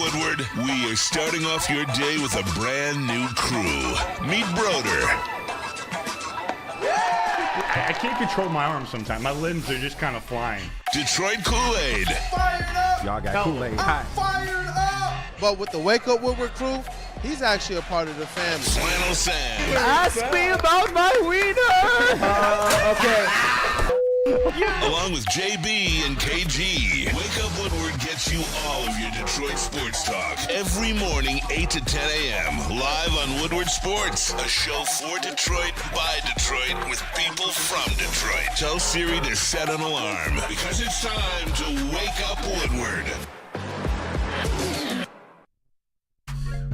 Woodward. We are starting off your day with a brand new crew. Meet Broder. I can't control my arms sometimes. My limbs are just kind of flying. Detroit Kool-Aid. Fired up! Y'all got Kool-Aid. I'm fired up! But with the Wake Up Woodward crew, he's actually a part of the family. Flannel Sam. Ask me about my wiener. Okay. Along with JB and KG. Wake Up Woodward gets you all of your Detroit sports talk. Every morning, 8 to 10 a.m. Live on Woodward Sports. A show for Detroit, by Detroit, with people from Detroit. Tell Siri to set an alarm, because it's time to Wake Up Woodward.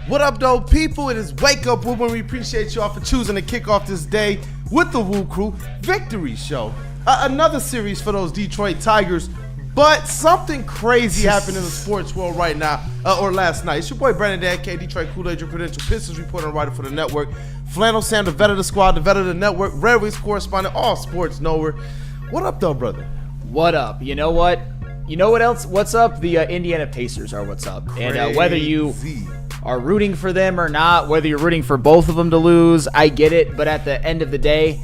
What up, though, people? It is Wake Up Woodward. We appreciate y'all for choosing to kick off this day with the WUW Crew Victory Show. Another series for those Detroit Tigers, but something crazy happened in the sports world right now, or last night. It's your boy Brandon Dan K, Detroit Kool-Aid, your credential Pistons reporter and writer for the network. Flannel Sam, the vet of the squad, the vet of the network, Red Wings correspondent, all sports knower. What up, though, brother? What up? You know what? You know what else? What's up? The Indiana Pacers are what's up. And whether you are rooting for them or not, whether you're rooting for both of them to lose, I get it. But at the end of the day,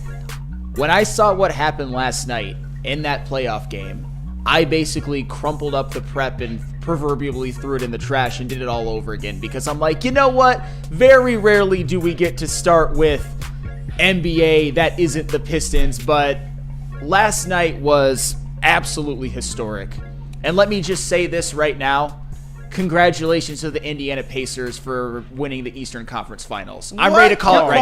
when I saw what happened last night in that playoff game, I basically crumpled up the prep and proverbially threw it in the trash and did it all over again, because I'm like, you know what? Very rarely do we get to start with NBA that isn't the Pistons, but last night was absolutely historic. And let me just say this right now. Congratulations to the Indiana Pacers for winning the Eastern Conference Finals. I'm ready to call it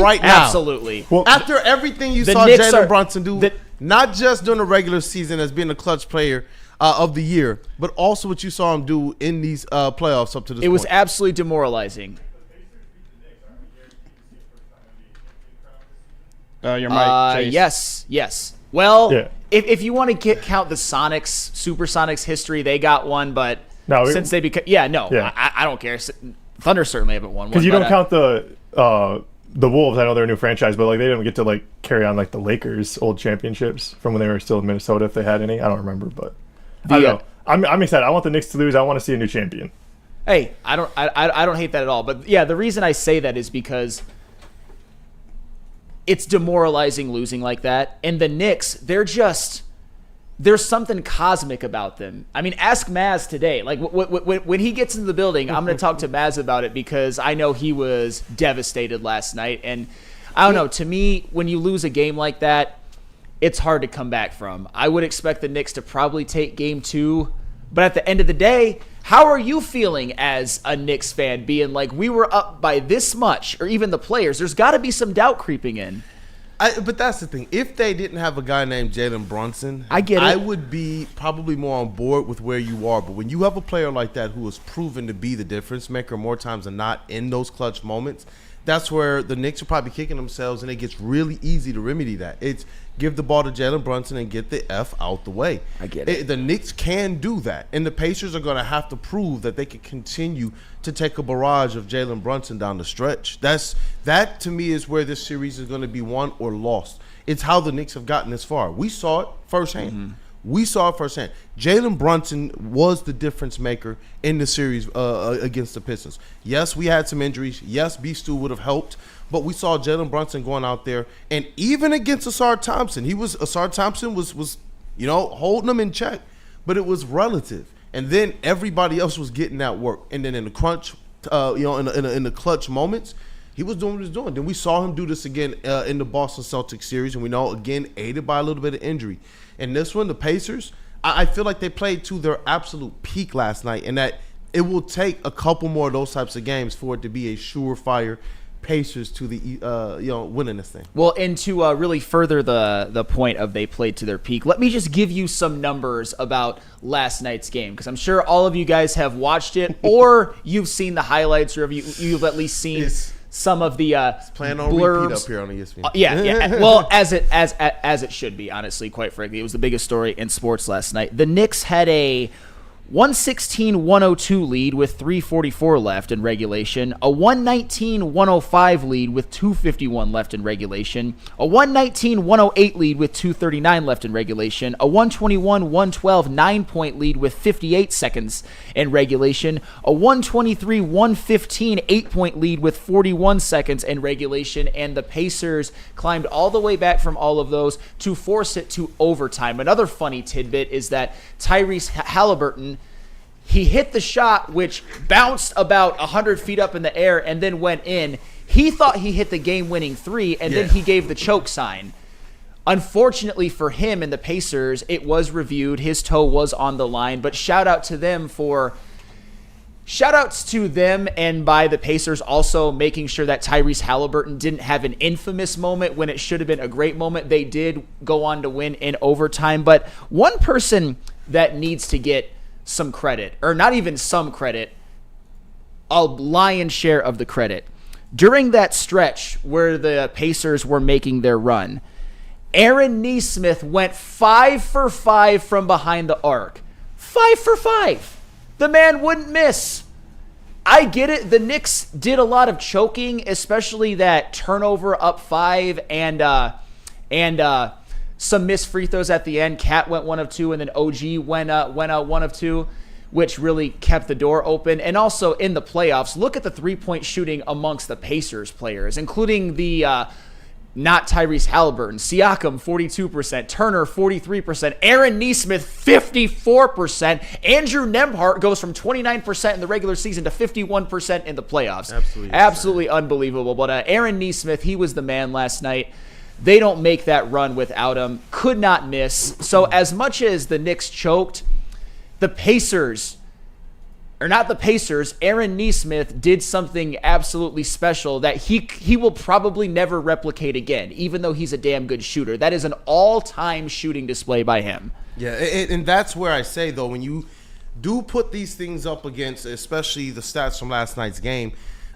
right now. Absolutely. Well, after everything you saw Jalen Brunson do, not just during the regular season as being a clutch player of the year, but also what you saw him do in these playoffs up to this point. It was absolutely demoralizing. Your mic, Chase. Yes. Well, yeah. if you want to count the Sonics, Supersonics history, they got one, but since they become, I don't care. Thunder certainly haven't won one. Because you don't count the Wolves. I know they're a new franchise, but like they didn't get to like carry on like the Lakers' old championships from when they were still in Minnesota, if they had any. I don't remember, but I don't know. I'm excited. I want the Knicks to lose. I want to see a new champion. Hey, I don't hate that at all. But yeah, the reason I say that is because it's demoralizing losing like that. And the Knicks, there's something cosmic about them. I mean, ask Maz today. Like, when he gets into the building, I'm going to talk to Maz about it, because I know he was devastated last night. And I don't know, to me, when you lose a game like that, it's hard to come back from. I would expect the Knicks to probably take game 2. But at the end of the day, how are you feeling as a Knicks fan, being like, we were up by this much, or even the players? There's got to be some doubt creeping in. But that's the thing. If they didn't have a guy named Jalen Brunson, I get it. I would be probably more on board with where you are. But when you have a player like that who has proven to be the difference maker more times than not in those clutch moments, that's where the Knicks are probably kicking themselves, and it gets really easy to remedy that. It's give the ball to Jalen Brunson and get the F out the way. I get it. The Knicks can do that, and the Pacers are going to have to prove that they can continue to take a barrage of Jalen Brunson down the stretch. That to me is where this series is going to be won or lost. It's how the Knicks have gotten this far. We saw it firsthand. Mm-hmm. We saw it firsthand. Jalen Brunson was the difference maker in the series against the Pistons. Yes, we had some injuries. Yes, B-Stu would have helped. But we saw Jalen Brunson going out there, and even against Issac Thompson was holding him in check, but it was relative. And then everybody else was getting that work. And then in the crunch, in the clutch moments, he was doing what he was doing. Then we saw him do this again in the Boston Celtics series, and we know, again, aided by a little bit of injury. And this one, the Pacers, I feel like they played to their absolute peak last night, and that it will take a couple more of those types of games for it to be a surefire Pacers to the winning this thing. Well, and to really further the point of they played to their peak, let me just give you some numbers about last night's game, because I'm sure all of you guys have watched it, or you've seen the highlights, or you've at least seen some of the plan on blurbs. Repeat up here on ESPN. Yeah. Well, as it should be, honestly, quite frankly, it was the biggest story in sports last night. The Knicks had a 116-102 lead with 3:44 left in regulation, a 119-105 lead with 2:51 left in regulation, a 119-108 lead with 2:39 left in regulation, a 121-112 9-point lead with 58 seconds in regulation, a 123-115 8-point lead with 41 seconds in regulation, and the Pacers climbed all the way back from all of those to force it to overtime. Another funny tidbit is that Tyrese Halliburton, he hit the shot, which bounced about 100 feet up in the air and then went in. He thought he hit the game-winning three, and then he gave the choke sign. Unfortunately for him and the Pacers, it was reviewed. His toe was on the line, but shout-outs to them and by the Pacers also making sure that Tyrese Halliburton didn't have an infamous moment when it should have been a great moment. They did go on to win in overtime, but one person that needs to get some credit, or not even some credit, a lion's share of the credit. During that stretch where the Pacers were making their run, Aaron Nesmith went 5 for 5 from behind the arc. 5 for 5. The man wouldn't miss. I get it. The Knicks did a lot of choking, especially that turnover up 5 and some missed free throws at the end. Cat went 1 of 2, and then OG went out 1 of 2, which really kept the door open. And also in the playoffs, look at the three-point shooting amongst the Pacers players, including the not Tyrese Halliburton, Siakam 42%, Turner 43%, Aaron Nesmith 54%, Andrew Nembhard goes from 29% in the regular season to 51% in the playoffs. Absolutely unbelievable. But Aaron Nesmith, he was the man last night. They don't make that run without him. Could not miss. So as much as the Knicks choked, the Pacers, or not the Pacers, Aaron Nesmith did something absolutely special that he will probably never replicate again, even though he's a damn good shooter. That is an all-time shooting display by him. Yeah, and that's where I say, though, when you do put these things up against, especially the stats from last night's game,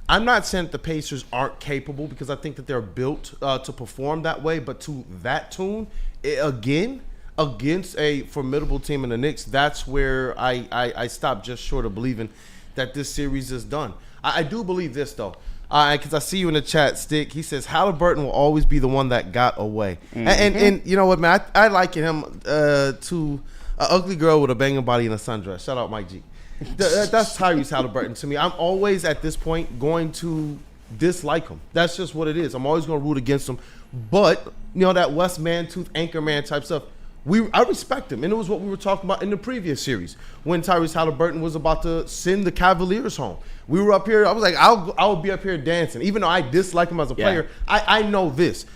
I'm not saying that the Pacers aren't capable, because I think that they're built to perform that way. But to that tune, again, against a formidable team in the Knicks, that's where I stop just short of believing that this series is done. I do believe this, though, because I see you in the chat, Stick. He says Halliburton will always be the one that got away. Mm-hmm. And you know what, man? I liken him to an ugly girl with a banging body in a sundress. Shout out Mike G. That's Tyrese Halliburton to me. I'm always at this point going to dislike him. That's just what it is. I'm always going to root against him. But, you know, that West Mantooth, anchor man type stuff, I respect him. And it was what we were talking about in the previous series when Tyrese Halliburton was about to send the Cavaliers home. We were up here. I was like, I'll be up here dancing. Even though I dislike him as a player, I know this.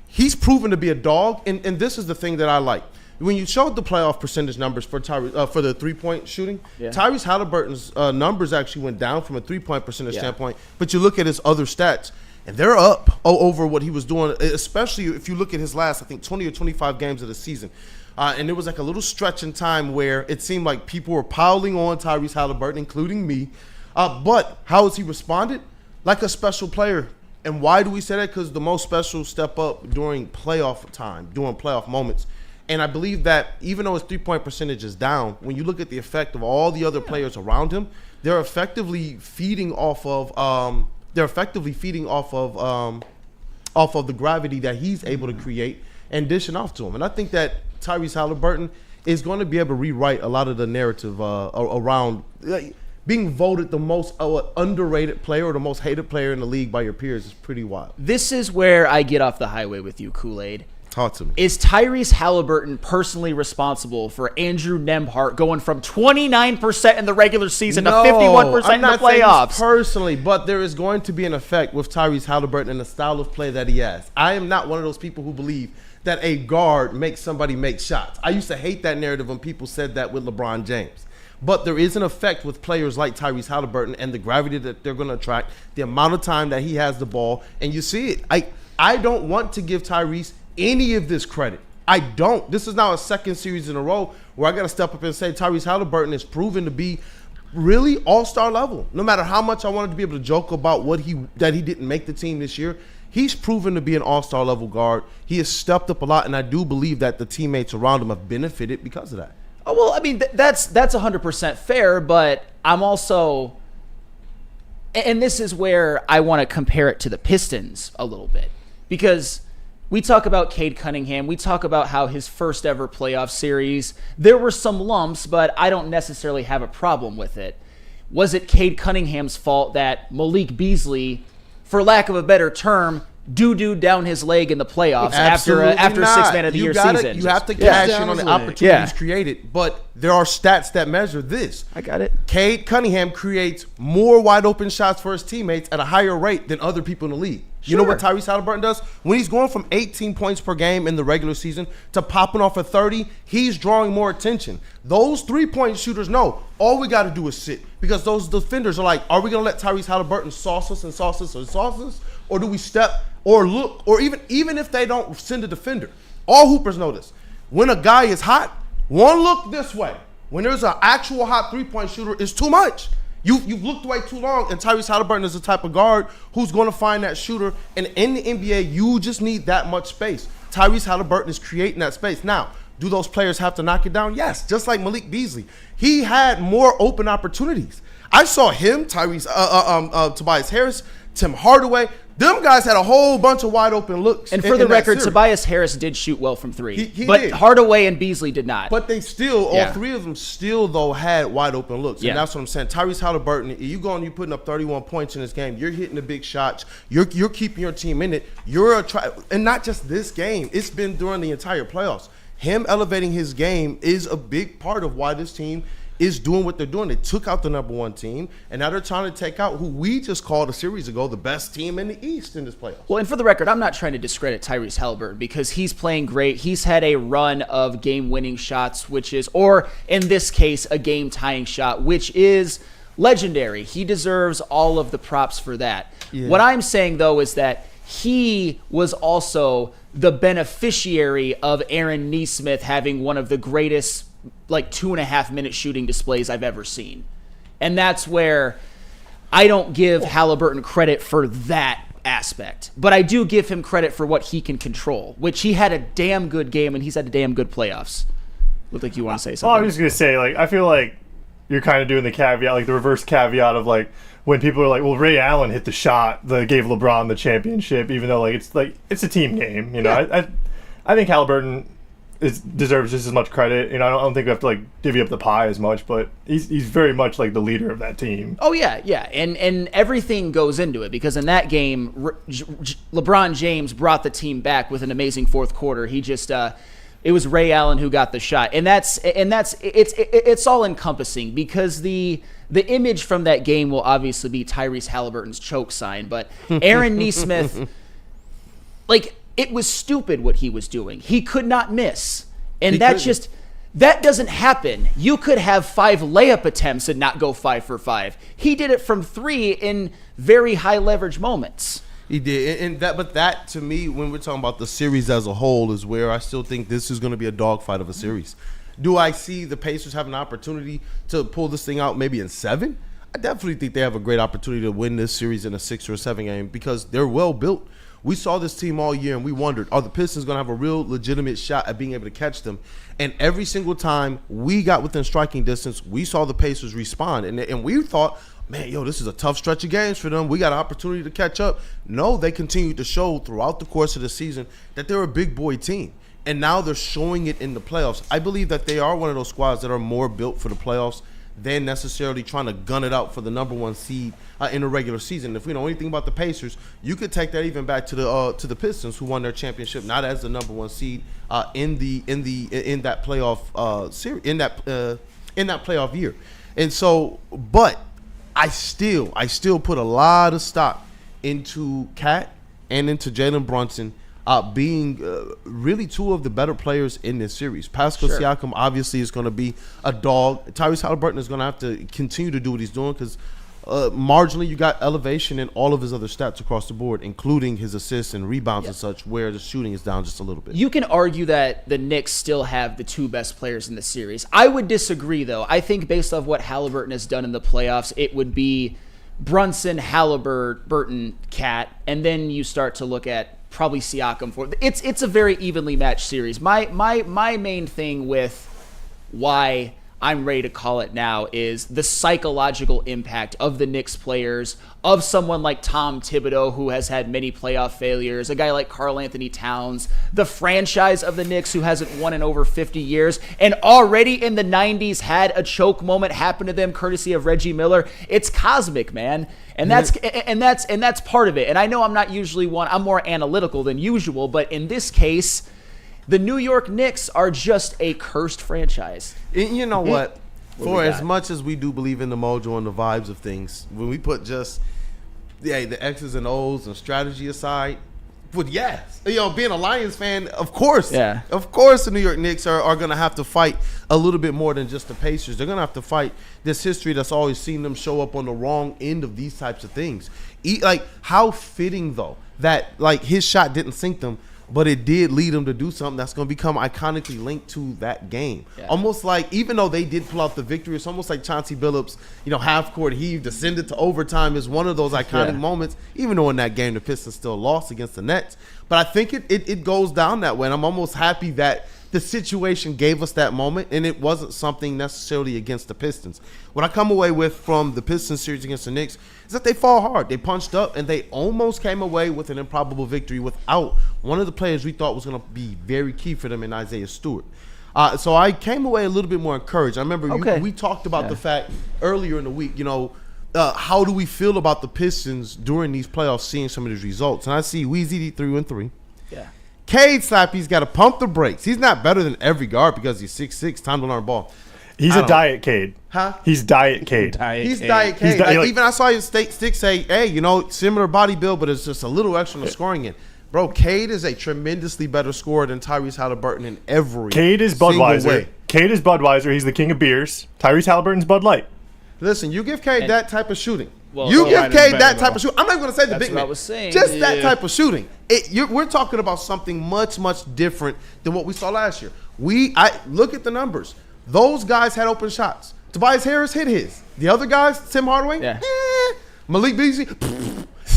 He's proven to be a dog, and this is the thing that I like. When you showed the playoff percentage numbers for for the three-point shooting, Tyrese Halliburton's numbers actually went down from a three-point percentage standpoint. But you look at his other stats, and they're up over what he was doing, especially if you look at his last, I think, 20 or 25 games of the season. And there was like a little stretch in time where it seemed like people were piling on Tyrese Halliburton, including me. But how has he responded? Like a special player. And why do we say that? Because the most special step up during playoff time, during playoff moments. And I believe that even though his three-point percentage is down, when you look at the effect of all the other players around him, they're effectively feeding off of the gravity that he's able to create and dishing off to him. And I think that Tyrese Halliburton is going to be able to rewrite a lot of the narrative around being voted the most underrated player or the most hated player in the league by your peers is pretty wild. This is where I get off the highway with you, Kool-Aid. Talk to me. Is Tyrese Halliburton personally responsible for Andrew Nembhard going from 29% in the regular season to 51% in the playoffs? Personally, but there is going to be an effect with Tyrese Halliburton and the style of play that he has. I am not one of those people who believe that a guard makes somebody make shots. I used to hate that narrative when people said that with LeBron James. But there is an effect with players like Tyrese Halliburton and the gravity that they're going to attract, the amount of time that he has the ball, and you see it. I don't want to give Tyrese any of this credit. I don't. This is now a second series in a row where I got to step up and say Tyrese Halliburton is proven to be really all-star level. No matter how much I wanted to be able to joke about that he didn't make the team this year, he's proven to be an all-star level guard. He has stepped up a lot, and I do believe that the teammates around him have benefited because of that. Oh, well, I mean, that's 100% fair, but I'm also, and this is where I want to compare it to the Pistons a little bit, because we talk about Cade Cunningham. We talk about how his first ever playoff series, there were some lumps, but I don't necessarily have a problem with it. Was it Cade Cunningham's fault that Malik Beasley, for lack of a better term, doo-doo down his leg in the playoffs after Sixth Man of the Year season? You have to cash in on the opportunities created, but there are stats that measure this. I got it. Cade Cunningham creates more wide open shots for his teammates at a higher rate than other people in the league. You know what Tyrese Halliburton does? When he's going from 18 points per game in the regular season to popping off at 30, he's drawing more attention. Those three-point shooters know all we got to do is sit, because those defenders are like, are we going to let Tyrese Halliburton sauce us? Or do we step or look, or even if they don't send a defender? All hoopers know this. When a guy is hot, one look this way. When there's an actual hot three-point shooter, it's too much. You've looked away too long, and Tyrese Halliburton is the type of guard who's going to find that shooter. And in the NBA, you just need that much space. Tyrese Halliburton is creating that space. Now, do those players have to knock it down? Yes, just like Malik Beasley. He had more open opportunities. I saw him, Tobias Harris, Tim Hardaway. Them guys had a whole bunch of wide open looks. And for the record, Tobias Harris did shoot well from three. He but did. Hardaway and Beasley did not. But they still, all three of them still, though, had wide open looks. And that's what I'm saying. Tyrese Halliburton, you going, you putting up 31 points in this game. You're hitting the big shots. You're keeping your team in it. And not just this game. It's been during the entire playoffs. Him elevating his game is a big part of why this team is doing what they're doing. They took out the number one team, and now they're trying to take out who we just called a series ago the best team in the East in this playoffs. Well, and for the record, I'm not trying to discredit Tyrese Halliburton, because he's playing great. He's had a run of game-winning shots, which is, or in this case, a game-tying shot, which is legendary. He deserves all of the props for that. Yeah. What I'm saying, though, is that he was also the beneficiary of Aaron Nesmith having one of the greatest 2.5-minute shooting displays I've ever seen. And that's where I don't give Halliburton credit for that aspect. But I do give him credit for what he can control, which he had a damn good game, and he's had a damn good playoffs. Looked like you want to say something. Well, I was just going to say, I feel like you're kind of doing the caveat, the reverse caveat of, when people are like, well, Ray Allen hit the shot that gave LeBron the championship, even though, it's a team game. I think Halliburton deserves just as much credit. I don't think we have to divvy up the pie as much, but he's very much the leader of that team. Oh yeah, and everything goes into it, because in that game, LeBron James brought the team back with an amazing fourth quarter. He just it was Ray Allen who got the shot, and it's all encompassing, because the image from that game will obviously be Tyrese Halliburton's choke sign, but Aaron Nesmith, it was stupid what he was doing. He could not miss. And that doesn't happen. You could have 5 layup attempts and not go 5 for 5. He did it from 3 in very high leverage moments. He did. But that to me, when we're talking about the series as a whole, is where I still think this is going to be a dogfight of a series. Do I see the Pacers have an opportunity to pull this thing out maybe in 7? I definitely think they have a great opportunity to win this series in a 6 or a 7 game, because they're well built. We saw this team all year, and we wondered, are the Pistons going to have a real legitimate shot at being able to catch them? And every single time we got within striking distance, we saw the Pacers respond. And we thought, man, this is a tough stretch of games for them. We got an opportunity to catch up. No, they continued to show throughout the course of the season that they're a big boy team. And now they're showing it in the playoffs. I believe that they are one of those squads that are more built for the playoffs than necessarily trying to gun it out for the number one seed in the regular season. If we know anything about the Pacers, you could take that even back to the Pistons, who won their championship not as the number one seed in that playoff series in that playoff year. And so, but I still put a lot of stock into Cat and into Jalen Brunson being really 2 of the better players in this series. Pascal Siakam obviously is going to be a dog. Tyrese Halliburton is going to have to continue to do what he's doing, because marginally you got elevation in all of his other stats across the board, including his assists and rebounds and such, where the shooting is down just a little bit. You can argue that the Knicks still have the 2 best players in the series. I would disagree, though. I think based off what Halliburton has done in the playoffs, it would be Brunson, Halliburton, Cat, and then you start to look at probably Siakam for it's a very evenly matched series. My main thing with why I'm ready to call it now is the psychological impact of the Knicks players, of someone like Tom Thibodeau, who has had many playoff failures, a guy like Karl Anthony Towns, the franchise of the Knicks, who hasn't won in over 50 years, and already in the 90s had a choke moment happen to them courtesy of Reggie Miller. It's cosmic, man. And that's part of it. And I know I'm not usually I'm more analytical than usual, but in this case, the New York Knicks are just a cursed franchise. And you know what? For as much as we do believe in the mojo and the vibes of things, when we put just the X's and O's and strategy aside, but yes, being a Lions fan, of course, the New York Knicks are going to have to fight a little bit more than just the Pacers. They're going to have to fight this history that's always seen them show up on the wrong end of these types of things. Like, how fitting, though, that, like, his shot didn't sink them, but it did lead them to do something that's going to become iconically linked to that game. Yeah. Almost like, even though they did pull out the victory, it's almost like Chauncey Billups, half-court heave, descended to overtime is one of those iconic moments, even though in that game the Pistons still lost against the Nets. But I think it goes down that way, and I'm almost happy that the situation gave us that moment, and it wasn't something necessarily against the Pistons. What I come away with from the Pistons series against the Knicks is that they fought hard. They punched up, and they almost came away with an improbable victory without one of the players we thought was going to be very key for them in Isaiah Stewart. So I came away a little bit more encouraged. I remember we talked about the fact earlier in the week, how do we feel about the Pistons during these playoffs, seeing some of these results? And I see Weezy 3-3. Yeah. Cade Slappy's got to pump the brakes. He's not better than every guard because he's 6'6", time to learn ball. He's a diet Cade. Huh? He's diet Cade. He's diet Cade. Even I saw his stick say, hey, similar body build, but it's just a little extra in the scoring end. Bro, Cade is a tremendously better scorer than Tyrese Halliburton in every Cade is Budweiser. Way. Cade is Budweiser. He's the king of beers. Tyrese Halliburton's Bud Light. Listen, you give Cade that type of shooting. You give Cade that type of shooting. I'm not going to say the big man. That's what I was saying. Just that type of shooting. We're talking about something much, much different than what we saw last year. I look at the numbers. Those guys had open shots. Tobias Harris hit his. The other guys, Tim Hardaway, Malik Beasley,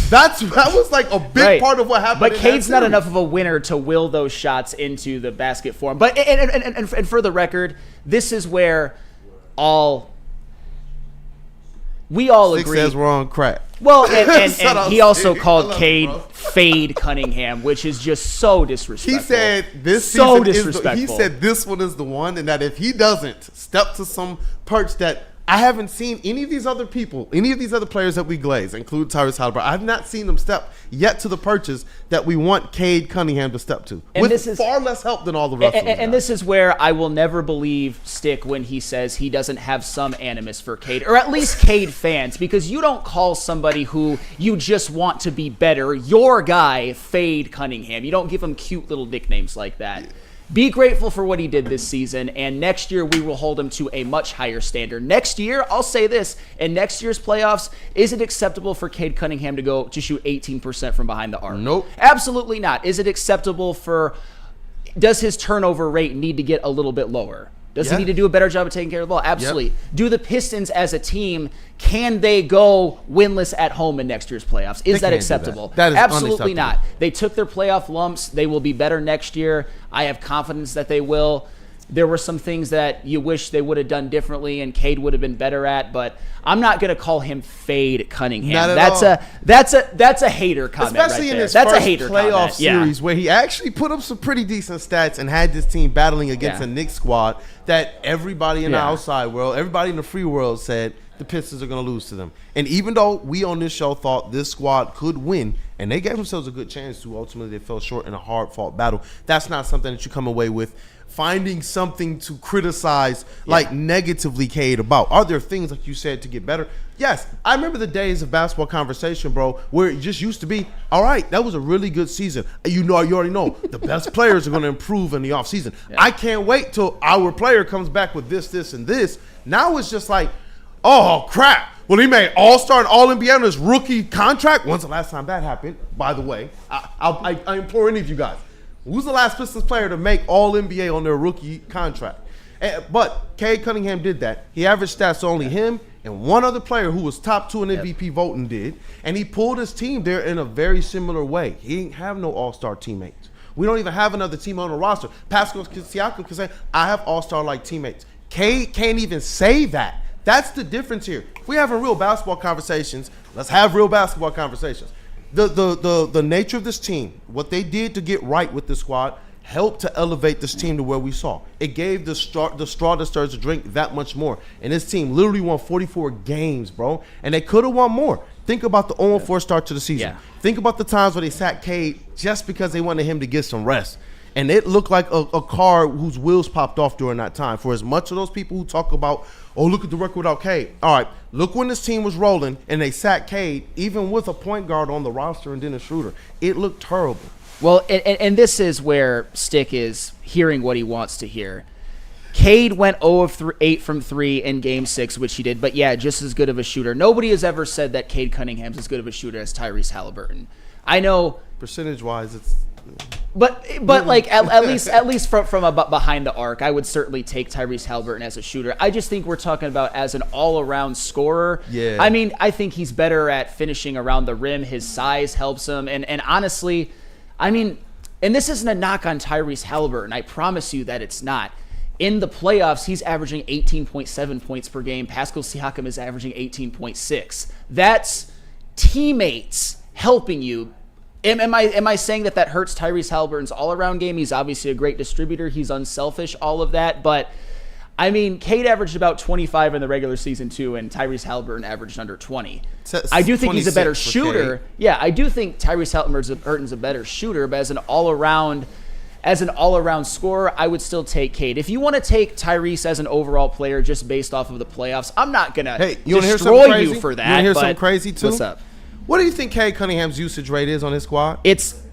that was like a big part of what happened. But Cade's not enough of a winner to will those shots into the basket for him. But and for the record, this is where we all agree. Says we're on crack. Well, and he also called Cade Fade Cunningham, which is just so disrespectful. He said this so disrespectful. He said this one is the one, and that if he doesn't step to some perch that I haven't seen any of these other players that we glaze, include Tyrese Halliburton, I've not seen them step yet to the perches that we want Cade Cunningham to step to. And this is far less help than all the rest of them. And this is where I will never believe Stick when he says he doesn't have some animus for Cade, or at least Cade fans, because you don't call somebody who you just want to be better, your guy, Fade Cunningham. You don't give him cute little nicknames like that. Yeah. Be grateful for what he did this season, and next year we will hold him to a much higher standard. Next year, I'll say this, in next year's playoffs, is it acceptable for Cade Cunningham to shoot 18% from behind the arc? Nope. Absolutely not. Is it acceptable does his turnover rate need to get a little bit lower? Does he need to do a better job of taking care of the ball? Absolutely. Yep. Do the Pistons as a team, can they go winless at home in next year's playoffs? Is that acceptable? That is absolutely not. They took their playoff lumps. They will be better next year. I have confidence that they will. There were some things that you wish they would have done differently and Cade would have been better at, but I'm not going to call him Fade Cunningham. That's a hater comment, especially right in his that's first a hater playoff comment. series where he actually put up some pretty decent stats and had this team battling against a Knicks squad that everybody in the outside world, everybody in the free world said the Pistons are going to lose to them. And even though we on this show thought this squad could win, and they gave themselves a good chance to, ultimately they fell short in a hard-fought battle. That's not something that you come away with finding something to criticize negatively Cade about. Are there things, like you said, to get better? Yes. I remember the days of basketball conversation, bro, where it just used to be, all right, that was a really good season. You already know the best players are going to improve in the offseason. Yeah. I can't wait till our player comes back with this, and this. Now it's just like, oh, crap. Well, he made All-Star and All-NBA on his rookie contract. When's the last time that happened, by the way? I implore any of you guys. Who's the last Pistons player to make All-NBA on their rookie contract? But Cade Cunningham did that. He averaged stats only him and one other player who was top 2 in MVP voting did. And he pulled his team there in a very similar way. He didn't have no All-Star teammates. We don't even have another team on the roster. Pascal Siakam can say, I have All-Star-like teammates. Cade can't even say that. That's the difference here. If we're having real basketball conversations, let's have real basketball conversations. The nature of this team, what they did to get right with the squad, helped to elevate this team to where we saw. It gave the straw that stirs the drink that much more. And this team literally won 44 games, bro. And they could have won more. Think about the 0-4 start to the season. Yeah. Think about the times where they sat Cade just because they wanted him to get some rest. And it looked like a car whose wheels popped off during that time. For as much of those people who talk about, oh, look at the record without Cade. All right, look when this team was rolling and they sat Cade, even with a point guard on the roster and Dennis Schroeder. It looked terrible. Well, and this is where Stick is hearing what he wants to hear. Cade went 0 of 8 from 3 in Game 6, which he did, but yeah, just as good of a shooter. Nobody has ever said that Cade Cunningham's as good of a shooter as Tyrese Halliburton. I know percentage-wise, it's... But like at least from behind the arc, I would certainly take Tyrese Halliburton as a shooter. I just think we're talking about as an all-around scorer. Yeah. I mean, I think he's better at finishing around the rim. His size helps him, and honestly, I mean, and this isn't a knock on Tyrese Halliburton. I promise you that it's not. In the playoffs, he's averaging 18.7 points per game. Pascal Siakam is averaging 18.6. That's teammates helping you. Am I saying that hurts Tyrese Halliburton's all-around game? He's obviously a great distributor. He's unselfish, all of that. But, I mean, Cade averaged about 25 in the regular season, too, and Tyrese Halliburton averaged under 20. I do think he's a better shooter. Yeah, I do think Tyrese Halliburton's a better shooter, but as an all-around scorer, I would still take Cade. If you want to take Tyrese as an overall player just based off of the playoffs, I'm not going to destroy you for that. You want to hear something crazy, too? What's up? What do you think Cade Cunningham's usage rate is on his squad? It's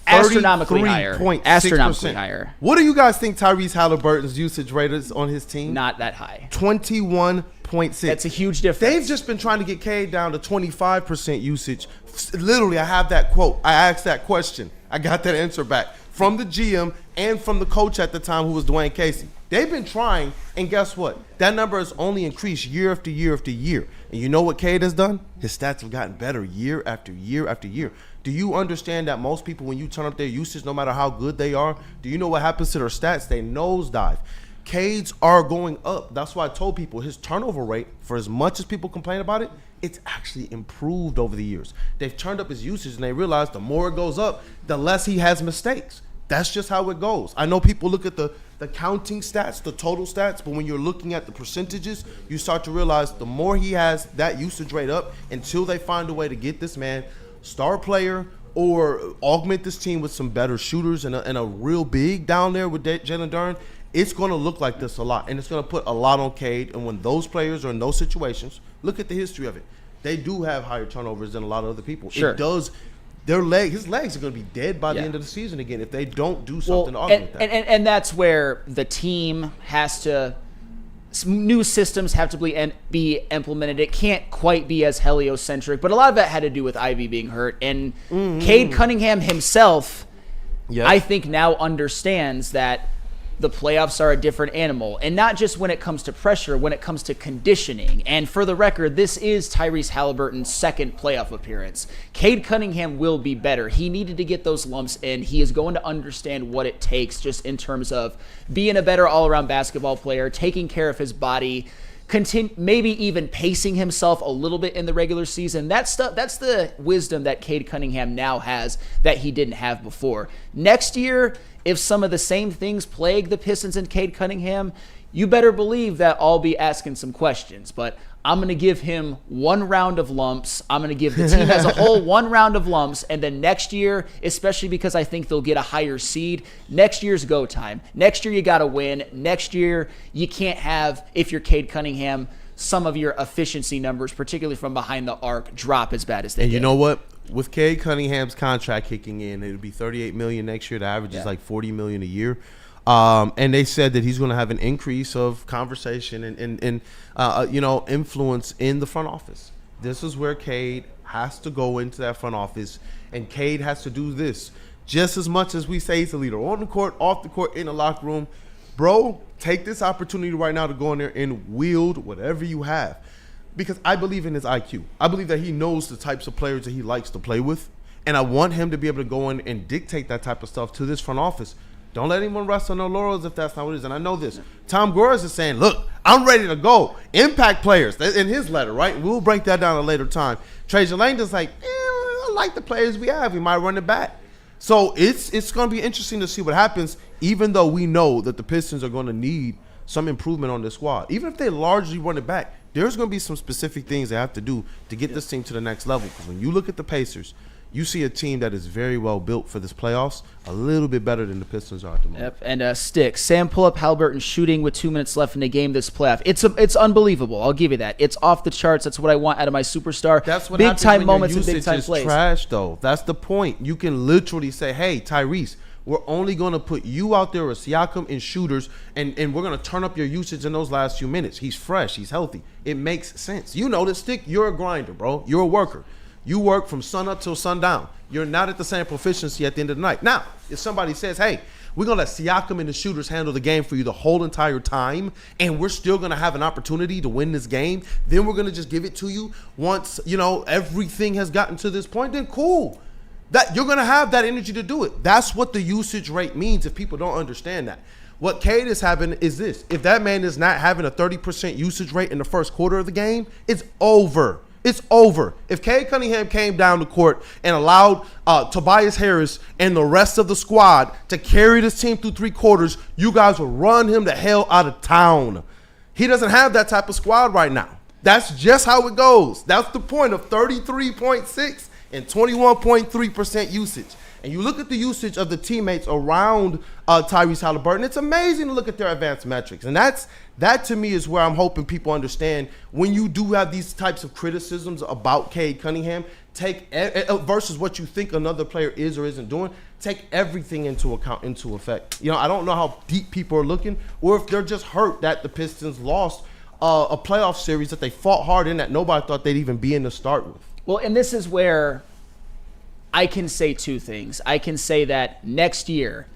astronomically higher. 33.6%. Astronomically higher. What do you guys think Tyrese Halliburton's usage rate is on his team? Not that high. 21.6. That's a huge difference. They've just been trying to get Cade down to 25% usage. Literally, I have that quote. I asked that question. I got that answer back from the GM and from the coach at the time, who was Dwayne Casey. They've been trying, and guess what? That number has only increased year after year after year. And you know what Cade has done? His stats have gotten better year after year after year. Do you understand that most people, when you turn up their usage, no matter how good they are, do you know what happens to their stats? They nosedive. Cade's are going up. That's why I told people his turnover rate, for as much as people complain about it, it's actually improved over the years. They've turned up his usage, and they realize the more it goes up, the less he has mistakes. That's just how it goes. I know people look at the counting stats, the total stats, but when you're looking at the percentages, you start to realize the more he has that usage rate up, until they find a way to get this man star player or augment this team with some better shooters and a real big down there with Jalen Duren, it's going to look like this a lot, and it's going to put a lot on Cade. And when those players are in those situations, look at the history of it. They do have higher turnovers than a lot of other people. Sure. It does. His legs are going to be dead by the end of the season again if they don't do something to augment that. And that's where the team has to – new systems have to be implemented. It can't quite be as heliocentric, but a lot of that had to do with Ivy being hurt. And Cade Cunningham himself, I think, now understands that the playoffs are a different animal, and not just when it comes to pressure, when it comes to conditioning. And for the record, this is Tyrese Halliburton's second playoff appearance. Cade Cunningham will be better. He needed to get those lumps in. He is going to understand what it takes just in terms of being a better all-around basketball player, taking care of his body, maybe even pacing himself a little bit in the regular season. That's the wisdom that Cade Cunningham now has that he didn't have before. Next year, if some of the same things plague the Pistons and Cade Cunningham, you better believe that I'll be asking some questions. But I'm going to give him one round of lumps. I'm going to give the team as a whole one round of lumps. And then next year, especially because I think they'll get a higher seed, next year's go time. Next year, you got to win. Next year, you can't have, if you're Cade Cunningham, some of your efficiency numbers, particularly from behind the arc, drop as bad as they did. And you know what? With Cade Cunningham's contract kicking in, it'll be $38 million next year. The average is like $40 million a year. And they said that he's going to have an increase of conversation and influence in the front office. This is where Cade has to go into that front office, and Cade has to do this just as much as we say he's a leader on the court, off the court, in the locker room. Bro, take this opportunity right now to go in there and wield whatever you have. Because I believe in his IQ. I believe that he knows the types of players that he likes to play with. And I want him to be able to go in and dictate that type of stuff to this front office. Don't let anyone rest on their laurels if that's not what it is. And I know this. Tom Gores is saying, look, I'm ready to go. Impact players, in his letter, right? We'll break that down at a later time. Trajan Langdon's like, I like the players we have. We might run it back. So it's going to be interesting to see what happens, even though we know that the Pistons are going to need some improvement on this squad. Even if they largely run it back, there's going to be some specific things they have to do to get this team to the next level. Because when you look at the Pacers, you see a team that is very well built for this playoffs, a little bit better than the Pistons are at the moment. Yep. And Stick, Sam pull-up Halliburton shooting with 2 minutes left in the game this playoff. It's unbelievable. I'll give you that. It's off the charts. That's what I want out of my superstar. That's what big time when moments your and big time usage plays. is trash, though. That's the point. You can literally say, hey, Tyrese, we're only going to put you out there with Siakam and shooters, and we're going to turn up your usage in those last few minutes. He's fresh. He's healthy. It makes sense. You know this, Stick. You're a grinder, bro. You're a worker. You work from sun up till sundown. You're not at the same proficiency at the end of the night. Now, if somebody says, hey, we're going to let Siakam and the shooters handle the game for you the whole entire time, and we're still going to have an opportunity to win this game, then we're going to just give it to you once, everything has gotten to this point, then cool. That you're going to have that energy to do it. That's what the usage rate means if people don't understand that. What Cade is having is this. If that man is not having a 30% usage rate in the first quarter of the game, it's over. It's over. If Cade Cunningham came down the court and allowed Tobias Harris and the rest of the squad to carry this team through 3 quarters, you guys will run him the hell out of town. He doesn't have that type of squad right now. That's just how it goes. That's the point of 33.6 and 21.3% usage. And you look at the usage of the teammates around Tyrese Halliburton, it's amazing to look at their advanced metrics. And that to me is where I'm hoping people understand when you do have these types of criticisms about Cade Cunningham, take versus what you think another player is or isn't doing, take everything into effect. I don't know how deep people are looking or if they're just hurt that the Pistons lost a playoff series that they fought hard in that nobody thought they'd even be in to start with. Well, and this is where I can say 2 things. I can say that next year,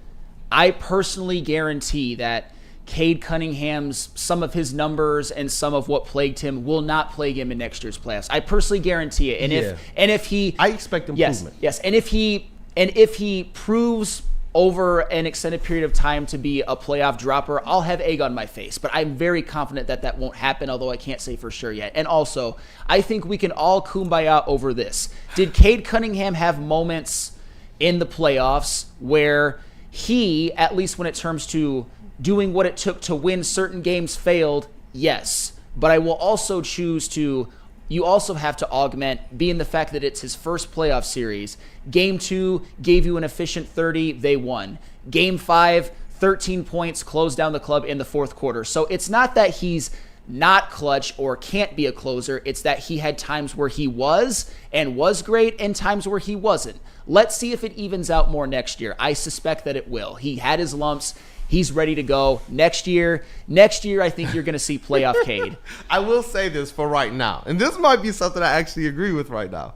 I personally guarantee that Cade Cunningham's, some of his numbers and some of what plagued him will not plague him in next year's playoffs. I personally guarantee it. And if he, I expect improvement. Yes. And if he proves over an extended period of time to be a playoff dropper, I'll have egg on my face. But I'm very confident that won't happen, although I can't say for sure yet. And also, I think we can all kumbaya over this. Did Cade Cunningham have moments in the playoffs where he, at least when it comes to doing what it took to win certain games, failed? Yes. But I will also choose to, you also have to augment, being the fact that it's his first playoff series. Game 2 gave you an efficient 30, they won. Game 5, 13 points, closed down the club in the fourth quarter. So it's not that he's not clutch or can't be a closer. It's that he had times where he was and was great and times where he wasn't. Let's see if it evens out more next year. I suspect that it will. He had his lumps. He's ready to go. Next year, I think you're going to see playoff Cade. I will say this for right now, and this might be something I actually agree with right now.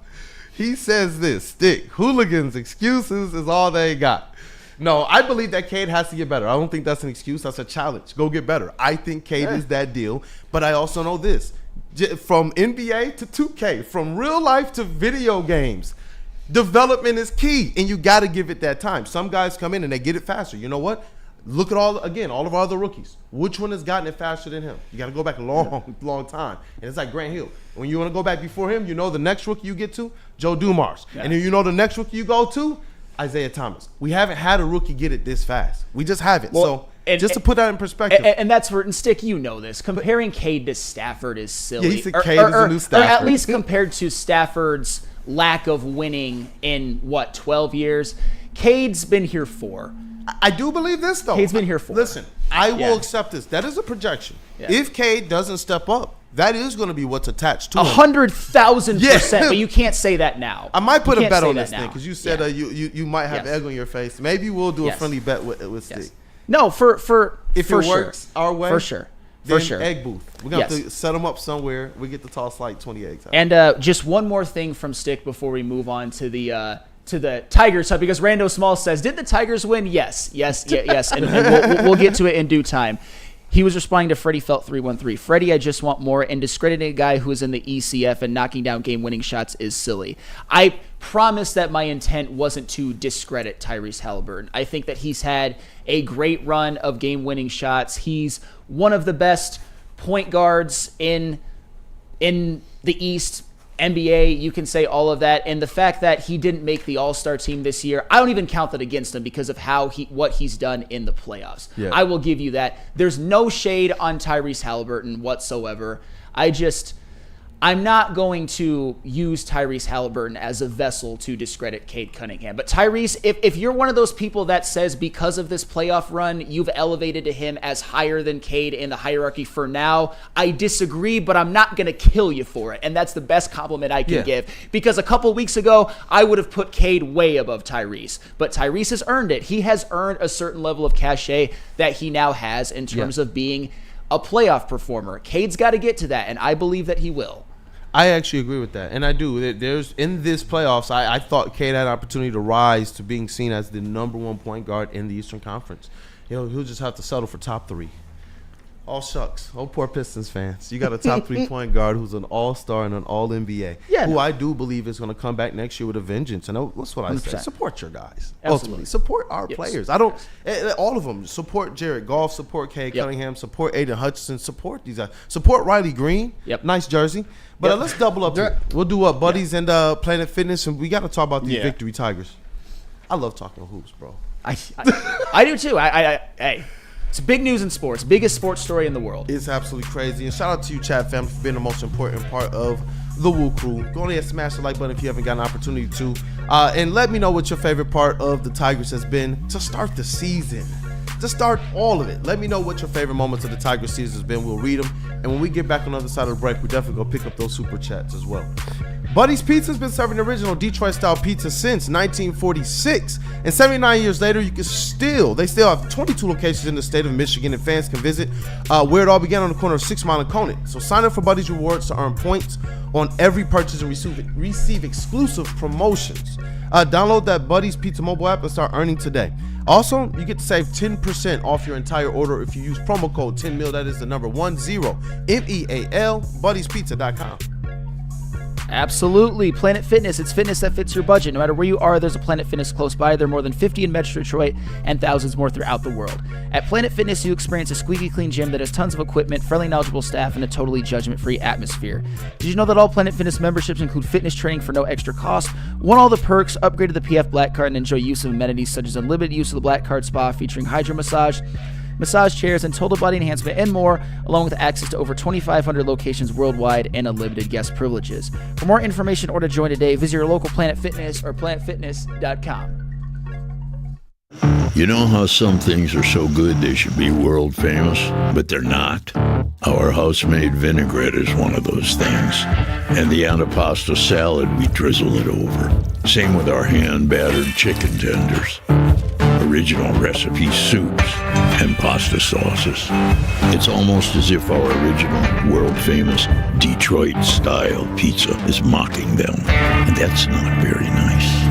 He says this, Stick, hooligans, excuses is all they got. No, I believe that Cade has to get better. I don't think that's an excuse. That's a challenge. Go get better. I think Cade is that deal, but I also know this. From NBA to 2K, from real life to video games, development is key, and you got to give it that time. Some guys come in and they get it faster. You know what? Look at all of our other rookies. Which one has gotten it faster than him? You got to go back a long time. And it's like Grant Hill. When you want to go back before him, you know the next rookie you get to, Joe Dumars. Yeah. And then you know the next rookie you go to, Isaiah Thomas. We haven't had a rookie get it this fast. We just haven't. Well, just to put that in perspective. And that's where, and Stick, you know this. Comparing Cade to Stafford is silly. Yeah, he said Cade is a new Stafford. Or at least compared to Stafford's lack of winning in, 12 years? Cade's been here 4. I do believe this, though. Cade's been here 4. Listen, I will accept this. That is a projection. Yeah. If Cade doesn't step up, that is going to be what's attached to him. 100,000%, but you can't say that now. I might put a bet on this thing because you said you might have egg on your face. Maybe we'll do a friendly bet with Stick. No, for if for it works our way, for sure. For sure. Egg booth. We're going to have to set them up somewhere. We get to toss like 20 eggs out. And just one more thing from Stick before we move on to the Tigers side, because Rando Small says, did the Tigers win? Yes. And we'll get to it in due time. He was responding to Freddie Felt 313. Freddie, I just want more, and discrediting a guy who is in the ECF and knocking down game-winning shots is silly. I promise that my intent wasn't to discredit Tyrese Halliburton. I think that he's had a great run of game-winning shots. He's one of the best point guards in the East, NBA, you can say all of that. And the fact that he didn't make the All-Star team this year, I don't even count that against him because of what he's done in the playoffs. Yeah. I will give you that. There's no shade on Tyrese Halliburton whatsoever. I'm not going to use Tyrese Halliburton as a vessel to discredit Cade Cunningham. But Tyrese, if you're one of those people that says because of this playoff run, you've elevated to him as higher than Cade in the hierarchy for now, I disagree, but I'm not going to kill you for it. And that's the best compliment I can give. Because a couple weeks ago, I would have put Cade way above Tyrese. But Tyrese has earned it. He has earned a certain level of cachet that he now has in terms of being a playoff performer. Cade's got to get to that, and I believe that he will. I actually agree with that, and I do. There's in this playoffs, I thought Cade had an opportunity to rise to being seen as the number one point guard in the Eastern Conference. He'll just have to settle for top 3. All shucks. Oh, poor Pistons fans. You got a top 3 point guard who's an all-star and an all-NBA, who I do believe is going to come back next year with a vengeance. And that's what I 100%. Say. Support your guys. Absolutely. Ultimately, support our players. I don't. All of them. Support Jared Goff. Support Cade Cunningham. Support Aiden Hutchinson. Support these guys. Support Riley Green. Nice jersey. But let's double up here. We'll do Buddies and Planet Fitness, and we got to talk about these Victory Tigers. I love talking hoops, bro. I do too. Hey. It's big news in sports. Biggest sports story in the world. It's absolutely crazy. And shout out to you, chat fam, for being the most important part of the WUW Crew. Go ahead and smash the like button if you haven't got an opportunity to. And let me know what your favorite part of the Tigers has been to start the season. To start all of it. Let me know what your favorite moments of the Tigers season has been. We'll read them. And when we get back on the other side of the break, we're definitely going to pick up those super chats as well. Buddy's Pizza's been serving original Detroit-style pizza since 1946. And 79 years later, they still have 22 locations in the state of Michigan, and fans can visit where it all began on the corner of 6 Mile and Conant. So sign up for Buddy's Rewards to earn points on every purchase and receive exclusive promotions. Download that Buddy's Pizza mobile app and start earning today. Also, you get to save 10% off your entire order if you use promo code 10MIL. That is the number 10, MEAL, Buddy'sPizza.com. Absolutely. Planet Fitness. It's fitness that fits your budget. No matter where you are, there's a Planet Fitness close by. There are more than 50 in Metro Detroit and thousands more throughout the world. At Planet Fitness, you experience a squeaky clean gym that has tons of equipment, fairly knowledgeable staff, and a totally judgment-free atmosphere. Did you know that all Planet Fitness memberships include fitness training for no extra cost? Want all the perks? Upgrade to the PF Black Card and enjoy use of amenities such as unlimited use of the Black Card Spa featuring hydro massage chairs, and total body enhancement, and more, along with access to over 2,500 locations worldwide and unlimited guest privileges. For more information or to join today, visit your local Planet Fitness or planetfitness.com. You know how some things are so good they should be world famous, but they're not? Our house-made vinaigrette is one of those things. And the antipasto salad, we drizzle it over. Same with our hand-battered chicken tenders. Original recipe soups and pasta sauces. It's almost as if our original, world-famous Detroit-style pizza is mocking them. And that's not very nice.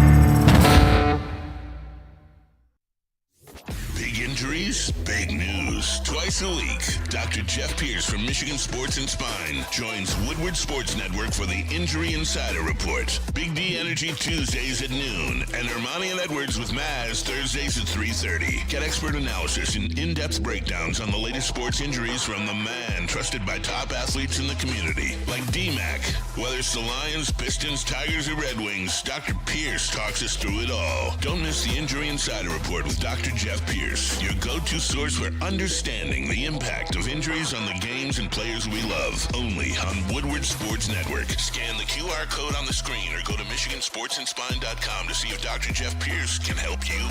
Big injuries, big news. Twice a week, Dr. Jeff Pierce from Michigan Sports and Spine joins Woodward Sports Network for the Injury Insider Report. Big D Energy Tuesdays at noon, and Armani and Edwards with Maz Thursdays at 3:30. Get expert analysis and in-depth breakdowns on the latest sports injuries from the man trusted by top athletes in the community, like D-Mac. Whether it's the Lions, Pistons, Tigers, or Red Wings, Dr. Pierce talks us through it all. Don't miss the Injury Insider Report with Dr. Jeff Pierce, your go-to source for understanding the impact of injuries on the games and players we love. Only on Woodward Sports Network. Scan the QR code on the screen or go to MichiganSportsandSpine.com to see if Dr. Jeff Pierce can help you.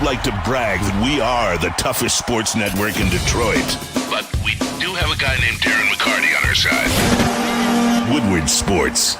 like to brag that we are the toughest sports network in Detroit. But we do have a guy named Darren McCarty on our side. Woodward Sports.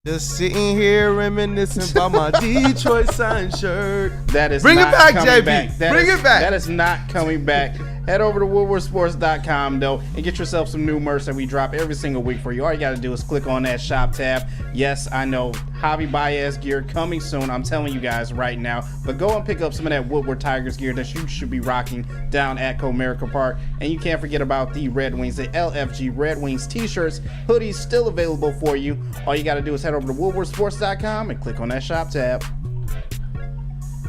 Just sitting here reminiscing about my Detroit signed shirt. That is Bring it not back, coming JB. back. Bring it back. That is not coming back. Head over to woodwardsports.com, though, and get yourself some new merch that we drop every single week for you. All you got to do is click on that shop tab. Yes, I know, Javi Baez gear coming soon. I'm telling you guys right now. But go and pick up some of that Woodward Tigers gear that you should be rocking down at Comerica Park. And you can't forget about the Red Wings, the LFG Red Wings t-shirts, hoodies still available for you. All you got to do is head over to woodwardsports.com and click on that shop tab.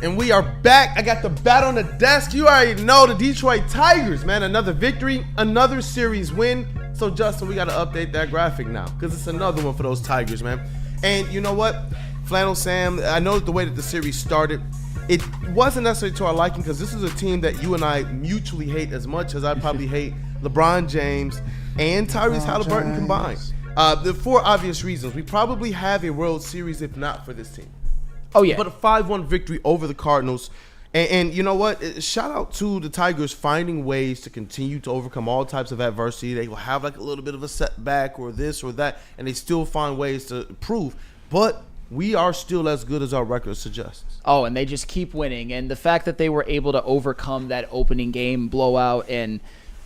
And we are back. I got the bat on the desk. You already know the Detroit Tigers, man. Another victory, another series win. So, Justin, we got to update that graphic now because it's another one for those Tigers, man. And you know what? Flannel Sam, I know the way that the series started, it wasn't necessarily to our liking because this is a team that you and I mutually hate as much as I probably hate LeBron James and Tyrese Halliburton combined. For obvious reasons. We probably have a World Series if not for this team. Oh, yeah. But a 5-1 victory over the Cardinals. And you know what? Shout out to the Tigers finding ways to continue to overcome all types of adversity. They will have like a little bit of a setback or this or that, and they still find ways to improve. But we are still as good as our record suggests. Oh, and they just keep winning. And the fact that they were able to overcome that opening game blowout and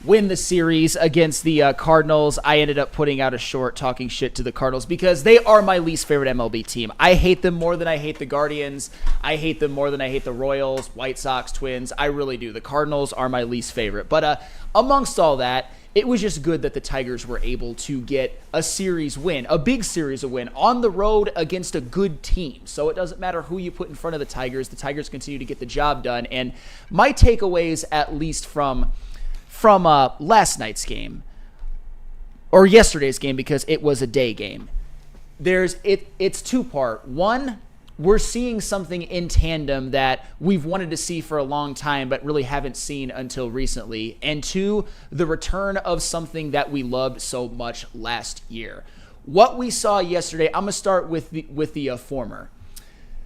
win the series against the Cardinals. I ended up putting out a short talking shit to the Cardinals because they are my least favorite MLB team. I hate them more than I hate the Guardians. I hate them more than I hate the Royals, White Sox, Twins. I really do. The Cardinals are my least favorite. But amongst all that, it was just good that the Tigers were able to get a series win, a big series of win on the road against a good team. So it doesn't matter who you put in front of the Tigers continue to get the job done. And my takeaways, at least from last night's game or yesterday's game, because it was a day game, it's two-part. One, we're seeing something in tandem that we've wanted to see for a long time but really haven't seen until recently. And two, the return of something that we loved so much last year. What we saw yesterday, I'm going to start with the former,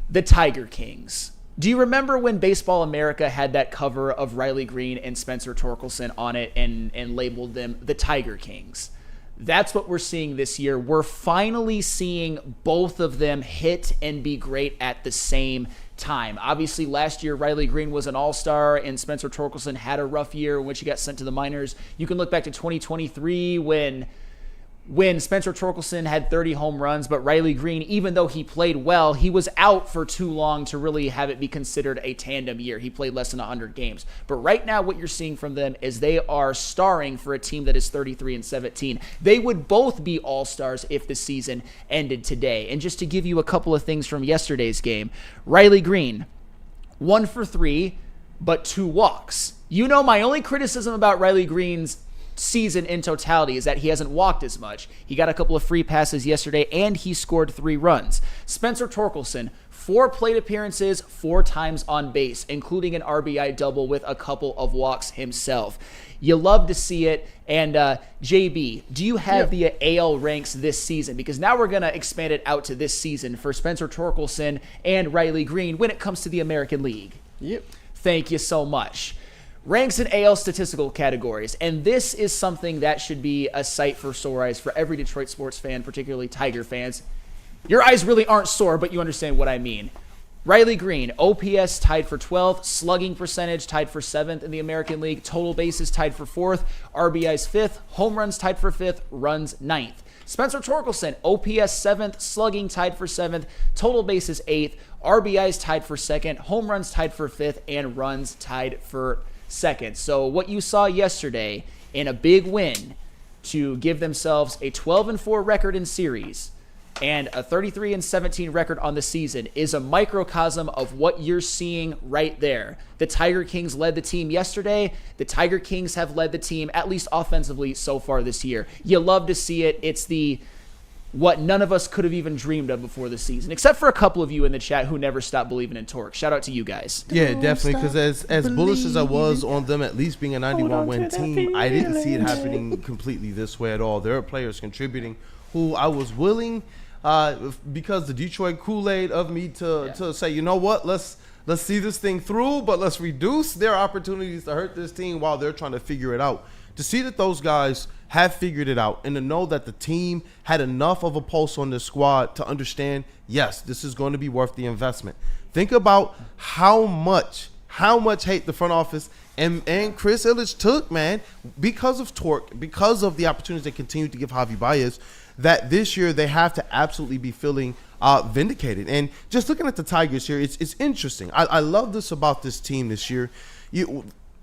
the Tiger Kings. Do you remember when Baseball America had that cover of Riley Green and Spencer Torkelson on it and labeled them the Tiger Kings? That's what we're seeing this year. We're finally seeing both of them hit and be great at the same time. Obviously, last year, Riley Green was an all-star and Spencer Torkelson had a rough year in which he got sent to the minors. You can look back to 2023 when Spencer Torkelson had 30 home runs, but Riley Green, even though he played well, he was out for too long to really have it be considered a tandem year. He played less than 100 games. But right now, what you're seeing from them is they are starring for a team that is 33-17. They would both be all-stars if the season ended today. And just to give you a couple of things from yesterday's game, Riley Green, 1 for 3, but 2 walks. You know, my only criticism about Riley Green's season in totality is that he hasn't walked as much. He got a couple of free passes yesterday and he scored 3 runs. Spencer Torkelson, 4 plate appearances, 4 times on base, including an RBI double with a couple of walks himself. You love to see it. And JB, do you have the AL ranks this season? Because now we're going to expand it out to this season for Spencer Torkelson and Riley Green when it comes to the American League. Yep. Thank you so much. Ranks in AL statistical categories, and this is something that should be a sight for sore eyes for every Detroit sports fan, particularly Tiger fans. Your eyes really aren't sore, but you understand what I mean. Riley Green, OPS tied for 12th, slugging percentage tied for 7th in the American League, total bases tied for 4th, RBIs 5th, home runs tied for 5th, runs 9th. Spencer Torkelson, OPS 7th, slugging tied for 7th, total bases 8th, RBIs tied for 2nd, home runs tied for 5th, and runs tied for 2nd. So what you saw yesterday in a big win to give themselves a 12-4 record in series and a 33-17 record on the season is a microcosm of what you're seeing right there. The Tiger Kings led the team yesterday. The Tiger Kings have led the team, at least offensively, so far this year. You love to see it. It's what none of us could have even dreamed of before the season, except for a couple of you in the chat who never stopped believing in Torque. Shout out to you guys. Yeah, definitely, because as bullish as I was on them at least being a 91-win team, I didn't see it happening completely this way at all. There are players contributing who I was willing because the Detroit Kool-Aid of me to say, you know what, let's see this thing through, but let's reduce their opportunities to hurt this team while they're trying to figure it out. To see that those guys have figured it out and to know that the team had enough of a pulse on this squad to understand, yes, this is going to be worth the investment. Think about how much hate the front office and Chris Ilitch took, man, because of Torque, because of the opportunities they continue to give Javi Baez, that this year they have to absolutely be feeling vindicated. And just looking at the Tigers here, it's interesting. I love this about this team this year.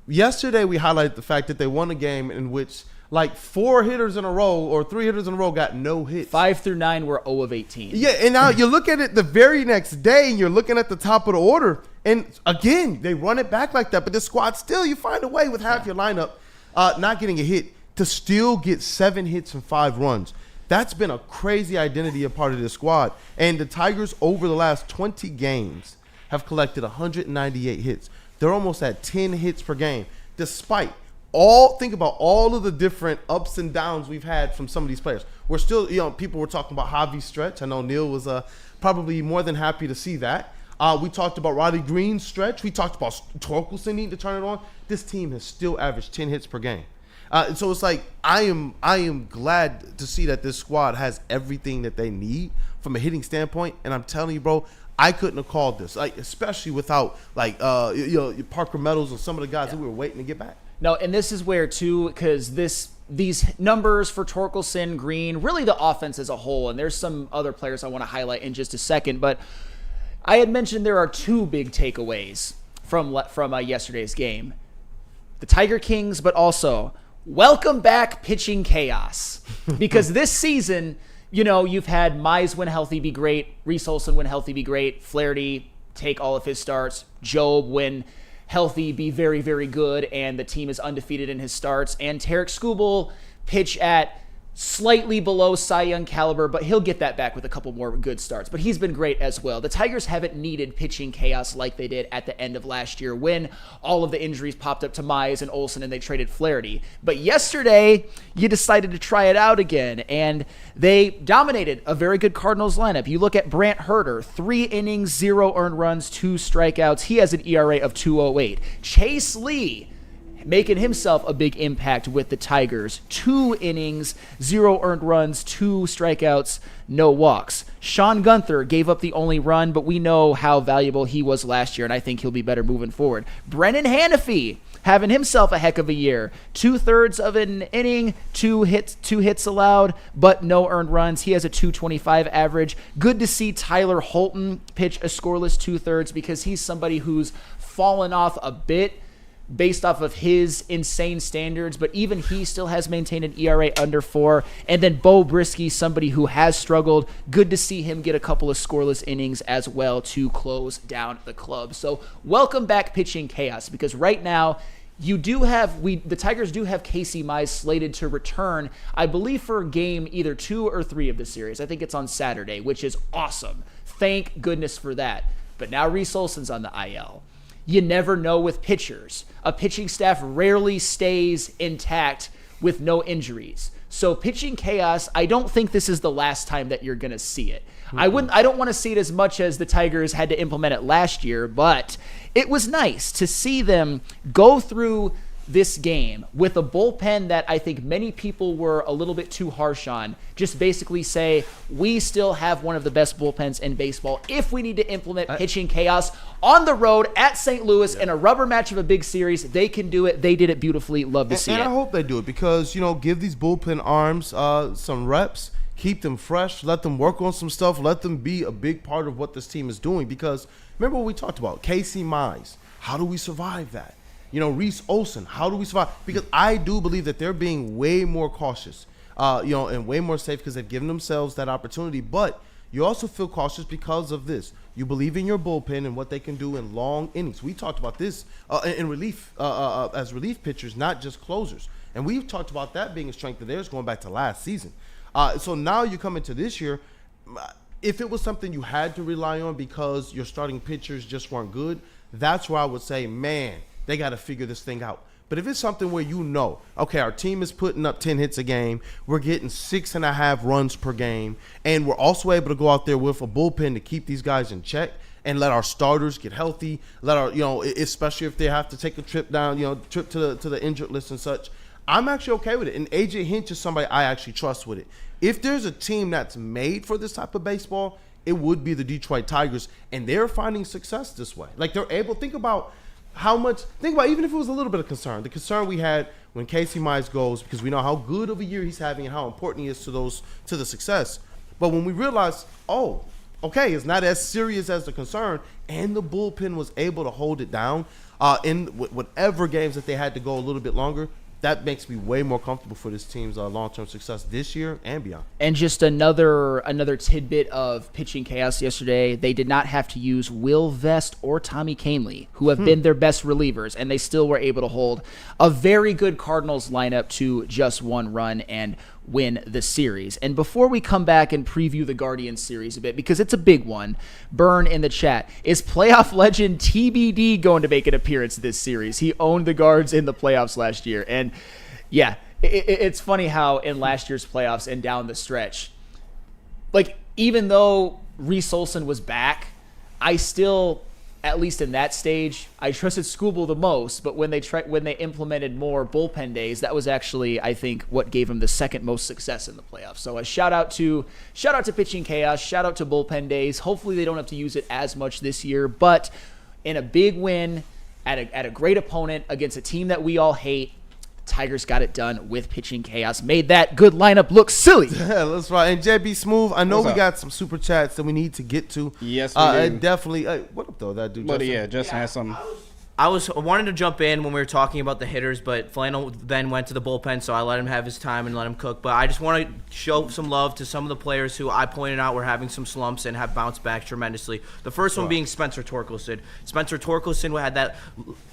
Yesterday we highlighted the fact that they won a game in which like 4 hitters in a row or 3 hitters in a row got no hits. 5 through 9 were 0 of 18. Yeah, and now you look at it the very next day and you're looking at the top of the order. And again, they run it back like that. But the squad still, you find a way with half your lineup not getting a hit to still get 7 hits and 5 runs. That's been a crazy identity a part of this squad. And the Tigers over the last 20 games have collected 198 hits. They're almost at 10 hits per game, despite think about all of the different ups and downs we've had from some of these players. We're still, people were talking about Javi's stretch. I know Neil was probably more than happy to see that. We talked about Riley Green's stretch. We talked about Torkelson needing to turn it on. This team has still averaged 10 hits per game. So it's like I am glad to see that this squad has everything that they need from a hitting standpoint. And I'm telling you, bro, I couldn't have called this, like especially without Parker Meadows and some of the guys that we were waiting to get back. No, and this is where too, because these numbers for Torkelson, Green, really the offense as a whole, and there's some other players I want to highlight in just a second, but I had mentioned there are 2 big takeaways from yesterday's game. The Tiger Kings, but also welcome back pitching chaos. Because this season, you've had Mize when healthy be great, Reese Olson when healthy be great, Flaherty take all of his starts, Job when healthy be very, very good, and the team is undefeated in his starts, and Tarek Skubal pitch at slightly below Cy Young caliber, but he'll get that back with a couple more good starts. But he's been great as well. The Tigers haven't needed pitching chaos like they did at the end of last year when all of the injuries popped up to Mize and Olsen and they traded Flaherty. But yesterday, you decided to try it out again, and they dominated a very good Cardinals lineup. You look at Brant Herter, 3 innings, 0 earned runs, 2 strikeouts. He has an ERA of 2.08. Chase Lee, making himself a big impact with the Tigers. 2 innings, 0 earned runs, 2 strikeouts, no walks. Sean Gunther gave up the only run, but we know how valuable he was last year, and I think he'll be better moving forward. Brennan Hanafy having himself a heck of a year. 2/3 of an inning, 2 hits allowed, but no earned runs. He has a 2.25 average. Good to see Tyler Holton pitch a scoreless 2/3 because he's somebody who's fallen off a bit based off of his insane standards, but even he still has maintained an ERA under 4. And then Bo Brisky, somebody who has struggled. Good to see him get a couple of scoreless innings as well to close down the club. So welcome back pitching chaos, because right now the Tigers do have Casey Mize slated to return, I believe, for game either 2 or 3 of the series. I think it's on Saturday, which is awesome. Thank goodness for that. But now Reese Olson's on the IL. You never know with pitchers. A pitching staff rarely stays intact with no injuries. So pitching chaos, I don't think this is the last time that you're going to see it. Mm-hmm. I don't want to see it as much as the Tigers had to implement it last year, but it was nice to see them go through this game with a bullpen that I think many people were a little bit too harsh on. Just basically say, we still have one of the best bullpens in baseball. If we need to implement pitching chaos on the road at St. Louis in a rubber match of a big series, they can do it. They did it beautifully. Love to see it. And I hope they do it because, give these bullpen arms some reps, keep them fresh, let them work on some stuff, let them be a big part of what this team is doing. Because remember what we talked about, Casey Mize. How do we survive that? Reese Olson, how do we survive? Because I do believe that they're being way more cautious, and way more safe because they've given themselves that opportunity. But you also feel cautious because of this. You believe in your bullpen and what they can do in long innings. We talked about this in relief, as relief pitchers, not just closers. And we've talked about that being a strength of theirs going back to last season. So now you come into this year. If it was something you had to rely on because your starting pitchers just weren't good, that's where I would say, man, they got to figure this thing out. But if it's something where okay, our team is putting up 10 hits a game, we're getting 6.5 runs per game, and we're also able to go out there with a bullpen to keep these guys in check and let our starters get healthy, let our, especially if they have to take a trip down, trip to the injured list and such. I'm actually okay with it. And AJ Hinch is somebody I actually trust with it. If there's a team that's made for this type of baseball, it would be the Detroit Tigers, and they're finding success this way. Like, they're able, think about even if it was a little bit of concern, the concern we had when Casey Mize goes, because we know how good of a year he's having and how important he is to the success. But when we realized, okay, it's not as serious as the concern, and the bullpen was able to hold it down in whatever games that they had to go a little bit longer. That makes me way more comfortable for this team's long-term success this year and beyond. And just another tidbit of pitching chaos yesterday, they did not have to use Will Vest or Tommy Kahnle, who have been their best relievers, and they still were able to hold a very good Cardinals lineup to just one run and win the series. And before we come back and preview the Guardians series a bit, because it's a big one, Burn in the chat, is playoff legend TBD going to make an appearance this series? He owned the Guards in the playoffs last year. And yeah, it's funny how in last year's playoffs and down the stretch, like, even though Reese Olson was back, I still, at least in that stage, I trusted Skubal the most. But when they implemented more bullpen days, that was actually, I think, what gave him the second most success in the playoffs. So a shout out to pitching chaos, shout out to bullpen days. Hopefully they don't have to use it as much this year, but in a big win at a great opponent against a team that we all hate, Tigers got it done with pitching chaos. Made that good lineup look silly. Yeah, that's right. And JB Smooth, I know we got some super chats that we need to get to. Yes, we do. Definitely. What up, though? That dude. But yeah, Justin has some. I wanted to jump in when we were talking about the hitters, but Flannel then went to the bullpen, so I let him have his time and let him cook. But I just want to show some love to some of the players who I pointed out were having some slumps and have bounced back tremendously. The first one being Spencer Torkelson. Spencer Torkelson had that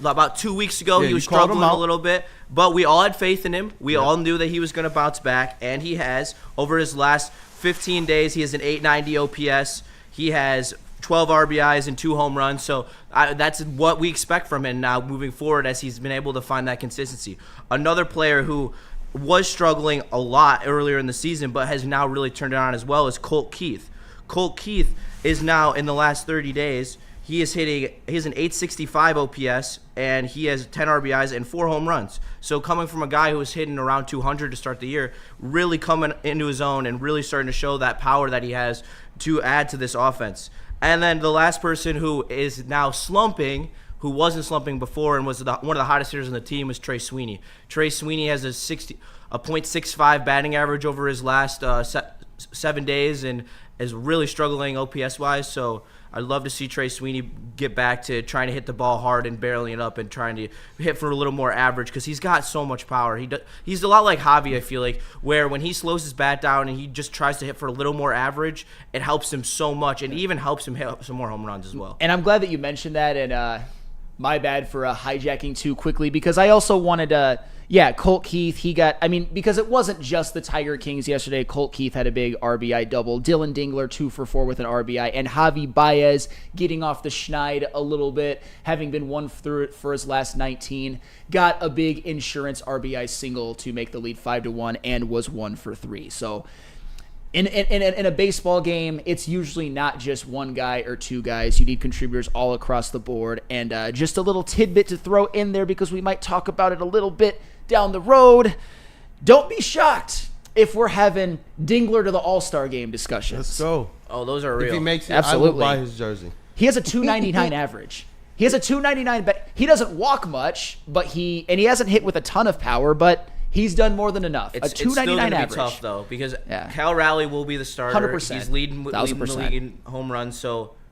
about 2 weeks ago. Yeah, he was struggling a little bit, but we all had faith in him. We all knew that he was going to bounce back, and he has. Over his last 15 days, he has an 890 OPS. He has 12 RBIs and 2 home runs. So that's what we expect from him now moving forward, as he's been able to find that consistency. Another player who was struggling a lot earlier in the season but has now really turned it on as well is Colt Keith. Colt Keith is now, in the last 30 days, he has an 865 OPS, and he has 10 RBIs and 4 home runs. So coming from a guy who was hitting around 200 to start the year, really coming into his own and really starting to show that power that he has to add to this offense. And then the last person who is now slumping, who wasn't slumping before and was one of the hottest hitters on the team, was Trey Sweeney. Trey Sweeney has a .65 batting average over his last 7 days and is really struggling OPS-wise. So I'd love to see Trey Sweeney get back to trying to hit the ball hard and barreling it up and trying to hit for a little more average, because he's got so much power. He's a lot like Javi, I feel like, where when he slows his bat down and he just tries to hit for a little more average, it helps him so much, and even helps him hit some more home runs as well. And I'm glad that you mentioned that, and my bad for hijacking too quickly, because I also wanted to, Colt Keith, because it wasn't just the Tiger Kings yesterday. Colt Keith had a big RBI double. Dylan Dingler 2 for 4 with an RBI, and Javi Baez getting off the schneid a little bit, having been 1 through it for his last 19, got a big insurance RBI single to make the lead 5-1 and was 1 for 3. So in a baseball game, it's usually not just one guy or two guys. You need contributors all across the board. And just a little tidbit to throw in there, because we might talk about it a little bit down the road. Don't be shocked if we're having Dingler to the All-Star game discussions. Let's go. Oh, those are real. If he makes it, Absolutely. I will buy his jersey. He has a 299 average. He has a 299, but he doesn't walk much, but he hasn't hit with a ton of power, but he's done more than enough. It's a 299 still average. Be tough though, because Cal Raleigh will be the starter. 100%. He's leading the 1000%. league in home runs,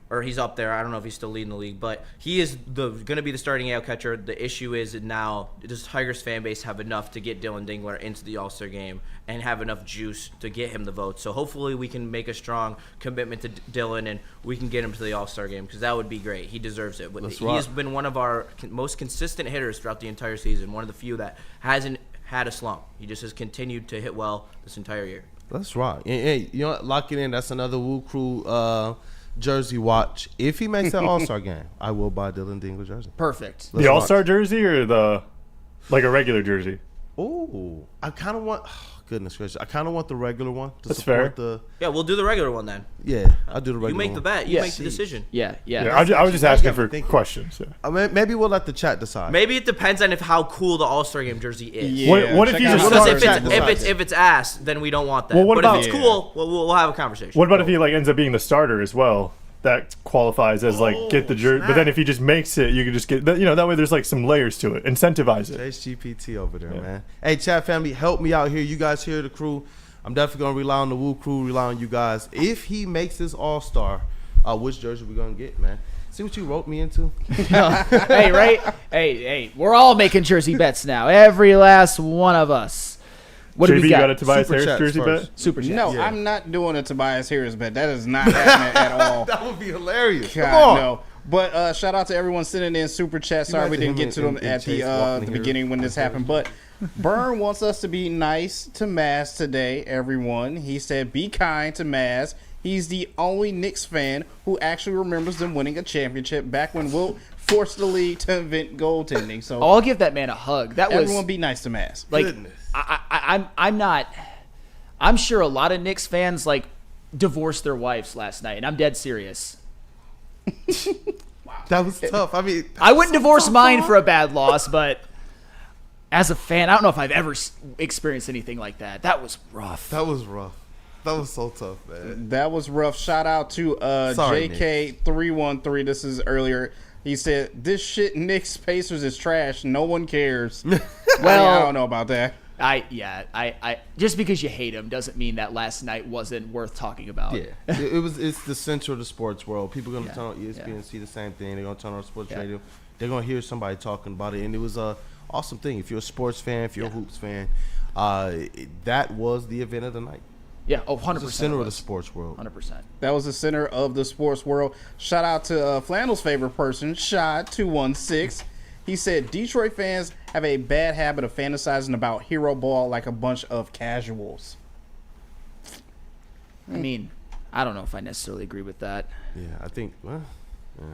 or he's up there. I don't know if he's still leading the league, but he is going to be the starting AL catcher. The issue is that now, does Tigers fan base have enough to get Dylan Dingler into the All-Star game and have enough juice to get him the vote? So hopefully we can make a strong commitment to Dylan and we can get him to the All-Star game, because that would be great. He deserves it. He has been one of our most consistent hitters throughout the entire season, one of the few that hasn't had a slump. He just has continued to hit well this entire year. That's right. Hey, you know what? Lock it in. That's another WUW Crew jersey watch. If he makes that All-Star game, I will buy Dylan Dingler jersey. Perfect. The All-Star jersey or the Like a regular jersey. Oh, I kind of want. Oh, goodness gracious, I kind of want the regular one. To That's support fair. Yeah, we'll do the regular one then. I'll do the regular. You make one. the bet. You make the decision. Yeah. Yeah, I was just asking for questions. Yeah. I mean, maybe we'll let the chat decide. Maybe it depends on how cool the All-Star Game jersey is. Yeah, What if check you out just how Because start? if it's ass, then we don't want that. Well, what but about- if it's cool, we'll have a conversation. What about if he like ends up being the starter as well? That qualifies as like get the jersey. But then if he just makes it, you can just get that way. There's like some layers to it. Incentivize it. HGPT over there, man. Hey, chat family, help me out here. You guys here, the crew. I'm definitely gonna rely on the WUW Crew, rely on you guys. If he makes this All-Star, which jersey we gonna get, man? See what you wrote me into? Hey, right? Hey, we're all making jersey bets now. Every last one of us. What do JB, we you got a got? Tobias Super Harris chats jersey first. bet? Super chat. No, Yeah. I'm not doing a Tobias Harris bet. That is not happening at all. That would be hilarious. God, Come on. no. But shout out to everyone sending in super chats. Sorry we imagine didn't him get to them and at Chase the walking here. beginning when this happened. But Byrne wants us to be nice to Maz today, everyone. He said, be kind to Maz. He's the only Knicks fan who actually remembers them winning a championship back when Wilt forced the league to invent goaltending. So I'll give that man a hug. That was everyone be nice to Maz. like Goodness. I'm not. I'm sure a lot of Knicks fans like divorced their wives last night, and I'm dead serious. That was tough. I mean, I wouldn't divorce mine for a bad loss, but as a fan, I don't know if I've ever experienced anything like that. That was rough. that was rough. That was so tough, man. That was rough. Shout out to Sorry, JK313. This is earlier. He said, this shit Knicks Pacers is trash. No one cares. Well, I don't know about that. I just because you hate him doesn't mean that last night wasn't worth talking about. Yeah, it's the center of the sports world. People are gonna turn on ESPN and see the same thing. They're gonna turn on sports radio. They're gonna hear somebody talking about it, and it was a awesome thing. If you're a sports fan, if you're a hoops fan, that was the event of the night. Yeah, 100%. It's the center of the sports world. 100%. That was the center of the sports world. Shout out to Flannel's favorite person, Shot216. He said, Detroit fans have a bad habit of fantasizing about hero ball like a bunch of casuals. I mean, I don't know if I necessarily agree with that. Yeah, I think. Well, yeah.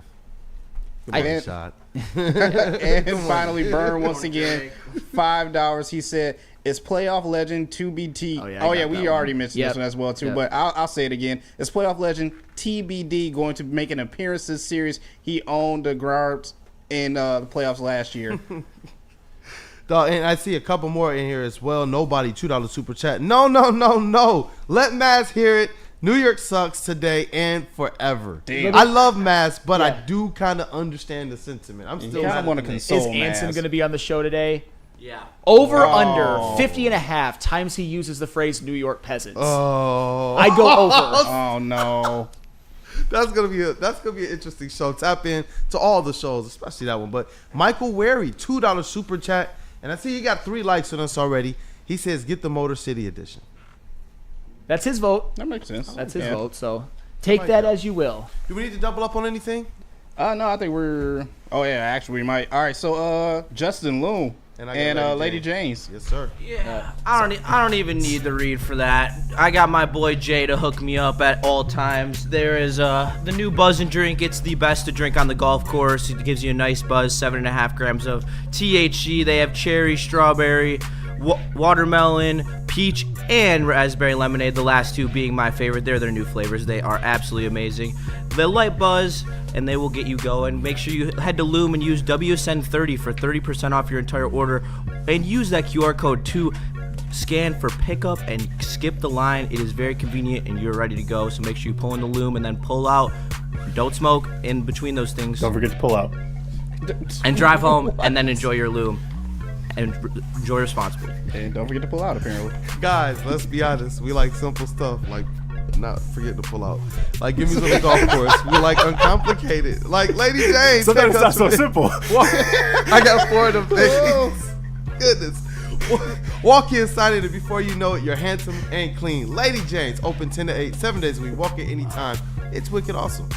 Good I- morning, shot. And finally, Burn once again, $5. He said, "Is playoff legend 2BT?" Oh, yeah, I got we that already one. mentioned Yep. this one as well too. Yep. But I'll say it again: Is playoff legend TBD going to make an appearance this series? He owned the Grabs in the playoffs last year. Dog, and I see a couple more in here as well. Nobody, $2 super chat. No. Let Maz hear it. New York sucks today and forever. Damn. I love Maz, but I Yeah. do kind of understand the sentiment. I'm still I mad want at to the Knicks. Is console Anson Maz. going to be on the show today? Yeah. Over under 50 and a half times he uses the phrase New York peasants. Oh, I go over. Oh no! that's gonna be an interesting show. Tap in to all the shows, especially that one. But Michael Wary, $2 super chat, and I see he got 3 likes on us already. He says, "Get the Motor City edition." That's his vote. That makes sense. That's his Yeah. vote. So take like that that. as you will. Do we need to double up on anything? No, I think we're. Oh yeah, actually we might. All right, so Justin Loom And and, I got Lady James. Yes, sir. Yeah, I don't even need the read for that. I got my boy Jay to hook me up at all times. There is the new Buzz and Drink. It's the best to drink on the golf course. It gives you a nice buzz, 7.5 grams of THC. They have cherry, strawberry, watermelon, peach, and raspberry lemonade. The last two being my favorite. They're their new flavors. They are absolutely amazing. They light buzz, and they will get you going. Make sure you head to Loom and use WSN30 for 30% off your entire order, and use that QR code to scan for pickup and skip the line. It is very convenient, and you're ready to go. So make sure you pull in the Loom and then pull out. Don't smoke in between those things, Don't forget to pull out. and drive home, and then enjoy your Loom. And enjoy responsibly. And don't forget to pull out, apparently. Guys, let's be honest. We like simple stuff, like not forget to pull out. Like, give me some golf course. We like uncomplicated. Like Lady James. Sometimes it's take not us so to- simple. I got 4 of them things. Goodness. Walk inside it, and before you know it, you're handsome and clean. Lady James, open 10 to 8, 7 days a week. Walk in anytime. It's wicked awesome.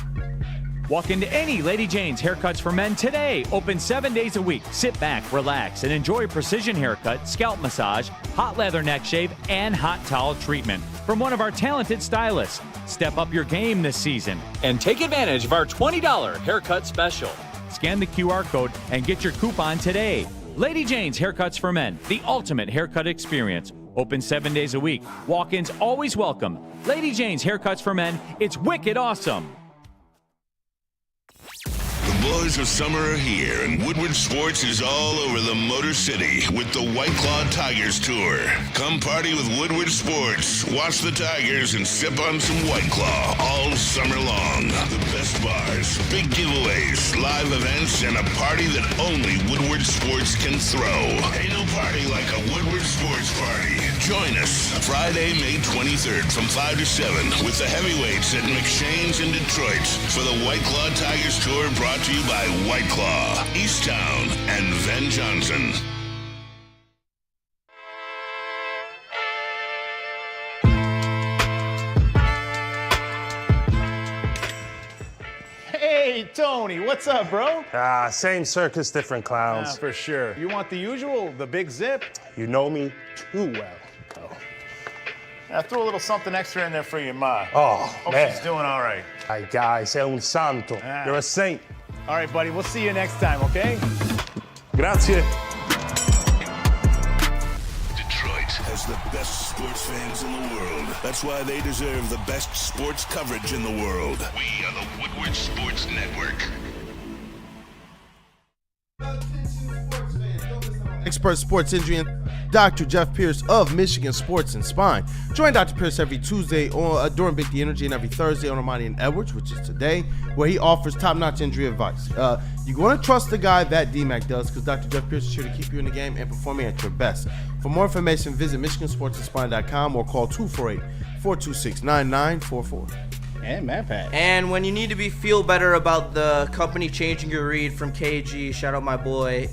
Walk into any Lady Jane's Haircuts for Men today. Open 7 days a week. Sit back, relax, and enjoy precision haircut, scalp massage, hot leather neck shave, and hot towel treatment from one of our talented stylists. Step up your game this season and take advantage of our $20 haircut special. Scan the QR code and get your coupon today. Lady Jane's Haircuts for Men, the ultimate haircut experience. Open 7 days a week. Walk-ins always welcome. Lady Jane's Haircuts for Men, it's wicked awesome. The boys of summer are here, and Woodward Sports is all over the Motor City with the White Claw Tigers Tour. Come party with Woodward Sports, watch the Tigers, and sip on some White Claw all summer long. The best bars, big giveaways, live events, and a party that only Woodward Sports can throw. Ain't no party like a Woodward Sports party. Join us Friday, May 23rd from 5 to 7 with the heavyweights at McShane's in Detroit for the White Claw Tigers Tour, brought to you by White Claw, Easttown, and Van Johnson. Hey, Tony, what's up, bro? Same circus, different clowns. For sure. You want the usual, the big zip? You know me too well. I threw a little something extra in there for your ma. Oh, Hope man. she's doing all right. Ay, guy, sei un santo. Ah. You're a saint. All right, buddy, we'll see you next time, okay? Grazie. Detroit has the best sports fans in the world. That's why they deserve the best sports coverage in the world. We are the Woodward Sports Network. Expert sports injury and Dr. Jeff Pierce of Michigan Sports and Spine. Join Dr. Pierce every Tuesday during Big D Energy and every Thursday on Armani and Edwards, which is today, where he offers top-notch injury advice. You're going to trust the guy that DMAC does, because Dr. Jeff Pierce is here to keep you in the game and performing at your best. For more information, visit MichiganSportsAndSpine.com or call 248-426-9944. And Matt Pat. And when you need to feel better about the company changing your read from KG, shout out my boy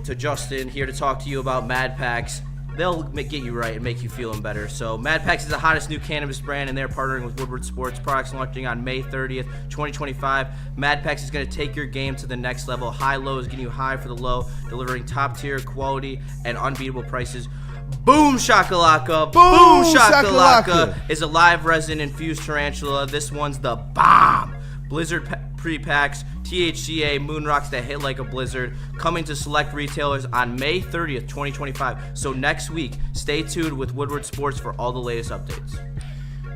to Justin here to talk to you about Mad Packs. They'll get you right and make you feeling better. So Mad Packs is the hottest new cannabis brand, and they're partnering with Woodward Sports. Products launching on May 30th, 2025. Mad Packs is going to take your game to the next level. High Low is getting you high for the low, delivering top-tier quality and unbeatable prices. Boom Shakalaka, Boom Shakalaka is a live resin-infused tarantula. This one's the bomb. Blizzard pre-packs, THCA, moon rocks that hit like a blizzard, coming to select retailers on May 30th, 2025. So next week, stay tuned with Woodward Sports for all the latest updates.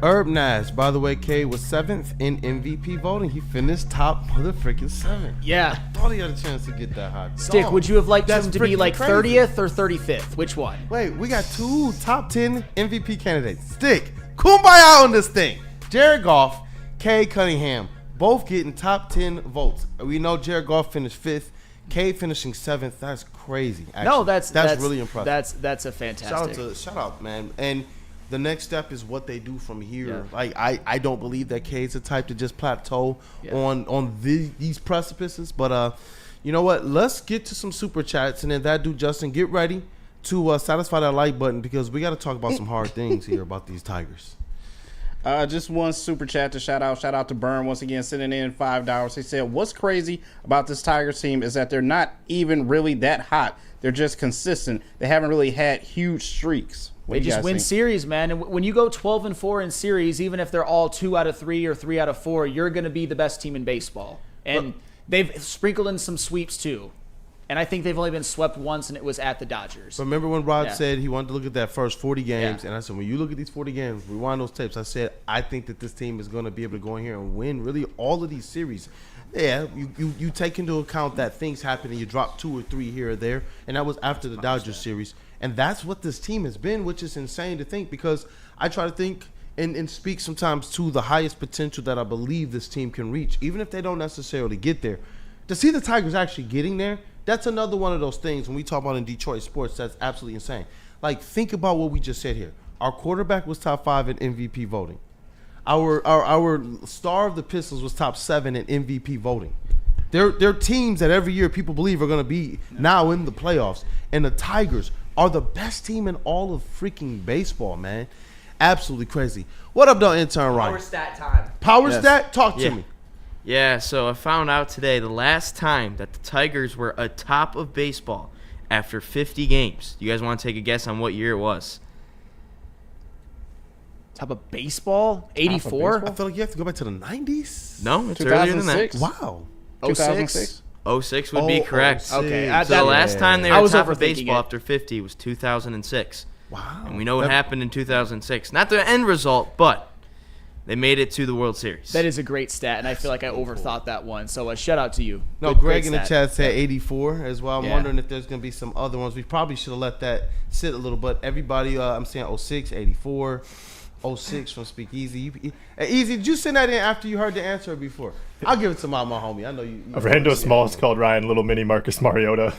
Herb Nash, by the way, K was 7th in MVP voting. He finished top motherfucking 7th. Yeah. I thought he had a chance to get that hot. Stick, Dog, would you have liked that's him to be freaking like crazy. 30th or 35th? Which one? Wait, we got 2 top 10 MVP candidates. Stick, kumbaya on this thing. Jared Goff, K Cunningham, both getting top 10 votes. We know Jared Goff finished 5th. K finishing 7th. That's crazy. Actually. No, that's really impressive. That's a fantastic. Shout out, man. And the next step is what they do from here. Yeah. Like I don't believe that K's the type to just plateau on these precipices. But you know what? Let's get to some super chats, and then that dude Justin, get ready to satisfy that like button, because we got to talk about some hard things here about these Tigers. Just one super chat to shout out to Burn once again, sending in $5. He said, what's crazy about this Tigers team is that they're not even really that hot. They're just consistent. They haven't really had huge streaks. They just win series, man. And when you go 12-4 in series, even if they're all 2 out of 3 or 3 out of 4, you're going to be the best team in baseball. And they've sprinkled in some sweeps too. And I think they've only been swept once, and it was at the Dodgers. Remember when Rod said he wanted to look at that first 40 games, Yeah. and I said, when you look at these 40 games, rewind those tapes, I said, I think that this team is going to be able to go in here and win really all of these series. Yeah, you take into account that things happen and you drop 2 or 3 here or there, and that was after the Dodgers series. And that's what this team has been, which is insane to think, because I try to think and speak sometimes to the highest potential that I believe this team can reach, even if they don't necessarily get there. To see the Tigers actually getting there, that's another one of those things when we talk about in Detroit sports that's absolutely insane. Like, think about what we just said here. Our quarterback was top 5 in MVP voting. Our star of the Pistons was top 7 in MVP voting. They're teams that every year people believe are going to be now in the playoffs. And the Tigers are the best team in all of freaking baseball, man. Absolutely crazy. What up, though, intern Ryan? Power stat time. Power stat? Talk to Yeah. me. Yeah, so I found out today the last time that the Tigers were atop of baseball after 50 games. You guys want to take a guess on what year it was? Top of baseball? 84? I feel like you have to go back to the 90s. No, it's earlier than that. 2006? Wow. 06? 2006? 06 would be correct. Okay. So the last time they I were was top of overthinking baseball it. after 50 was 2006. Wow. And we know what happened in 2006. Not the end result, but they made it to the World Series. That is a great stat, and I feel like I overthought that one. So shout out to you. No, Good- Greg great in the stat. chat said 84 as well. I'm Yeah. wondering if there's going to be some other ones. We probably should have let that sit a little, but everybody, I'm saying 06, 84, 06 from Speakeasy. Easy, did you send that in after you heard the answer or before? I'll give it to my homie. I know you. Rando Smalls called Ryan Little Mini Marcus Mariota.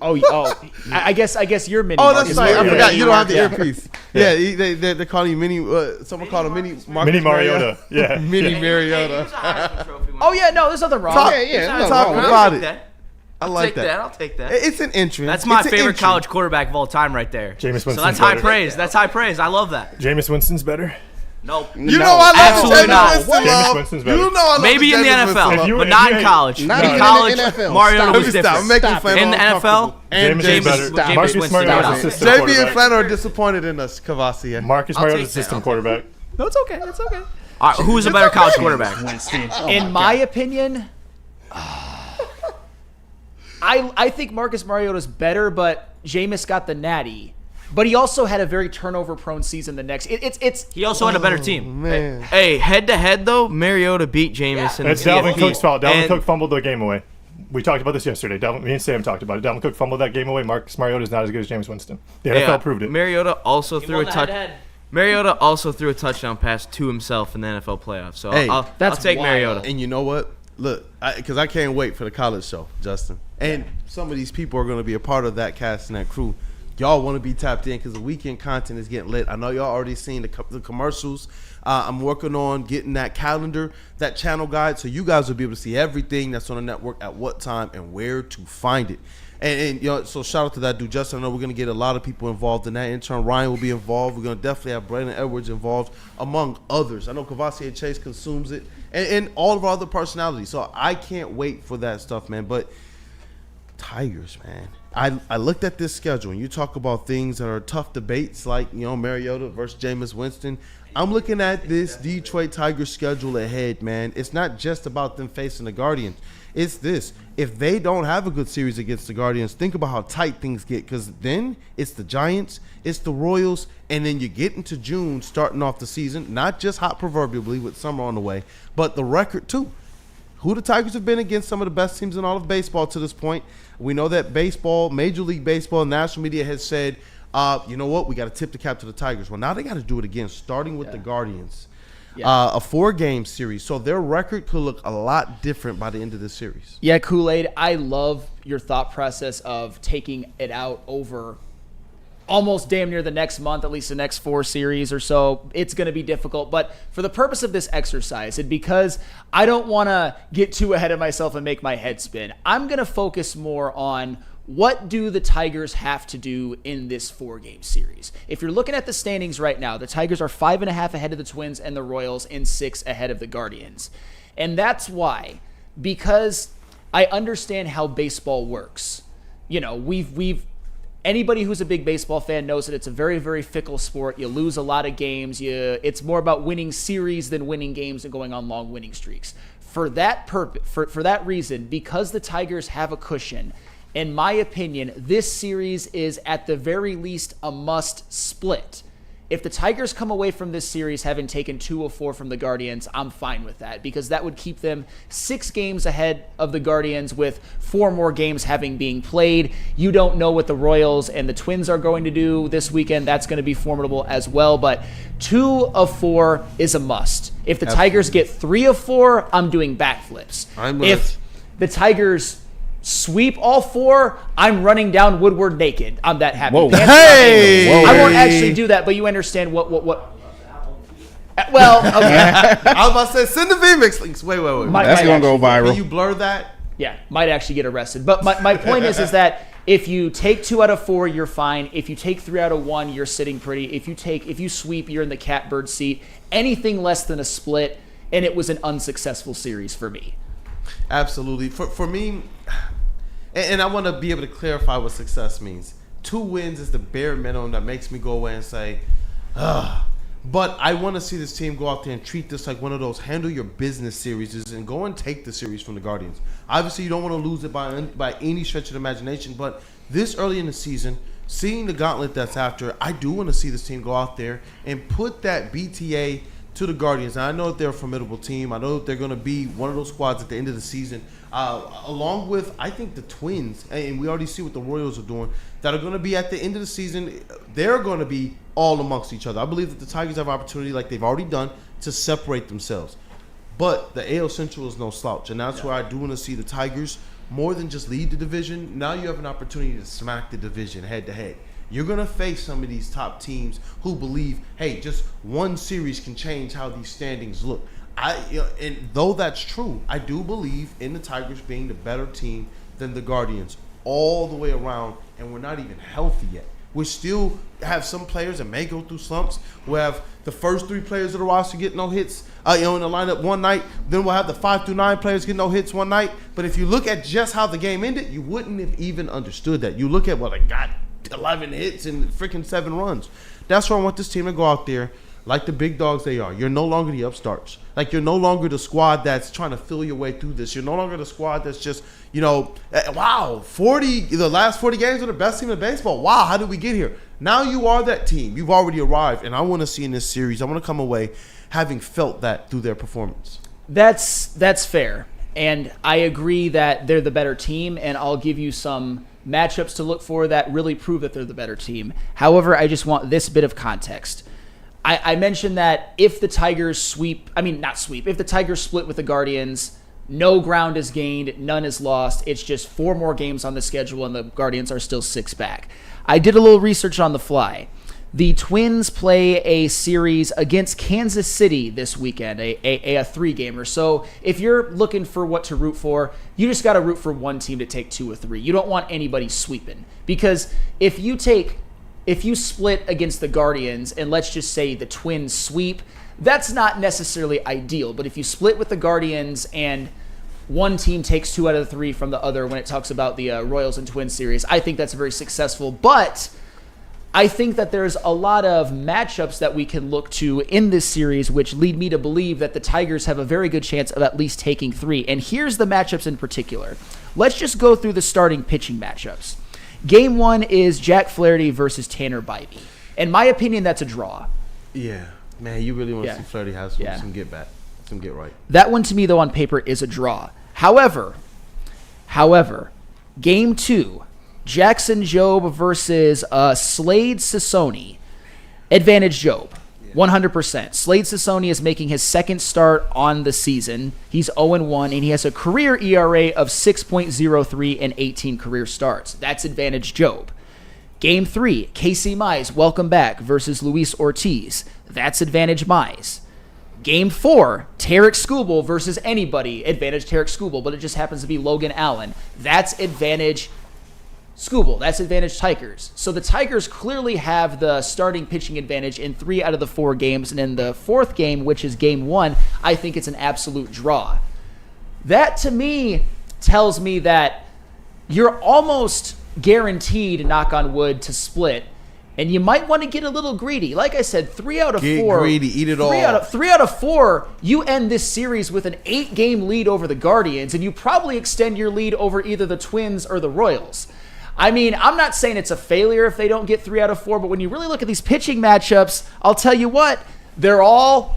I guess you're mini. Oh, that's Marcus right. I Mariota. forgot. You don't have the Yeah. earpiece. Yeah, they call you mini. Someone called him mini. Marcus Mini Mariota. Yeah. Mini He Mariota. was a Heisman Trophy winner. Oh yeah, no, there's nothing wrong. Talk, no, talk no, about I'll it. take that. I I'll like take that. I'll take that. It's an entrance. That's my It's an favorite entrance. college quarterback of all time right there. Jameis So Winston's that's high better. praise. That's high praise. I love that. Jameis Winston's better. Nope. You know I love absolutely Jameis not. Winston, Jameis love. Winston's better. You know I love Maybe in the Jameis NFL, Winston, love. but not in college. Not in even college, in the NFL. Mariota Stop was it. Stop different. making Stop fun In the of NFL, and Jameis Jameis is better. Jameis Marcus Winston Mariota's out. assistant JB and quarterback. Flan are disappointed in us, Kavasi. Marcus I'll Mariota's take that. assistant quarterback. No, it's okay. It's okay. All right, who's a better college quarterback? In my opinion, I think Marcus Mariota's better, but Jameis got the natty. But he also had a very turnover-prone season. The next, it's He also had a better team. Man. Hey, head-to-head, though, Mariota beat Jameis. It's Dalvin Cook's fault. Dalvin And- Cook fumbled the game away. We talked about this yesterday. Me and Sam talked about it. Dalvin Cook fumbled that game away. Marcus Mariota is not as good as Jameis Winston. The NFL proved it. Mariota also threw a won the touch. head-to-head. Mariota also threw a touchdown pass to himself in the NFL playoffs. So Hey, I'll that's take wild. Mariota. And you know what? Look, because I can't wait for the college show, Justin. And some of these people are going to be a part of that cast and that crew. Y'all want to be tapped in because the weekend content is getting lit. I know y'all already seen the commercials. I'm working on getting that calendar, that channel guide, so you guys will be able to see everything that's on the network at what time and where to find it. And you know, so shout out to that dude, Justin. I know we're going to get a lot of people involved in that. Intern Ryan will be involved. We're going to definitely have Brandon Edwards involved, among others. I know Kavasi and Chase consumes it, and all of our other personalities. So I can't wait for that stuff, man. But Tigers, man. I looked at this schedule, and you talk about things that are tough debates, like, you know, Mariota versus Jameis Winston. I'm looking at this Detroit Tigers schedule ahead, man. It's not just about them facing the Guardians. It's this. If they don't have a good series against the Guardians, think about how tight things get, because then it's the Giants, it's the Royals, and then you get into June starting off the season, not just hot proverbially with summer on the way, but the record too. Who the Tigers have been against some of the best teams in all of baseball to this point. We know that baseball, Major League Baseball, national media has said, you know what, we got to tip the cap to the Tigers. Well, now they got to do it again, starting with the Guardians. A 4-game series. So their record could look a lot different by the end of this series. Yeah, Kool-Aid, I love your thought process of taking it out over almost damn near the next month, at least the next 4 series or so. It's going to be difficult. But for the purpose of this exercise, and because I don't want to get too ahead of myself and make my head spin, I'm going to focus more on what do the Tigers have to do in this 4-game series. If you're looking at the standings right now, the Tigers are 5.5 ahead of the Twins and the Royals and 6 ahead of the Guardians. And that's why, because I understand how baseball works. You know, anybody who's a big baseball fan knows that it's a very, very fickle sport. You lose a lot of games. It's more about winning series than winning games and going on long winning streaks. For that purpose, for that reason, because the Tigers have a cushion, in my opinion, this series is at the very least a must split. If the Tigers come away from this series having taken 2 of 4 from the Guardians, I'm fine with that, because that would keep them 6 games ahead of the Guardians with 4 more games having been played. You don't know what the Royals and the Twins are going to do this weekend. That's going to be formidable as well, but 2 of 4 is a must. If the Tigers get 3 of 4, I'm doing backflips. If the Tigers sweep all 4, I'm running down Woodward naked. I'm that happy. Whoa. Hey! I won't actually do that, but you understand what. Well, okay. I was about to say, send the VMix links. Wait. That's going to go viral. Can you blur that? Yeah, might actually get arrested. But my point is that if you take 2 out of 4, you're fine. If you take 3 out of 1, you're sitting pretty. If you sweep, you're in the catbird seat. Anything less than a split, and it was an unsuccessful series for me. Absolutely. For me, and I want to be able to clarify what success means. 2 wins is the bare minimum that makes me go away and say, but But I want to see this team go out there and treat this like one of those handle your business series and go and take the series from the Guardians. Obviously, you don't want to lose it by any stretch of the imagination, but this early in the season, seeing the gauntlet that's after, I do want to see this team go out there and put that BTA to the Guardians. And I know that they're a formidable team. I know that they're going to be one of those squads at the end of the season, along with, I think, the Twins, and we already see what the Royals are doing, that are going to be at the end of the season. They're going to be all amongst each other. I believe that the Tigers have opportunity, like they've already done, to separate themselves. But the AL Central is no slouch, and that's where I do want to see the Tigers more than just lead the division. Now you have an opportunity to smack the division head-to-head. You're going to face some of these top teams who believe, hey, just one series can change how these standings look. And though that's true, I do believe in the Tigers being the better team than the Guardians all the way around, and we're not even healthy yet. We still have some players that may go through slumps. We have the first 3 players of the roster get no hits in the lineup one night. Then we'll have the 5 through 9 players get no hits one night. But if you look at just how the game ended, you wouldn't have even understood that. You look at, well, they got 11 hits and freaking 7 runs. That's where I want this team to go out there like the big dogs they are. You're no longer the upstarts. Like, you're no longer the squad that's trying to feel your way through this. You're no longer the squad that's just, wow, the last 40 games are the best team in baseball. Wow, how did we get here? Now you are that team. You've already arrived. And I want to see in this series, I want to come away having felt that through their performance. That's fair. And I agree that they're the better team, and I'll give you some matchups to look for that really prove that they're the better team. However, I just want this bit of context. I mentioned that if the Tigers if the Tigers split with the Guardians, no ground is gained, none is lost. It's just 4 more games on the schedule, and the Guardians are still 6 back. I did a little research on the fly. The Twins play a series against Kansas City this weekend, a 3-gamer. So if you're looking for what to root for, you just got to root for one team to take 2 or 3. You don't want anybody sweeping. Because if you split against the Guardians, and let's just say the Twins sweep, that's not necessarily ideal. But if you split with the Guardians and one team takes 2 out of the 3 from the other when it talks about the Royals and Twins series, I think that's very successful. But I think that there's a lot of matchups that we can look to in this series which lead me to believe that the Tigers have a very good chance of at least taking 3. And here's the matchups in particular. Let's just go through the starting pitching matchups. Game 1 is Jack Flaherty versus Tanner Bybee. In my opinion, that's a draw. Yeah. Man, you really want to see Flaherty have some get back, some get right. That one to me, though, on paper is a draw. However, Game 2, Jackson Jobe versus Slade Sassoni. Advantage Jobe. 100%. Slade Sassoni is making his 2nd start on the season. He's 0-1, and he has a career ERA of 6.03 and 18 career starts. That's advantage Jobe. Game 3, Casey Mize, welcome back, versus Luis Ortiz. That's advantage Mize. Game 4, Tarek Skubal versus anybody. Advantage Tarek Skubal, but it just happens to be Logan Allen. That's advantage Skubal. That's advantage Tigers. So the Tigers clearly have the starting pitching advantage in 3 out of the 4 games. And in the 4th game, which is game 1, I think it's an absolute draw. That, to me, tells me that you're almost guaranteed, knock on wood, to split. And you might want to get a little greedy. Like I said, 3 out of 4. Get greedy, eat it all. 3 out of 4, you end this series with an 8-game lead over the Guardians, and you probably extend your lead over either the Twins or the Royals. I mean, I'm not saying it's a failure if they don't get 3 out of 4, but when you really look at these pitching matchups, I'll tell you what, they're all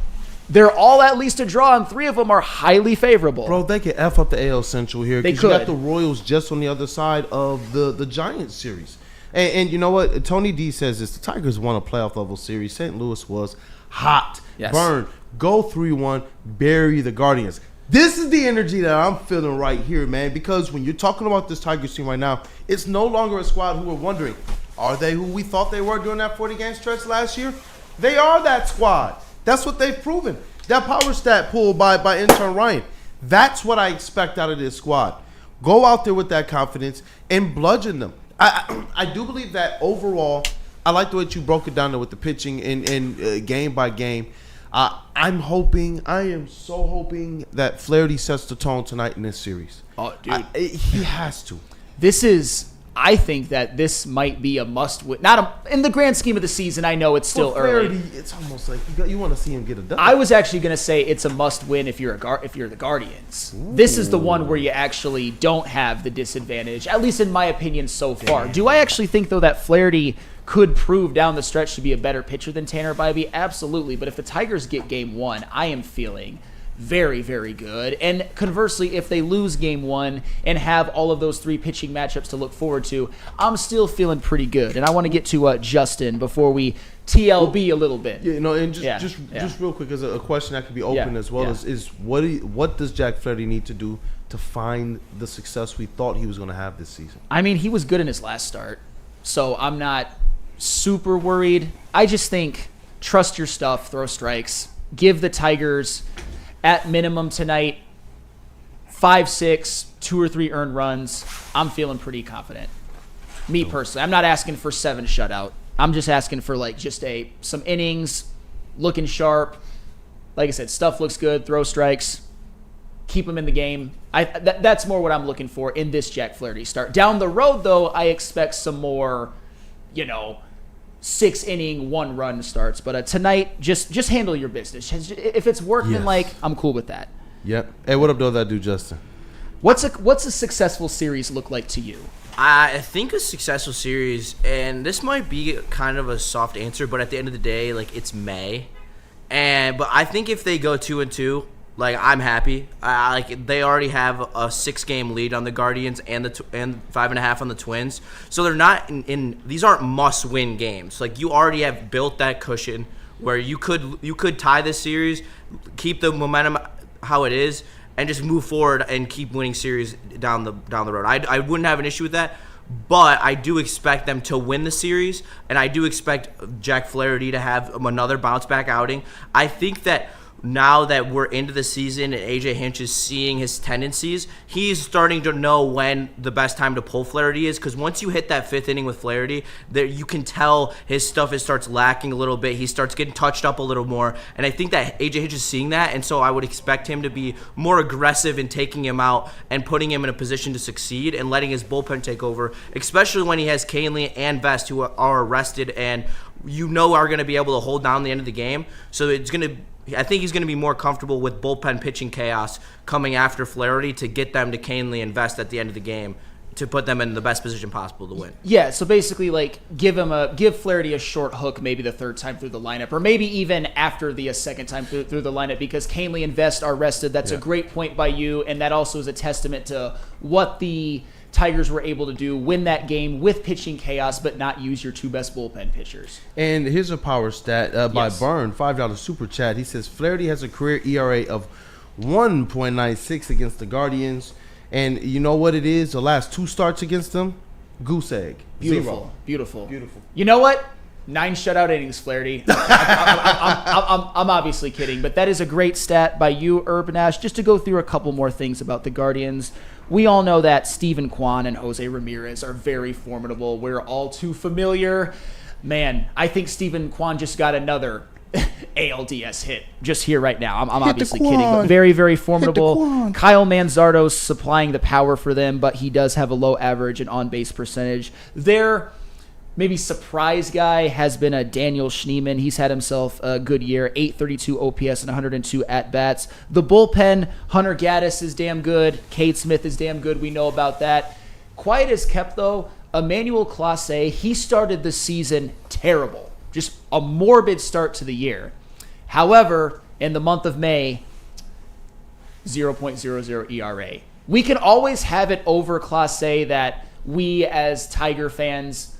at least a draw, and 3 of them are highly favorable. Bro, they could F up the AL Central here. They could. You got the could. Royals just on the other side of the Giants series. And you know what? Tony D says this. The Tigers won a playoff level series. St. Louis was hot. Yes. Burn. Go 3-1. Bury the Guardians. This is the energy that I'm feeling right here, man, because when you're talking about this Tigers team right now, it's no longer a squad who are wondering, are they who we thought they were during that 40-game stretch last year? They are that squad. That's what they've proven. That power stat pulled by intern Ryan. That's what I expect out of this squad. Go out there with that confidence and bludgeon them. I do believe that overall, I like the way you broke it down there with the pitching and game by game. I am so hoping that Flaherty sets the tone tonight in this series. Oh, dude. He has to. This is I think that this might be a must-win. In the grand scheme of the season, I know it's still early. It's almost like you want to see him get a dub. I was actually going to say it's a must-win if you're the Guardians. Ooh. This is the one where you actually don't have the disadvantage, at least in my opinion so far. Do I actually think, though, that Flaherty could prove down the stretch to be a better pitcher than Tanner Bybee? Absolutely. But if the Tigers get game one, I am feeling very, very good. And conversely, if they lose game one and have all of those 3 pitching matchups to look forward to, I'm still feeling pretty good. And I want to get to Justin before we TLB a little bit. And just real quick, as a question that could be open as well, is what does Jack Flaherty need to do to find the success we thought he was going to have this season? I mean, he was good in his last start, so I'm not super worried. I just think trust your stuff, throw strikes, give the Tigers at minimum tonight 5, 6, 2 or 3 earned runs. I'm feeling pretty confident. Me personally, I'm not asking for 7 shutout. I'm just asking for some innings, looking sharp. Like I said, stuff looks good. Throw strikes, keep them in the game. That's more what I'm looking for in this Jack Flaherty start. Down the road, though, I expect some more, 6-inning, 1-run starts. But tonight, just handle your business. If it's working, I'm cool with that. Yep. Hey, what up, though, that dude, Justin? What's a successful series look like to you? I think a successful series, and this might be kind of a soft answer, but at the end of the day, it's May. But I think if they go 2-2, I'm happy. They already have a 6-game lead on the Guardians and 5.5 on the Twins, so they're not in. These aren't must-win games. You already have built that cushion where you could tie this series, keep the momentum how it is, and just move forward and keep winning series down the road. I wouldn't have an issue with that. But I do expect them to win the series, and I do expect Jack Flaherty to have another bounce-back outing. I think that now that we're into the season and AJ Hinch is seeing his tendencies, he's starting to know when the best time to pull Flaherty is, because once you hit that 5th inning with Flaherty, there you can tell his stuff starts lacking a little bit. He starts getting touched up a little more, and I think that AJ Hinch is seeing that, and so I would expect him to be more aggressive in taking him out and putting him in a position to succeed and letting his bullpen take over, especially when he has Canely and Vest, who are arrested and are going to be able to hold down the end of the game. So I think he's going to be more comfortable with bullpen pitching chaos coming after Flaherty to get them to Canely and Vest at the end of the game to put them in the best position possible to win. Yeah, so basically, give Flaherty a short hook maybe the 3rd time through the lineup, or maybe even after the 2nd time through the lineup, because Canely and Vest are rested. That's a great point by you, and that also is a testament to what the Tigers were able to do, win that game with pitching chaos, but not use your 2 best bullpen pitchers. And here's a power stat by Byrne, $5 super chat. He says Flaherty has a career ERA of 1.96 against the Guardians. And you know what it is? The last 2 starts against them, goose egg. Beautiful. You know what? 9 shutout innings, Flaherty. I'm obviously kidding, but that is a great stat by you, Urban Ash. Just to go through a couple more things about the Guardians. We all know that Steven Kwan and Jose Ramirez are very formidable. We're all too familiar. Man, I think Steven Kwan just got another ALDS hit just here right now. I'm obviously kidding, but very, very formidable. Kyle Manzardo's supplying the power for them, but he does have a low average and on-base percentage. Their maybe surprise guy has been a Daniel Schneemann. He's had himself a good year, 832 OPS and 102 at-bats. The bullpen, Hunter Gaddis is damn good. Cade Smith is damn good. We know about that. Quiet as kept, though, Emmanuel Clase, he started the season terrible. Just a morbid start to the year. However, in the month of May, 0.00 ERA. We can always have it over Clase that we as Tiger fans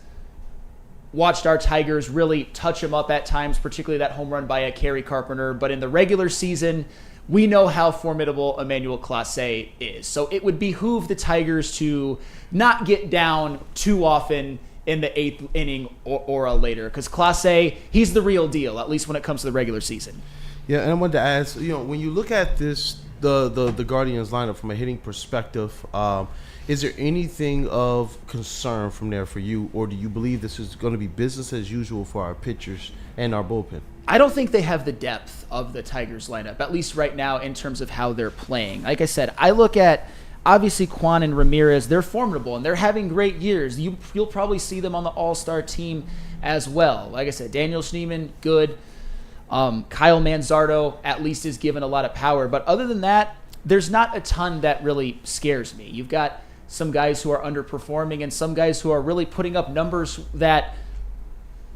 watched our Tigers really touch him up at times, particularly that home run by a Kerry Carpenter. But in the regular season, we know how formidable Emmanuel Clase is. So it would behoove the Tigers to not get down too often in the 8th inning or later, because Clase, he's the real deal, at least when it comes to the regular season. Yeah, and I wanted to ask, when you look at this, the Guardians lineup from a hitting perspective, is there anything of concern from there for you, or do you believe this is going to be business as usual for our pitchers and our bullpen? I don't think they have the depth of the Tigers lineup, at least right now in terms of how they're playing. Like I said, I look at obviously Quan and Ramirez, they're formidable and they're having great years. You'll probably see them on the All-Star team as well. Like I said, Daniel Schneemann, good. Kyle Manzardo at least is given a lot of power. But other than that, there's not a ton that really scares me. You've got some guys who are underperforming and some guys who are really putting up numbers that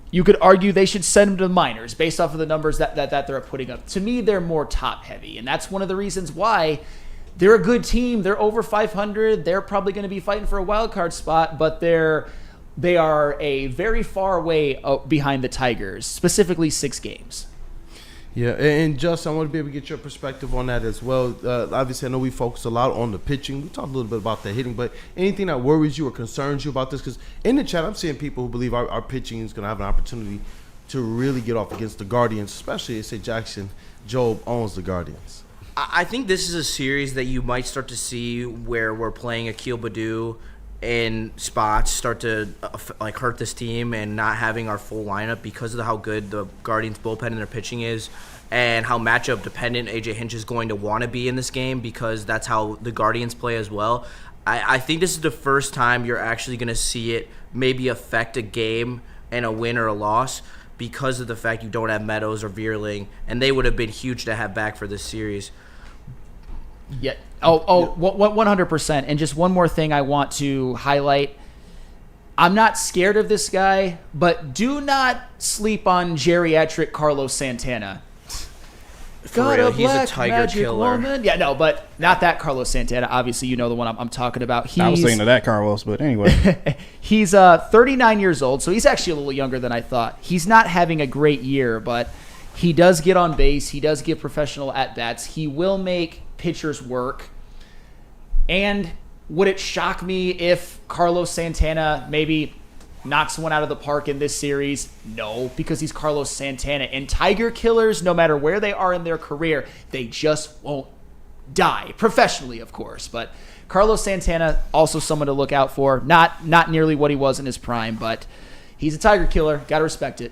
you could argue they should send them to the minors based off of the numbers that they're putting up. To me, they're more top-heavy, and that's one of the reasons why they're a good team. They're over 500. They're probably going to be fighting for a wild card spot, but they are a very far way behind the Tigers, specifically 6 games. Yeah, and Justin, I want to be able to get your perspective on that as well. Obviously, I know we focus a lot on the pitching. We talked a little bit about the hitting, but anything that worries you or concerns you about this? Because in the chat, I'm seeing people who believe our pitching is going to have an opportunity to really get off against the Guardians, especially, say, Jackson Jobe owns the Guardians. I think this is a series that you might start to see where we're playing Akil Baddoo in spots start to hurt this team and not having our full lineup because of how good the Guardians bullpen and their pitching is and how matchup dependent AJ Hinch is going to want to be in this game because that's how the Guardians play as well. I think this is the first time you're actually going to see it maybe affect a game and a win or a loss because of the fact you don't have Meadows or Vierling, and they would have been huge to have back for this series. Yeah. 100%. And just one more thing I want to highlight. I'm not scared of this guy, but do not sleep on geriatric Carlos Santana. For real, he's a Tiger killer. Woman. Yeah, no, but not that Carlos Santana. Obviously, you know the one I'm talking about. I was thinking of that Carlos, but anyway. He's 39 years old, so he's actually a little younger than I thought. He's not having a great year, but he does get on base. He does give professional at-bats. He will make pitchers work. And would it shock me if Carlos Santana maybe knocks one out of the park in this series? No, because he's Carlos Santana. And Tiger killers, no matter where they are in their career, they just won't die. Professionally, of course. But Carlos Santana, also someone to look out for. Not nearly what he was in his prime, but he's a Tiger killer. Got to respect it.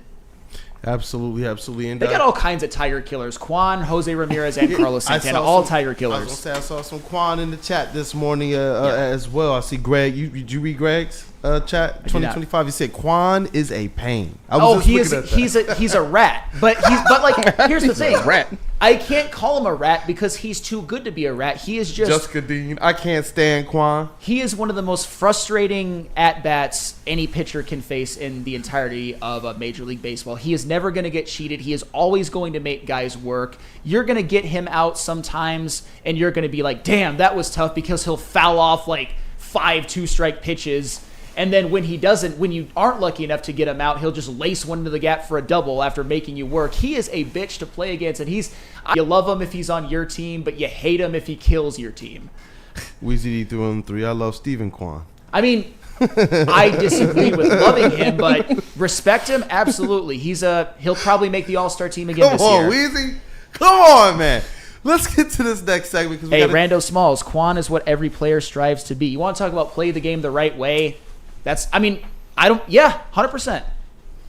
Absolutely. And they got all kinds of Tiger killers. Quan, Jose Ramirez, and Carlos Santana, all Tiger killers. I was going to say, I saw some Quan in the chat this morning as well. I see Greg. Did you read Greg's chat? 2025. He said Quan is a pain. He's a rat. But here's the thing. Rat. I can't call him a rat because he's too good to be a rat. He is just Jessica Dean. I can't stand Quan. He is one of the most frustrating at-bats any pitcher can face in the entirety of Major League Baseball. He is never going to get cheated. He is always going to make guys work. You're going to get him out sometimes, and you're going to be like, damn, that was tough, because he'll foul off like 5 two-strike pitches. And then when he doesn't, when you aren't lucky enough to get him out, he'll just lace one into the gap for a double after making you work. He is a bitch to play against, and you love him if he's on your team, but you hate him if he kills your team. Weezy threw him 3. I love Stephen Quan. I mean, I disagree with loving him, but respect him, absolutely. He'll probably make the All-Star team again this year. Come on, Weezy. Come on, man. Let's get to this next segment. Rando Smalls, Quan is what every player strives to be. You want to talk about play the game the right way? 100%.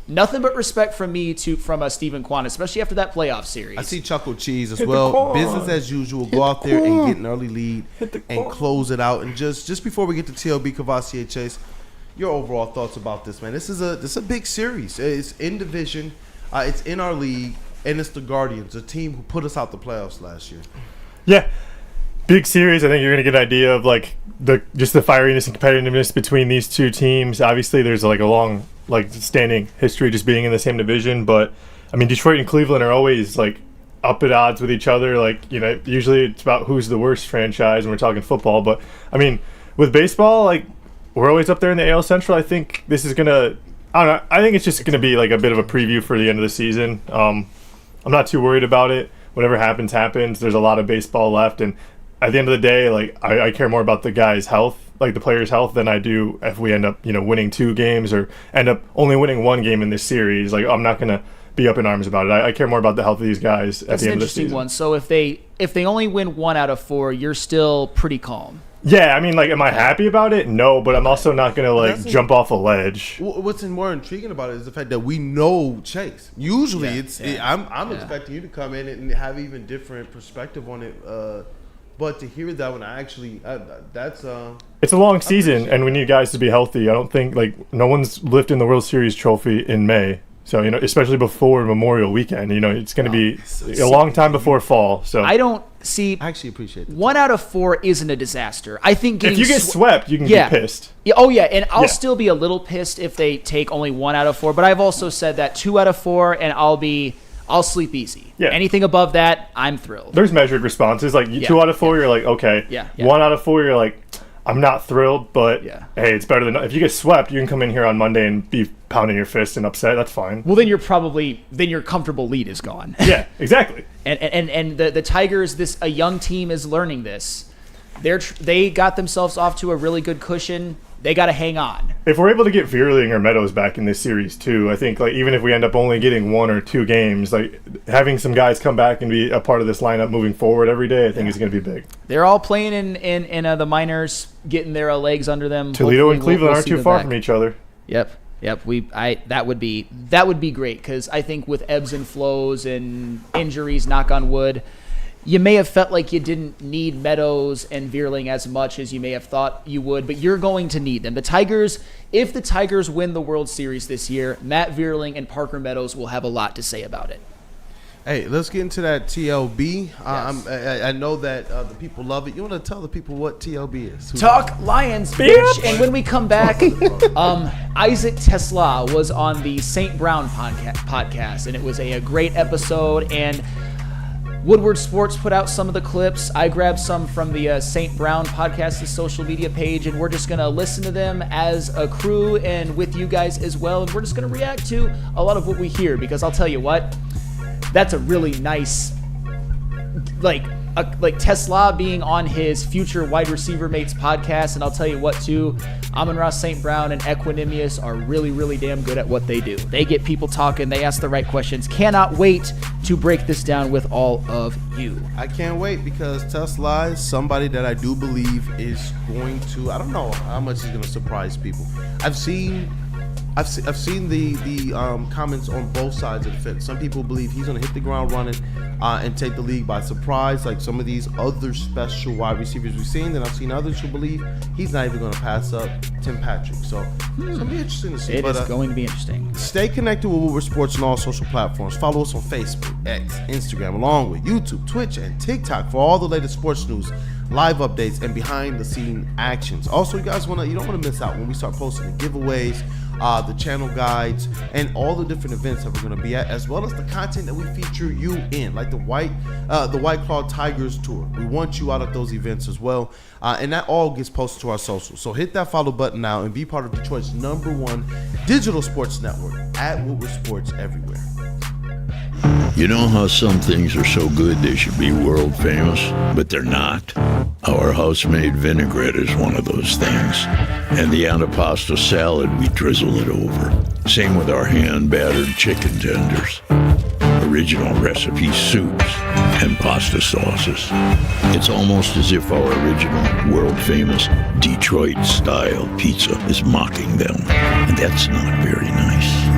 Nothing but respect from me from Stephen Quan, especially after that playoff series. I see Chuckle Cheese as well. Business as usual. Go out there and get an early lead and close it out. And just before we get to TLB Cavassier Chase, your overall thoughts about this, man? This is a big series. It's in division. It's in our league, and it's the Guardians, a team who put us out the playoffs last year. Yeah. Big series. I think you're going to get an idea of like the fieriness and competitiveness between these two teams. Obviously, there's like a long standing history just being in the same division, but I mean, Detroit and Cleveland are always like up at odds with each other. Usually it's about who's the worst franchise, and we're talking football. But I mean, with baseball, we're always up there in the AL Central. I think this is gonna. I don't know. I think it's just gonna be like a bit of a preview for the end of the season. I'm not too worried about it. Whatever happens. There's a lot of baseball left, and at the end of the day, I care more about the guy's health, the player's health, than I do if we end up, winning 2 games or end up only winning 1 game in this series. I'm not going to be up in arms about it. I care more about the health of these guys at the end of the season. That's an interesting one. So if they only win 1 out of 4, you're still pretty calm. Yeah, I mean, am I happy about it? No, but I'm also not going to jump off a ledge. What's more intriguing about it is the fact that we know Chase. Usually, I'm expecting you to come in and have even different perspective on it But to hear that one, I actually that's It's a long season, and we need guys to be healthy. I don't think no one's lifting the World Series trophy in May. So, especially before Memorial Weekend, it's going to be a long time before fall. So I don't see. I actually appreciate it. 1 out of 4 isn't a disaster. I think if you get swept, you can get pissed. Yeah. Oh yeah, and I'll still be a little pissed if they take only 1 out of 4. But I've also said that 2 out of 4, and I'll sleep easy. Yeah. Anything above that, I'm thrilled. There's measured responses. 2 out of 4, you're like, okay. Yeah. 1 out of 4, you're like, I'm not thrilled, but hey, it's better than if you get swept. You can come in here on Monday and be pounding your fist and upset. That's fine. Well, then your comfortable lead is gone. Yeah, exactly. and the Tigers, a young team is learning this. They got themselves off to a really good cushion. They got to hang on. If we're able to get Vierling or Meadows back in this series too, I think even if we end up only getting 1 or 2 games, having some guys come back and be a part of this lineup moving forward every day, I think is going to be big. They're all playing in the minors, getting their legs under them. Toledo Hopefully and Cleveland aren't too far from each other. Yep. That would be great, because I think with ebbs and flows and injuries, knock on wood, you may have felt like you didn't need Meadows and Vierling as much as you may have thought you would, but you're going to need them. If the Tigers win the World Series this year, Matt Vierling and Parker Meadows will have a lot to say about it. Hey, let's get into that TLB. Yes. I know that the people love it. You want to tell the people what TLB is? Talk Lions, bitch! And when we come back, Issac TeSlaa was on the St. Brown podcast, and it was a great episode, and Woodward Sports put out some of the clips. I grabbed some from the St. Brown podcast's social media page, and we're just going to listen to them as a crew and with you guys as well, and we're just going to react to a lot of what we hear, because I'll tell you what, that's a really nice, like TeSlaa being on his future wide receiver mates podcast, and I'll tell you what too, Amon-Ra, St. Brown, and Equanimous are really, really damn good at what they do. They get people talking, they ask the right questions. Cannot wait to break this down with all of you. I can't wait, because TeSlaa is somebody that I do believe is going to, I don't know how much he's going to surprise people. I've seen the comments on both sides of the fence. Some people believe he's going to hit the ground running and take the league by surprise, like some of these other special wide receivers we've seen. Then I've seen others who believe he's not even going to pass up Tim Patrick. So it's going to be interesting to see. It is going to be interesting. Stay connected with Woodward Sports on all social platforms. Follow us on Facebook, X, Instagram, along with YouTube, Twitch, and TikTok for all the latest sports news, live updates, and behind-the-scene actions. Also, you don't want to miss out when we start posting the giveaways, the channel guides, and all the different events that we're going to be at, as well as the content that we feature you in, like the White Claw Tigers tour. We want you out at those events as well, and that all gets posted to our socials. So hit that follow button now and be part of Detroit's #1 digital sports network at Woodward Sports everywhere. You know how some things are so good they should be world famous, but they're not? Our house-made vinaigrette is one of those things. And the antipasto salad, we drizzle it over. Same with our hand-battered chicken tenders. Original recipe soups and pasta sauces. It's almost as if our original, world-famous Detroit-style pizza is mocking them. And that's not very nice.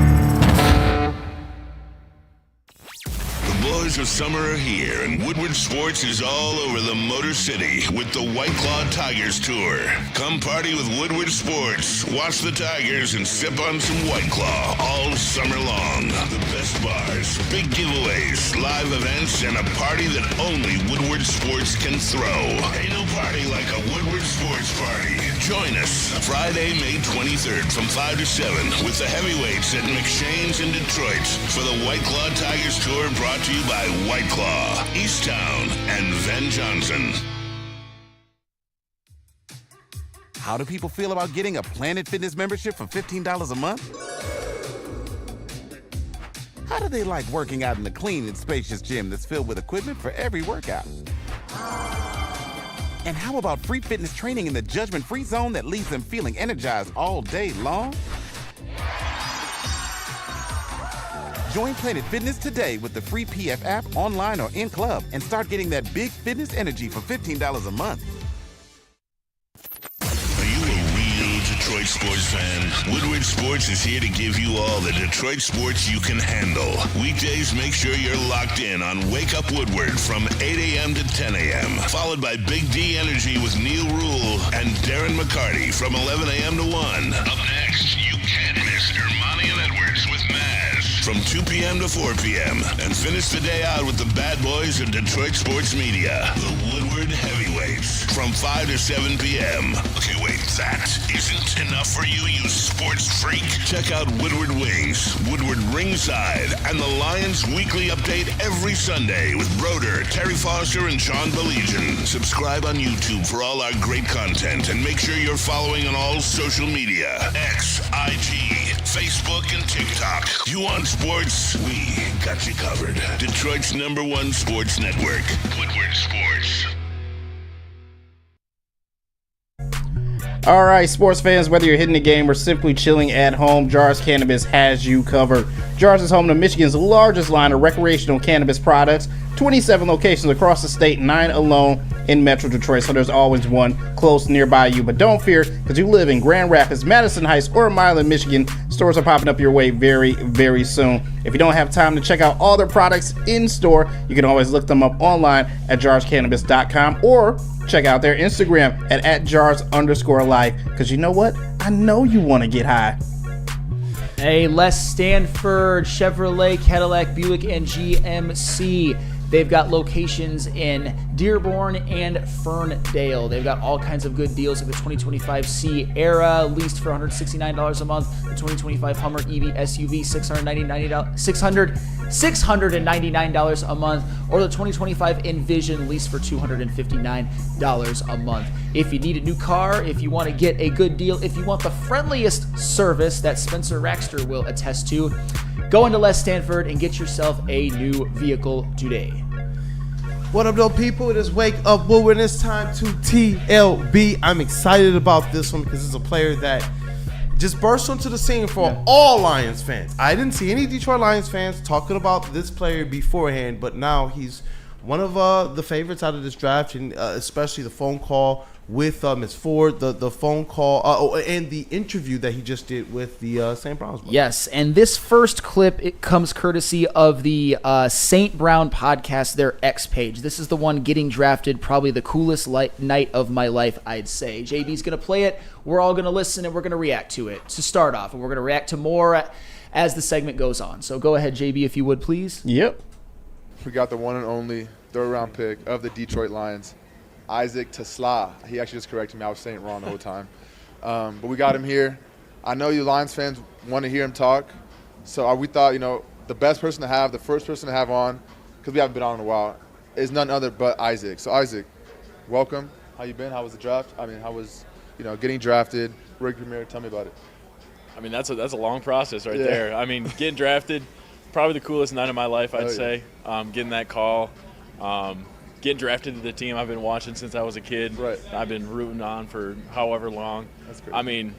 Of summer are here, and Woodward Sports is all over the Motor City with the White Claw Tigers Tour. Come party with Woodward Sports, watch the Tigers, and sip on some White Claw all summer long. The best bars, big giveaways, live events, and a party that only Woodward Sports can throw. Ain't no party like a Woodward Sports party. Join us Friday, May 23rd from 5 to 7 with the heavyweights at McShane's in Detroit for the White Claw Tigers Tour, brought to you by White Claw, Easttown, and Van Johnson. How do people feel about getting a Planet Fitness membership for $15 a month? How do they like working out in a clean and spacious gym that's filled with equipment for every workout? And how about free fitness training in the judgment-free zone that leaves them feeling energized all day long? Join Planet Fitness today with the free PF app, online or in club, and start getting that big fitness energy for $15 a month. Are you a real Detroit Detroit sports fan. Woodward Sports is here to give you all the Detroit sports you can handle. Weekdays, make sure you're locked in on Wake Up Woodward from 8 a.m. to 10 a.m. Followed by Big D Energy with Neil Rule and Darren McCarty from 11 a.m. to 1. Up next, you can't miss Ermani and Edwards with Maz from 2 p.m. to 4 p.m. And finish the day out with the bad boys of Detroit sports media, the Woodward Heavyweights, from 5 to 7 p.m. Okay, wait, that isn't enough for you, you sports freak? Check out Woodward Wings, Woodward Ringside, and the Lions Weekly Update every Sunday with Broder, Terry Foster, and Sean Baligian. Subscribe on YouTube for all our great content, and make sure you're following on all social media, X, IG, Facebook, and TikTok. You want sports? We got you covered. Detroit's #1 sports network, Woodward Sports. All right, sports fans, whether you're hitting the game or simply chilling at home, Jars Cannabis has you covered. Jars is home to Michigan's largest line of recreational cannabis products, 27 locations across the state, 9 alone in Metro Detroit, so there's always one close nearby you. But don't fear, because you live in Grand Rapids, Madison Heights, or Milan, Michigan, stores are popping up your way very, very soon. If you don't have time to check out all their products in store, you can always look them up online at jarscannabis.com or check out their Instagram at @jars_life, because you know what? I know you want to get high. Hey, Les Stanford, Chevrolet, Cadillac, Buick, and GMC. They've got locations in Dearborn and Ferndale. They've got all kinds of good deals like the 2025 Sierra leased for $169 a month, the 2025 Hummer EV SUV $699 a month, or the 2025 Envision leased for $259 a month. If you need a new car, if you want to get a good deal, if you want the friendliest service that Spencer Raxter will attest to, go into Les Stanford and get yourself a new vehicle today. What up, though, people? It is Wake Up Woodward, and it's time to TLB. I'm excited about this one because it's a player that just burst onto the scene for all Lions fans. I didn't see any Detroit Lions fans talking about this player beforehand, but now he's one of the favorites out of this draft, and especially the phone call with Ms. Ford, the phone call, and the interview that he just did with the St. Brown's. Yes, and this first clip, it comes courtesy of the St. Brown podcast, their X page. This is the one getting drafted, probably the coolest night of my life, I'd say. JB's going to play it, we're all going to listen, and we're going to react to it to start off, and we're going to react to more as the segment goes on. So go ahead, JB, if you would, please. Yep. We got the one and only third-round pick of the Detroit Lions, Issac TeSlaa. He actually just corrected me. I was saying it wrong the whole time. But we got him here. I know you Lions fans want to hear him talk. So we thought, the best person to have, the first person to have on, because we haven't been on in a while, is none other but Issac. So Issac, welcome. How you been? How was the draft? I mean, how was, getting drafted, rookie premiere? Tell me about it. I mean, that's a long process right there. I mean, getting drafted, probably the coolest night of my life, I'd say. Getting that call. Getting drafted to the team I've been watching since I was a kid. Right. I've been rooting on for however long. That's great. I mean,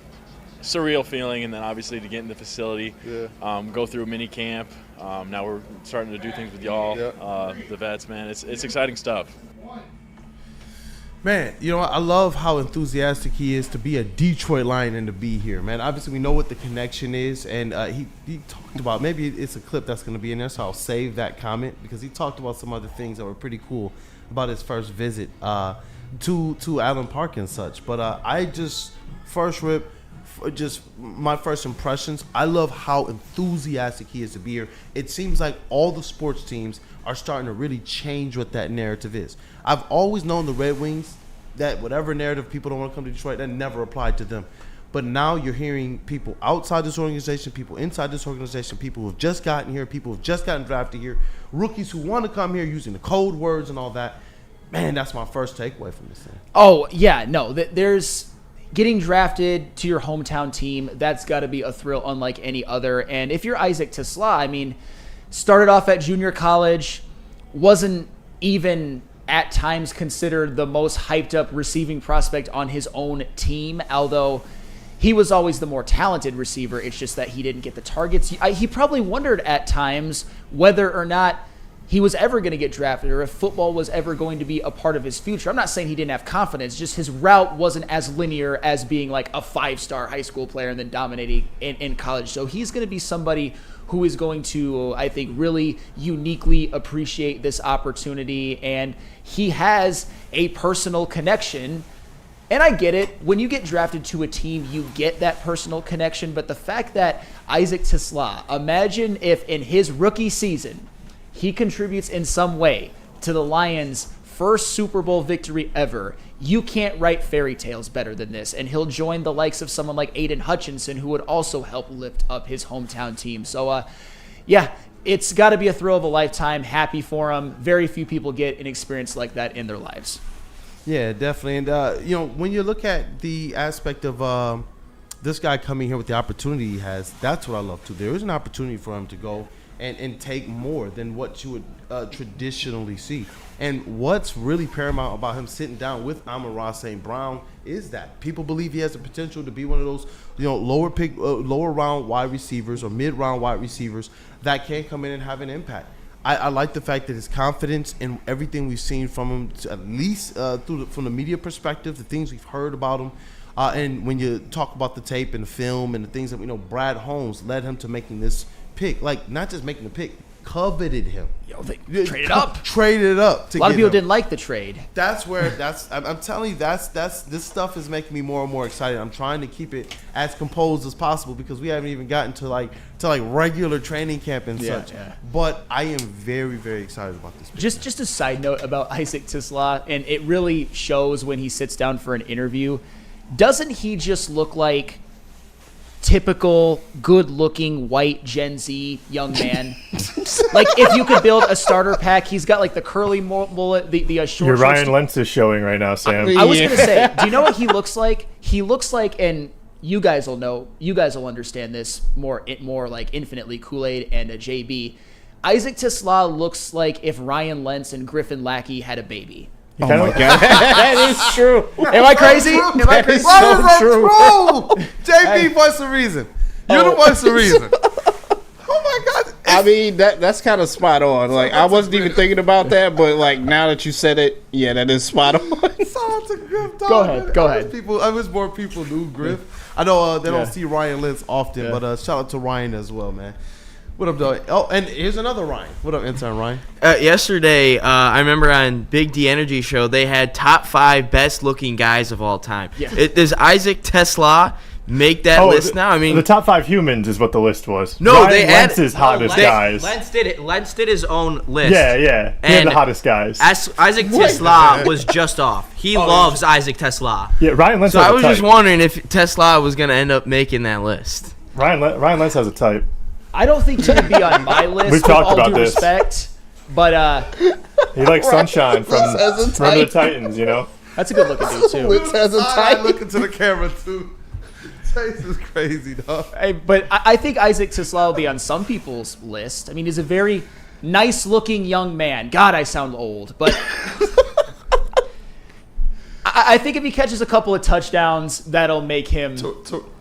surreal feeling, and then obviously to get in the facility, go through mini camp. Now we're starting to do things with y'all, the vets, man. It's exciting stuff. Man, I love how enthusiastic he is to be a Detroit Lion and to be here, man. Obviously, we know what the connection is, and he talked about, maybe it's a clip that's going to be in there, so I'll save that comment, because he talked about some other things that were pretty cool about his first visit to Allen Park and such. But I just, my first impressions, I love how enthusiastic he is to be here. It seems like all the sports teams are starting to really change what that narrative is. I've always known the Red Wings, that whatever narrative people don't want to come to Detroit, that never applied to them. But now you're hearing people outside this organization, people inside this organization, people who have just gotten here, people who have just gotten drafted here, rookies who want to come here using the code words and all that. Man, that's my first takeaway from this thing. Oh, yeah, no, there's getting drafted to your hometown team. That's got to be a thrill unlike any other. And if you're Issac TeSlaa, I mean, started off at junior college, wasn't even at times considered the most hyped up receiving prospect on his own team, although he was always the more talented receiver. It's just that he didn't get the targets. He probably wondered at times whether or not he was ever going to get drafted or if football was ever going to be a part of his future. I'm not saying he didn't have confidence, just his route wasn't as linear as being like a 5-star high school player and then dominating in college. So he's going to be somebody who is going to, I think, really uniquely appreciate this opportunity. And he has a personal connection. And I get it. When you get drafted to a team, you get that personal connection. But the fact that Issac TeSlaa, imagine if in his rookie season, he contributes in some way to the Lions' first Super Bowl victory ever. You can't write fairy tales better than this. And he'll join the likes of someone like Aiden Hutchinson, who would also help lift up his hometown team. So, yeah, it's got to be a thrill of a lifetime. Happy for him. Very few people get an experience like that in their lives. Yeah, definitely. And, when you look at the aspect of this guy coming here with the opportunity he has, that's what I love, too. There is an opportunity for him to go and take more than what you would traditionally see. And what's really paramount about him sitting down with Amon-Ra St. Brown is that people believe he has the potential to be one of those, lower round wide receivers or mid round wide receivers that can come in and have an impact. I like the fact that his confidence in everything we've seen from him, at least from the media perspective, the things we've heard about him, and when you talk about the tape and the film and the things that we know, Brad Holmes led him to making this pick. Like, not just making the pick, coveted him. They traded up. Traded up. A lot of people didn't like the trade. I'm telling you, this stuff is making me more and more excited. I'm trying to keep it as composed as possible because we haven't even gotten to regular training camp and such. Yeah. But I am very, very excited about this. Just a side note about Issac TeSlaa, and it really shows when he sits down for an interview. Doesn't he just look like typical good-looking white Gen Z young man? Like, if you could build a starter pack, he's got like the curly mullet, the short. Your Ryan Lentz is showing right now, Sam. I was gonna say, do you know what he looks like? He looks like, and you guys will know, you guys will understand this more like infinitely Kool-Aid and a JB. Issac TeSlaa looks like if Ryan Lentz and Griffin Lackey had a baby. Oh my God, that is true. Am I crazy? Am I crazy? Why is that true? JB, what's the reason? You're the voice of reason. Oh my God! I mean, that's kind of spot on. Like, I wasn't even thinking about that, but like now that you said it, yeah, that is spot on. Shout out to Griff, dog. Go ahead. I wish more people knew Griff. I know they don't see Ryan Lentz often, but shout out to Ryan as well, man. What up, dog? Oh, and here's another Ryan. What up, intern Ryan? Yesterday, I remember on Big D Energy Show, they had top 5 best-looking guys of all time. Yeah. Does Issac TeSlaa make that list now? I mean, the top 5 humans is what the list was. No, Ryan Lentz is hottest guys. Lentz did it. Lentz did his own list. Yeah. He had the hottest guys. Issac TeSlaa was just off. He loves Issac TeSlaa. Yeah, Ryan Lentz. So I was just wondering if TeSlaa was going to end up making that list. Ryan Lentz has a type. I don't think he would be on my list. We've talked about this. Respect, but he likes Sunshine from Remember the Titans, you know. That's a good looking dude too. Lentz has a type. Looking to the camera too. This is crazy, dog. Hey, but I think Issac TeSlaa will be on some people's list. I mean, he's a very nice-looking young man. God, I sound old, but I think if he catches a couple of touchdowns, that'll make him.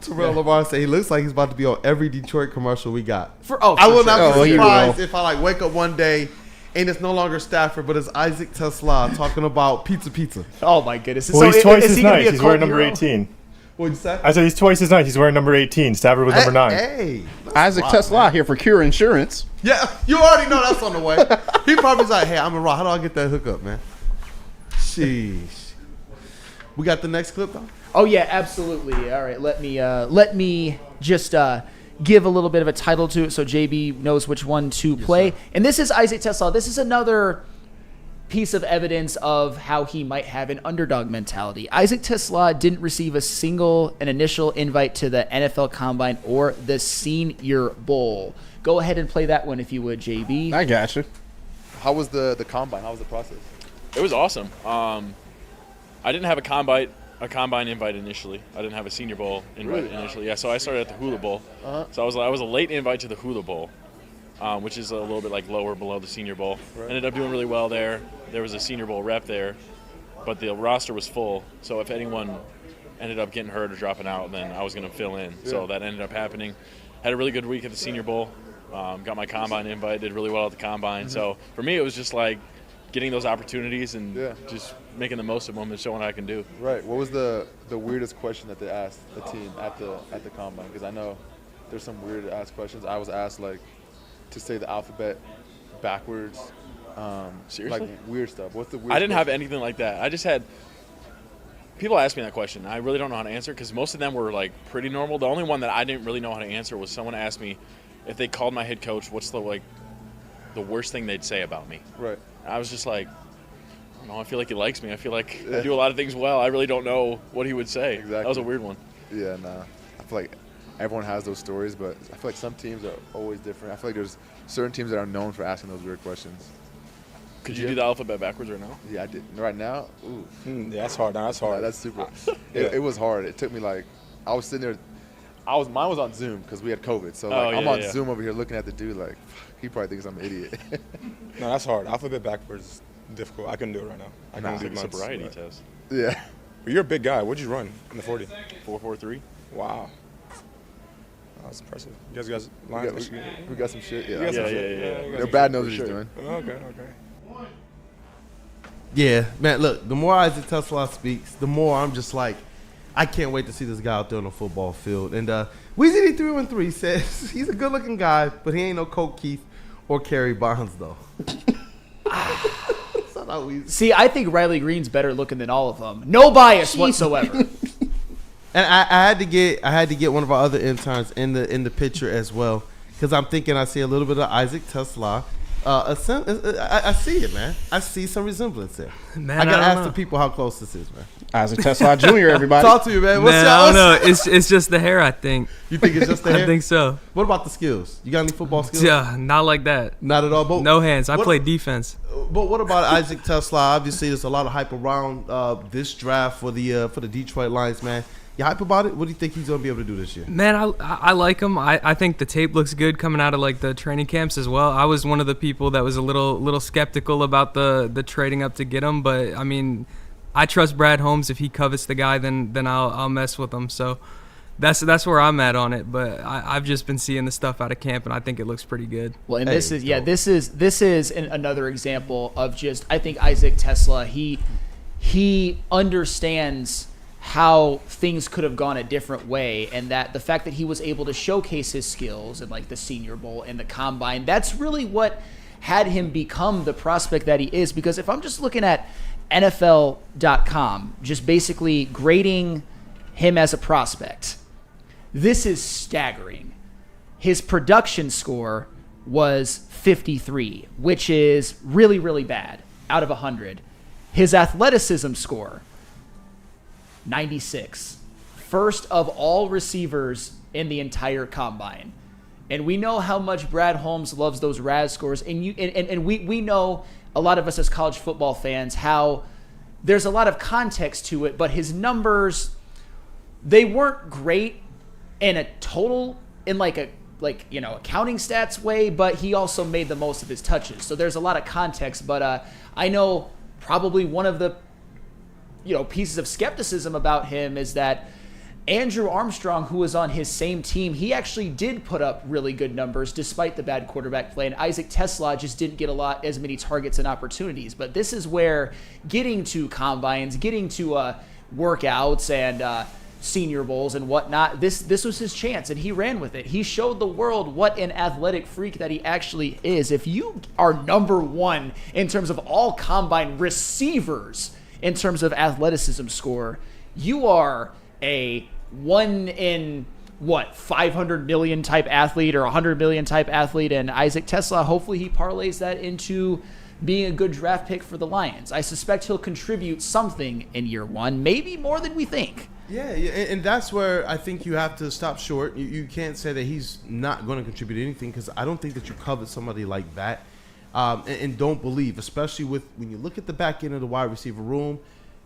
Terrell Lamar said he looks like he's about to be on every Detroit commercial we got. I will not be surprised if I wake up one day and it's no longer Stafford, but it's Issac TeSlaa talking about pizza. Oh my goodness! Well, he's twice as nice. He's wearing number 18. What'd you say? I said he's twice as nice. He's wearing number 18. Stafford was number 9. Hey, Issac TeSlaa here for Cure Insurance. Yeah, you already know that's on the way. He probably's like, hey, Amon-Ra, how do I get that hookup, man? Sheesh. We got the next clip, though? Oh, yeah, absolutely. All right, let me just give a little bit of a title to it so JB knows which one to play. And this is Issac TeSlaa. This is another piece of evidence of how he might have an underdog mentality. Issac TeSlaa didn't receive an initial invite to the NFL Combine or the Senior Bowl. Go ahead and play that one if you would, JB. I got you. How was the Combine? How was the process? It was awesome. I didn't have a combine invite initially. I didn't have a Senior Bowl invite initially. Yeah, so I started at the Hula Bowl. So I was a late invite to the Hula Bowl, which is a little bit like lower below the Senior Bowl. Ended up doing really well there. There was a Senior Bowl rep there, but the roster was full. So if anyone ended up getting hurt or dropping out, then I was going to fill in. Yeah. So that ended up happening. Had a really good week at the Senior Bowl. Got my combine invite, did really well at the combine. So for me, it was just like getting those opportunities and just making the most of them and showing what I can do. Right. What was the weirdest question that they asked the team at the combine? Because I know there's some weird ass questions. I was asked like to say the alphabet backwards. Seriously? Like weird stuff. What's the weird? I didn't have anything like that. I just had people ask me that question. I really don't know how to answer because most of them were like pretty normal. The only one that I didn't really know how to answer was someone asked me if they called my head coach, what's the worst thing they'd say about me. Right. I was just like, I feel like he likes me. I feel like I do a lot of things well. I really don't know what he would say. Exactly. That was a weird one. Yeah, nah. I feel like everyone has those stories, but I feel like some teams are always different. I feel like there's certain teams that are known for asking those weird questions. Could you do the alphabet backwards right now? Yeah, I did. Right now? Ooh. Yeah, that's hard. That's hard. Yeah, that's super. It was hard. It took me like, I was sitting there. Mine was on Zoom because we had COVID. So like, I'm on Zoom over here looking at the dude like, he probably thinks I'm an idiot. No, that's hard. Alphabet backwards is difficult. I couldn't do it right now. I couldn't do it's a sobriety test. Yeah. But you're a big guy. What'd you run in the 40? 4.43. Wow. That's impressive. You guys lines? We got some shit. Yeah. Yeah. Brad knows what he's doing. Okay. Yeah, man, look, the more Issac TeSlaa speaks, the more I'm just like, I can't wait to see this guy out there on the football field. And Weezy 313 says he's a good-looking guy, but he ain't no Coke Keith or Kerry Barnes, though. See, I think Riley Green's better looking than all of them. No bias whatsoever. And I had to get one of our other interns in the picture as well, because I'm thinking I see a little bit of Issac TeSlaa. I see it, man. I see some resemblance there. Man, I gotta ask the people how close this is, man. Issac TeSlaa Jr., everybody. Talk to me, man. What's man, I don't know. It's just the hair, I think. You think it's just the hair? I think so. What about the skills? You got any football skills? Yeah, not like that. Not at all. But no hands. I play defense. But what about Issac TeSlaa? Obviously, there's a lot of hype around this draft for the Detroit Lions, man. You hype about it? What do you think he's gonna be able to do this year? Man, I like him. I think the tape looks good coming out of like the training camps as well. I was one of the people that was a little skeptical about the trading up to get him, but I mean, I trust Brad Holmes. If he covets the guy, then I'll mess with him. So that's where I'm at on it. But I've just been seeing the stuff out of camp, and I think it looks pretty good. Well, and this is another example of just, I think Issac TeSlaa, he understands how things could have gone a different way, and that the fact that he was able to showcase his skills in like the Senior Bowl and the Combine, that's really what had him become the prospect that he is. Because if I'm just looking at NFL.com, just basically grading him as a prospect, this is staggering. His production score was 53, which is really, really bad out of 100. His athleticism score, 96. First of all receivers in the entire Combine. And we know how much Brad Holmes loves those RAS scores. And we know, a lot of us as college football fans, how there's a lot of context to it, but his numbers, they weren't great in a total, in accounting stats way, but he also made the most of his touches. So there's a lot of context, but I know probably one of the pieces of skepticism about him is that Andrew Armstrong, who was on his same team, he actually did put up really good numbers despite the bad quarterback play, and Issac TeSlaa just didn't get as many targets and opportunities. But this is where getting to combines, getting to workouts and Senior Bowls and whatnot, this was his chance, and he ran with it. He showed the world what an athletic freak that he actually is. If you are number one in terms of all Combine receivers, in terms of athleticism score, you are a 1 in 500 million type athlete or 100 million type athlete. And Issac TeSlaa, hopefully he parlays that into being a good draft pick for the Lions. I suspect he'll contribute something in year one, maybe more than we think. Yeah, and that's where I think you have to stop short. You can't say that he's not going to contribute anything, because I don't think that you covet somebody like that. And don't believe, especially when you look at the back end of the wide receiver room,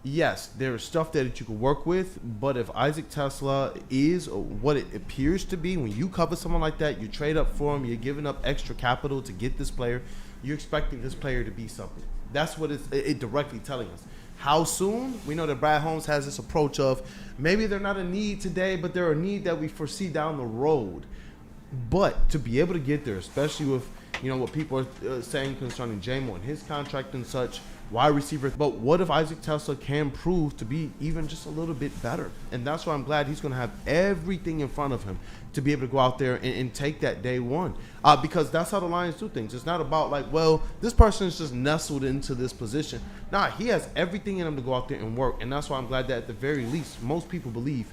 yes, there is stuff that you can work with, but if Issac TeSlaa is what it appears to be, when you cover someone like that, you trade up for him, you're giving up extra capital to get this player, you're expecting this player to be something. That's what it directly telling us. How soon? We know that Brad Holmes has this approach of maybe they're not a need today, but they're a need that we foresee down the road. But to be able to get there, especially with, what people are saying concerning J-Mo and his contract and such, wide receiver. But what if Issac TeSlaa can prove to be even just a little bit better? And that's why I'm glad he's going to have everything in front of him to be able to go out there and take that day one. Because that's how the Lions do things. It's not about this person is just nestled into this position. Nah, he has everything in him to go out there and work. And that's why I'm glad that at the very least, most people believe,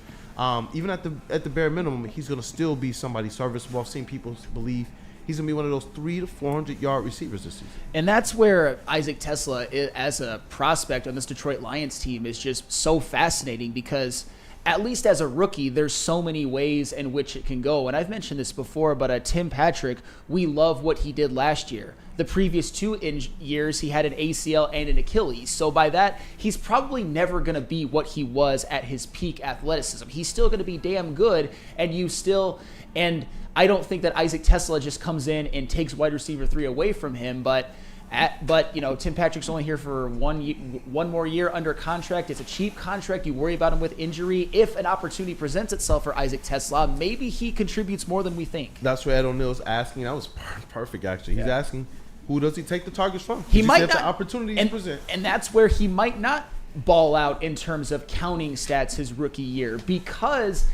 even at the bare minimum, he's going to still be somebody serviceable. I've seen people believe he's going to be one of those 300 to 400 yard receivers this season. And that's where Issac TeSlaa, as a prospect on this Detroit Lions team, is just so fascinating because at least as a rookie, there's so many ways in which it can go. And I've mentioned this before, but Tim Patrick, we love what he did last year. The previous 2 years, he had an ACL and an Achilles. So by that, he's probably never going to be what he was at his peak athleticism. He's still going to be damn good, and I don't think that Issac TeSlaa just comes in and takes wide receiver 3 away from him, but Tim Patrick's only here for one more year under contract. It's a cheap contract. You worry about him with injury. If an opportunity presents itself for Issac TeSlaa, maybe he contributes more than we think. That's what Ed O'Neill's asking. That was perfect, actually. He's asking, who does he take the targets from? He might not. The opportunities present. And that's where he might not ball out in terms of counting stats his rookie year because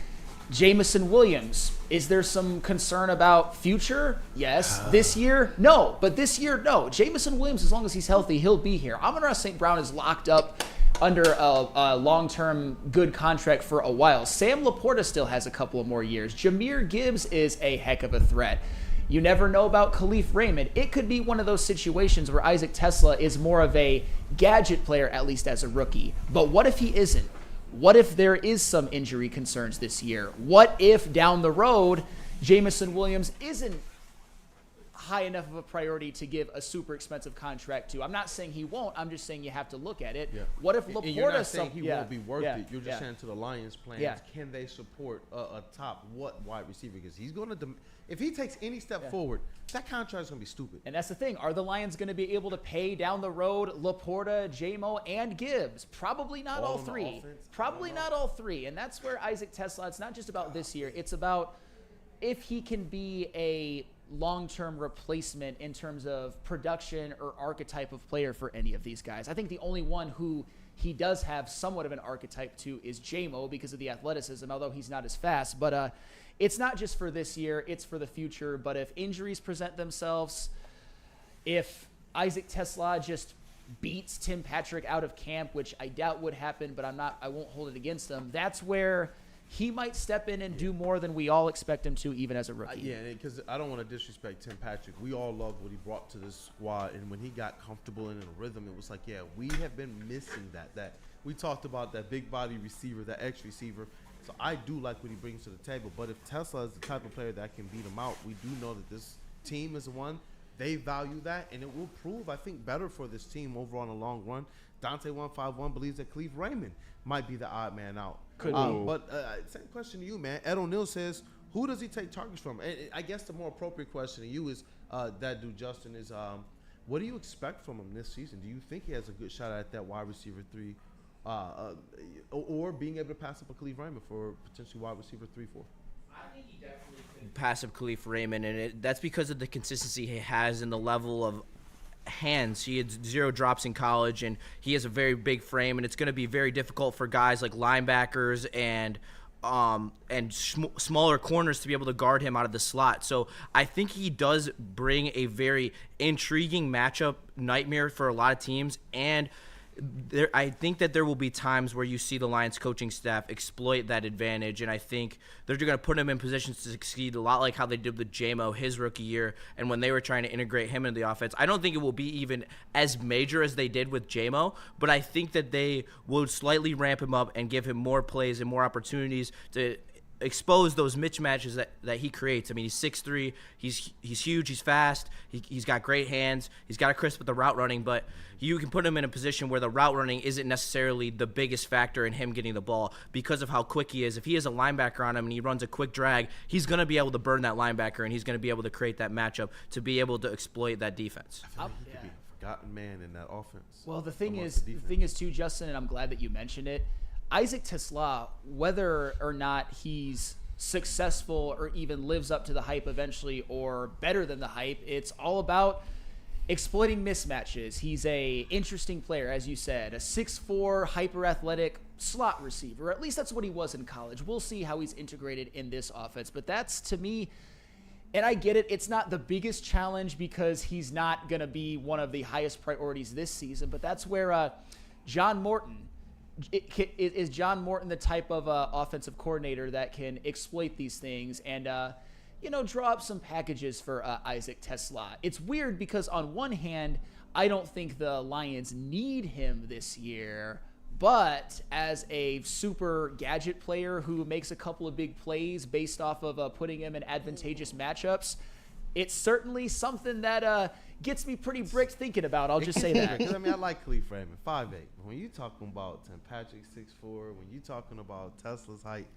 Jameson Williams, is there some concern about future? Yes. This year? No. But this year, no. Jameson Williams, as long as he's healthy, he'll be here. Amon-Ra St. Brown is locked up under a long-term good contract for a while. Sam Laporta still has a couple of more years. Jahmyr Gibbs is a heck of a threat. You never know about Khalif Raymond. It could be one of those situations where Issac TeSlaa is more of a gadget player, at least as a rookie. But what if he isn't? What if there is some injury concerns this year? What if down the road, Jameson Williams isn't high enough of a priority to give a super expensive contract to? I'm not saying he won't. I'm just saying you have to look at it. Yeah. What if Laporta? You're not saying he won't be worth it. You're just saying to the Lions' plans, can they support a top wide receiver? Because he's going to if he takes any step forward, that contract is going to be stupid. And that's the thing. Are the Lions going to be able to pay down the road Laporta, J-Mo, and Gibbs? Probably not all three. Probably not all three. And that's where Issac TeSlaa, it's not just about this year. It's about if he can be a long-term replacement in terms of production or archetype of player for any of these guys. I think the only one who he does have somewhat of an archetype to is J-Mo because of the athleticism, although he's not as fast. But it's not just for this year, it's for the future. But if injuries present themselves, if Issac TeSlaa just beats Tim Patrick out of camp, which I doubt would happen, but I won't hold it against him, that's where he might step in and do more than we all expect him to, even as a rookie. Because I don't want to disrespect Tim Patrick. We all love what he brought to this squad, and when he got comfortable in a rhythm, it was like, we have been missing that. We talked about that big body receiver, that X receiver. So I do like what he brings to the table. But if TeSlaa is the type of player that can beat him out, we do know that this team is the one. They value that, and it will prove, I think, better for this team overall in the long run. Dante151 believes that Khalif Raymond might be the odd man out. But same question to you, man. Ed O'Neill says, who does he take targets from? And I guess the more appropriate question to you is that dude, Justin, is what do you expect from him this season? Do you think he has a good shot at that wide receiver 3 or being able to pass up a Khalif Raymond for potentially wide receiver 3-4? I think he definitely could pass up Khalif Raymond, and that's because of the consistency he has and the level of hands. He had 0 drops in college, and he has a very big frame, and it's going to be very difficult for guys like linebackers and smaller corners to be able to guard him out of the slot. So I think he does bring a very intriguing matchup nightmare for a lot of teams, and I think that there will be times where you see the Lions coaching staff exploit that advantage, and I think they're going to put him in positions to succeed, a lot like how they did with J-Mo his rookie year and when they were trying to integrate him into the offense. I don't think it will be even as major as they did with J-Mo, but I think that they will slightly ramp him up and give him more plays and more opportunities to expose those mismatches that he creates. I mean, he's 6'3", he's huge, he's fast, he's got great hands, he's got a crisp with the route running, but you can put him in a position where the route running isn't necessarily the biggest factor in him getting the ball because of how quick he is. If he has a linebacker on him and he runs a quick drag, he's going to be able to burn that linebacker, and he's going to be able to create that matchup to be able to exploit that defense. I feel like he could be a forgotten man in that offense. Well, the thing is too, Justin, and I'm glad that you mentioned it, Issac TeSlaa, whether or not he's successful or even lives up to the hype eventually or better than the hype. It's all about exploiting mismatches. He's a interesting player, as you said, a 6'4", hyper-athletic slot receiver. At least that's what he was in college. We'll see how he's integrated in this offense. But that's, to me, and I get it, it's not the biggest challenge because he's not going to be one of the highest priorities this season. But that's where John Morton, is John Morton the type of offensive coordinator that can exploit these things and draw up some packages for Issac TeSlaa? It's weird because on one hand, I don't think the Lions need him this year, but as a super gadget player who makes a couple of big plays based off of putting him in advantageous matchups, it's certainly something that gets me pretty bricked thinking about. I'll just say that. Because, I like Khalif Raymond, 5'8". When you talking about Tim Patrick, 6'4", when you talking about Tesla's height,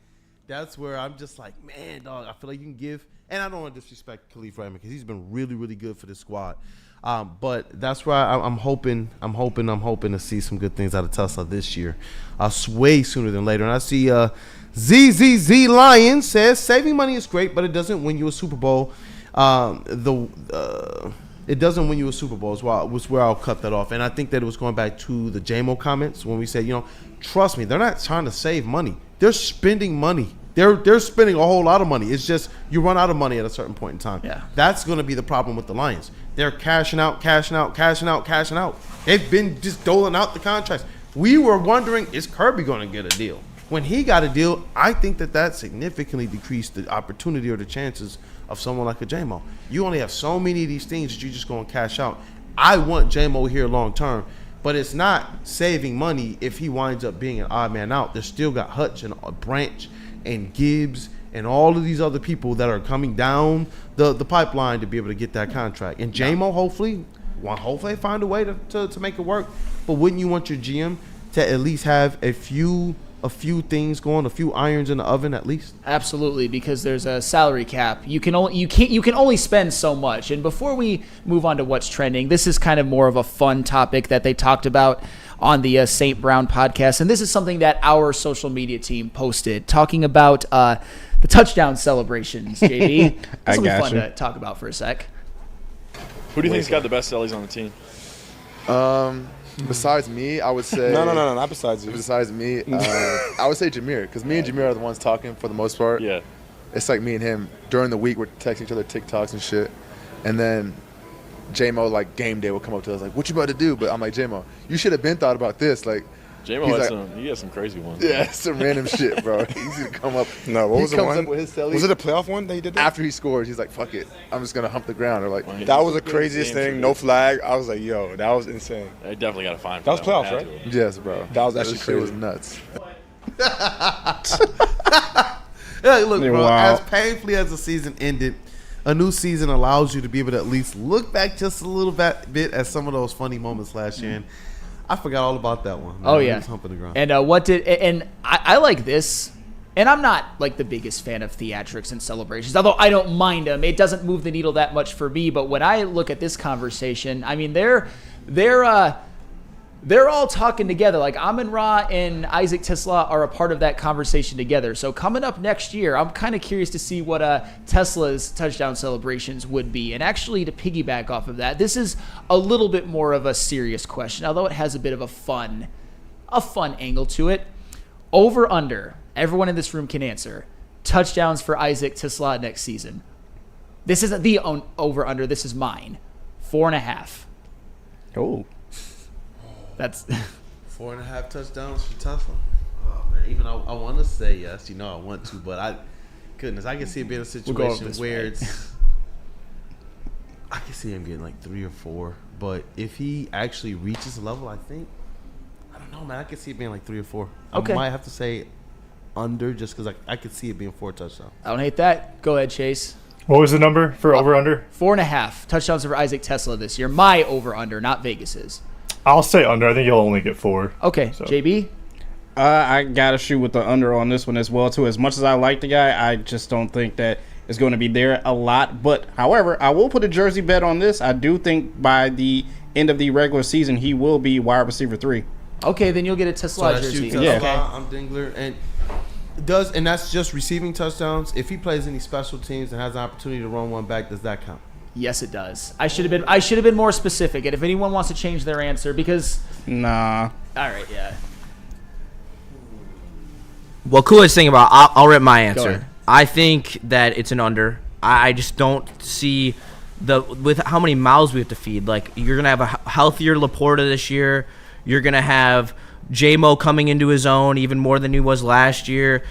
that's where I'm just like, man, dog, I feel like you can give. And I don't want to disrespect Khalif Raymond because he's been really, really good for this squad. But that's where I'm hoping to see some good things out of TeSlaa this year. Way sooner than later. And I see ZZZ Lion says, saving money is great, but it doesn't win you a Super Bowl. It doesn't win you a Super Bowl was where I'll cut that off. And I think that it was going back to the JMO comments when we said, trust me, they're not trying to save money. They're spending money. They're spending a whole lot of money. It's just you run out of money at a certain point in time. Yeah. That's going to be the problem with the Lions. They're cashing out. They've been just doling out the contracts. We were wondering, is Kirby going to get a deal? When he got a deal, I think that significantly decreased the opportunity or the chances of someone like a J-Mo. You only have so many of these things that you're just going to cash out. I want J-Mo here long term, but it's not saving money if he winds up being an odd man out. They still got Hutch and Branch and Gibbs and all of these other people that are coming down the pipeline to be able to get that contract. And J-Mo hopefully find a way to make it work. But wouldn't you want your GM to at least have a few things going, a few irons in the oven at least? Absolutely, because there's a salary cap. You can only spend so much. And before we move on to what's trending, this is kind of more of a fun topic that they talked about on the St. Brown podcast, and this is something that our social media team posted, talking about the touchdown celebrations. JB, this will be fun to talk about for a sec. Who do you think's got the best cellies on the team? Besides me, I would say... No, not besides you. Besides me, I would say Jameer, because me and Jameer are the ones talking for the most part. Yeah. It's like me and him. During the week, we're texting each other TikToks and shit. And then J-Mo, like, game day will come up to us, like, what you about to do? But I'm like, J-Mo, you should have been thought about this. Like, J-Mo has some crazy ones. Yeah, some random shit, bro. Easy to come up. No, what was the one? He comes up with his cellies. Was it a playoff one that he did that? After he scores, he's like, fuck it. I'm just going to hump the ground. Or like, that was the craziest thing. No flag. I was like, yo, that was insane. They definitely got to find that was playoffs, right? Yes, bro. That was actually crazy. It was nuts. Yeah, look, bro, as painfully as the season ended, a new season allows you to be able to at least look back just a little bit at some of those funny moments last year. And I forgot all about that one. Oh, yeah. Humping the ground. And I like this, and I'm not like the biggest fan of theatrics and celebrations, although I don't mind them. It doesn't move the needle that much for me. But when I look at this conversation, I mean, they're all talking together. Like Amon-Ra and Issac TeSlaa are a part of that conversation together. So coming up next year, I'm kind of curious to see what TeSlaa's touchdown celebrations would be. And actually, to piggyback off of that, this is a little bit more of a serious question, although it has a bit of a fun angle to it. Over under, everyone in this room can answer. Touchdowns for Issac TeSlaa next season. This isn't the over under. This is mine. 4.5. Oh. That's 4.5 touchdowns for TeSlaa. Oh man, even I want to say yes. I want to, but I can see it being a situation where it's. I can see him getting like 3 or 4, but if he actually reaches a level, I don't know, man. I can see it being like 3 or 4. Okay. I might have to say under just because I could see it being 4 touchdowns. I don't hate that. Go ahead, Chase. What was the number for over under? 4.5 touchdowns for Issac TeSlaa this year. My over under, not Vegas's. I'll say under. I think he'll only get 4. Okay, so. JB? I got to shoot with the under on this one as well, too. As much as I like the guy, I just don't think that it's going to be there a lot. But, however, I will put a jersey bet on this. I do think by the end of the regular season, he will be wide receiver 3. Okay, then you'll get a TeSlaa jersey. Yeah. I'm Dingler. And And that's just receiving touchdowns. If he plays any special teams and has an opportunity to run one back, does that count? Yes, it does. I should have been more specific. And if anyone wants to change their answer, because nah. All right, yeah. Well, coolest thing about I'll rip my Go answer. ahead. I think that it's an under. I just don't see with how many mouths we have to feed. Like, you're gonna have a healthier Laporta this year. You're gonna have J-Mo coming into his own even more than he was last year.